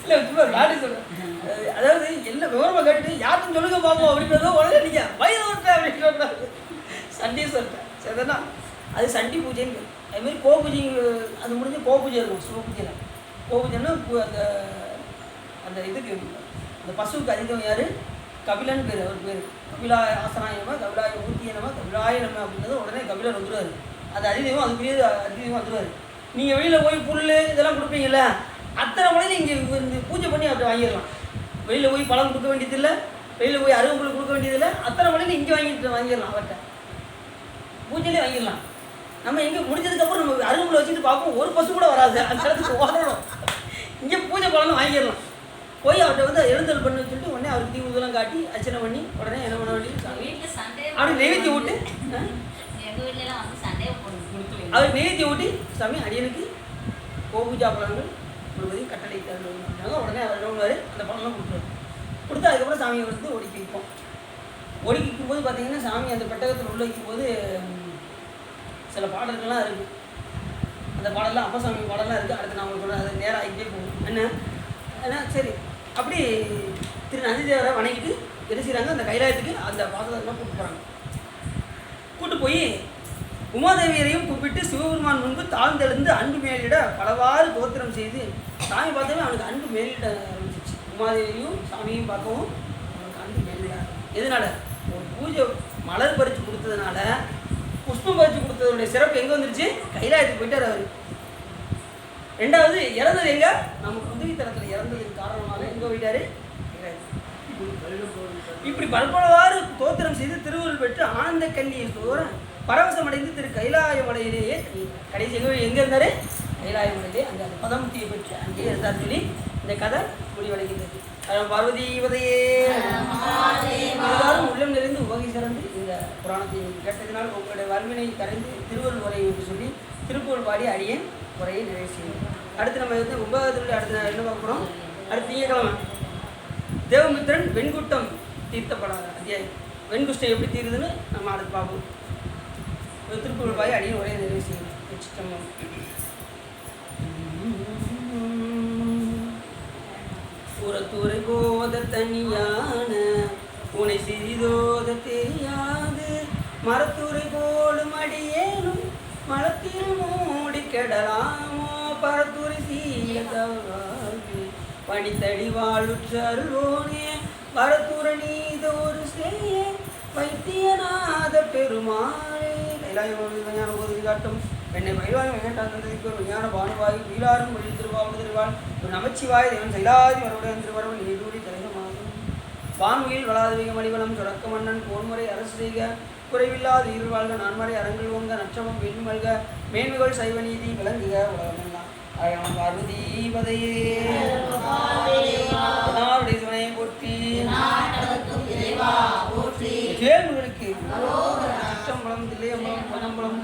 இல்லை சும்மா காட்டி சொல்கிறேன். அதாவது எல்லாம் விவரமாக கேட்டு யாருக்கும் சொல்லுங்க பார்ப்போம் அப்படின்றதோ உடனே நீங்கள் வயதோட்ட அப்படின்ற சண்டீஸ்வரர்கிட்ட சரிதானா? அது சண்டி பூஜைன்னு. அதுமாரி கோ பூஜை அது முடிஞ்சு கோ பூஜை இருக்கும். சிவ பூஜையில் கோ பூஜைன்னா அந்த அந்த இதுக்கு அந்த பசுவுக்கு அதிகம் யார்? கபிலன் பேர். அவர் பேர் கபிலா ஆசனாயமா, கபிலாய மூர்த்தியனமா, கபிலாய நம்ம அப்படின்றது உடனே கபிலர் வந்துடுவார். அது அதிதெய்வம், அதுக்குரிய அதிதெய்வம் வந்துடுவார். நீங்கள் வெளியில் போய் புல் இதெல்லாம் கொடுப்பீங்கல்ல, அத்தனை மணியில் இங்கே இந்த பூஜை பண்ணி அவர்கிட்ட வாங்கிடலாம். வெளியில் போய் பழம் கொடுக்க வேண்டியதில்லை, வெளியில் போய் அருகம்புல் கொடுக்க வேண்டியதில்லை. அத்தனை மணியில் இங்கே வாங்கிடலாம். அவர்கிட்ட பூஜையிலே வாங்கிடலாம். நம்ம எங்கே முடிஞ்சதுக்கப்புறம் நம்ம அருகம்புல் வச்சுட்டு பார்ப்போம், ஒரு பசு கூட வராது. அந்த இடத்துக்கு ஓடணும். இங்கே பூஜை பழம் வாங்கிடலாம். போய் அவர்கிட்ட வந்து எழுந்தல் பண்ணி வச்சுட்டு உடனே அவருக்கு தீ ஊதெல்லாம் காட்டி அர்ச்சனை பண்ணி உடனே என்ன பண்ண வேண்டியது? அப்படி நெய்வேத்தி ஊட்டி அவர் நெய்வேத்தி ஊட்டி சாமி அடியனுக்கு கோபூஜா பலன்கள் கொடுப்பதை கட்டளை தருவாங்க. உடனே அவர் என்ன பண்ணுவார்? அந்த பலன்லாம் கொடுத்துருவார். கொடுத்து அதுக்கப்புறம் சாமியை வந்து ஒடுக்கி வைப்போம். ஒடுக்கி வைக்கும்போது பார்த்தீங்கன்னா சாமி அந்த பெட்டகத்தில் உள்ள வைக்கும்போது சில பாடல்கள்லாம் இருக்குது. அந்த பாடலாம் அப்பசாமி பாடலாம் இருக்குது. அடுத்து நான் உங்களுக்கு சொல்கிறேன். அது நேராக ஆகிட்டே போகும். என்ன சரி அப்படி திரு நந்திதேவரை வணங்கிட்டு என்ன செய்கிறாங்க? அந்த கைலாயத்துக்கு அந்த பாசதெல்லாம் கூப்பிட்டு போகிறாங்க. கூப்பிட்டு போய் உமாதேவியரையும் கூப்பிட்டு சிவபெருமான் முன்பு தாழ்ந்தெழுந்து அன்பு மேலிட பலவாறு தோத்திரம் செய்து சாமி பார்த்தவே அவனுக்கு அன்பு மேலிட ஆரம்பிச்சிச்சு. உமாதேவியும் சாமியும் பார்க்கவும் அவனுக்கு அன்பு மேலிட. எதனால? ஒரு பூஜை மலர் பறித்து கொடுத்ததுனால, புஷ்பம் பறித்து கொடுத்ததுடைய சிறப்பு எங்கே வந்துருச்சு? கைலாயத்துக்கு போயிட்டார் அவர். ரெண்டாவது இறந்தது எங்க? நமக்கு உதவி தரத்தில் இறந்ததுக்கு காரணமாக எங்கே போயிட்டாரு? இப்படி பல்பலவாறு தோத்திரம் செய்து திருவுருள் பெற்று ஆனந்த கண்ணியில் தோற பரவசமடைந்து திரு கைலாயமலையிலேயே கடைசி எங்கே இருந்தார்? கைலாயமலையிலே அந்த பதமுத்தியை பெற்று அங்கேயே இருந்தார் சொல்லி இந்த கதை முடிவடைகின்றது. பார்வதி உதயே உள்ளம் நிறைந்து உவகை சிறந்து இந்த புராணத்தை கேட்டதினால் உங்களுடைய வறுமையை கரைந்து திருவள்ளுவர் உரை என்று சொல்லி திருப்புகழ் பாடி அடியேன் உரையை நிறைவு செய்யும். அடுத்து நம்ம வந்து 9வது அடுத்து என்ன பார்க்க போகிறோம்? அடுத்து திங்கக்கிழமை தேவமித்திரன் வெண்குட்டம் தீர்த்தப்பட அத்தியாயம். வெண்குஷ்டம் எப்படி தீருதுன்னு நம்ம அடுத்து பார்ப்போம். திருப்புகழ் பாடி அடியேன் உரையை நிறைவு செய்யும். உரத்துறை போத தனியான உனை சிறிதோத தெரியாது மரத்துறை போடும் அடியேனும் மலத்தில் மூடி கெடலாமோ பரத்துறை சீயதாவது பணித்தடி வாழுற்ற அருள்வோனே வரத்துரணீதோடு சேயே வைத்தியநாத பெருமாளே கைலாய விஞ்ஞான போது காட்டும் என்னை பயில்வாய் வெங்கடாந்ததிக்கு ஒரு விஞ்ஞான பானுவாய் வீலாரும் மொழி திருவாவூர் திருவாள் ஒரு நமச்சிவாய் தேவன் சைலாதி மறுபடியும் திருவரவன் நீடூடி தலைவமாகும் வான்மையில் வளாதவிக மணிவனம் தொடக்க மன்னன் போன்முறை அரசு செய்க குறைவில்லாத இருவாழ்க நான்மறை அரங்கள் ஓங்க நற்றமம் வெண்மல்க மேன்மைகள் சைவ நீதி விளங்குக உலகமெல்லாம் அழகான பார்வதீபதையே போற்றி கேள்விகளுக்கு தில்லையம்பலம் பனம்பலம்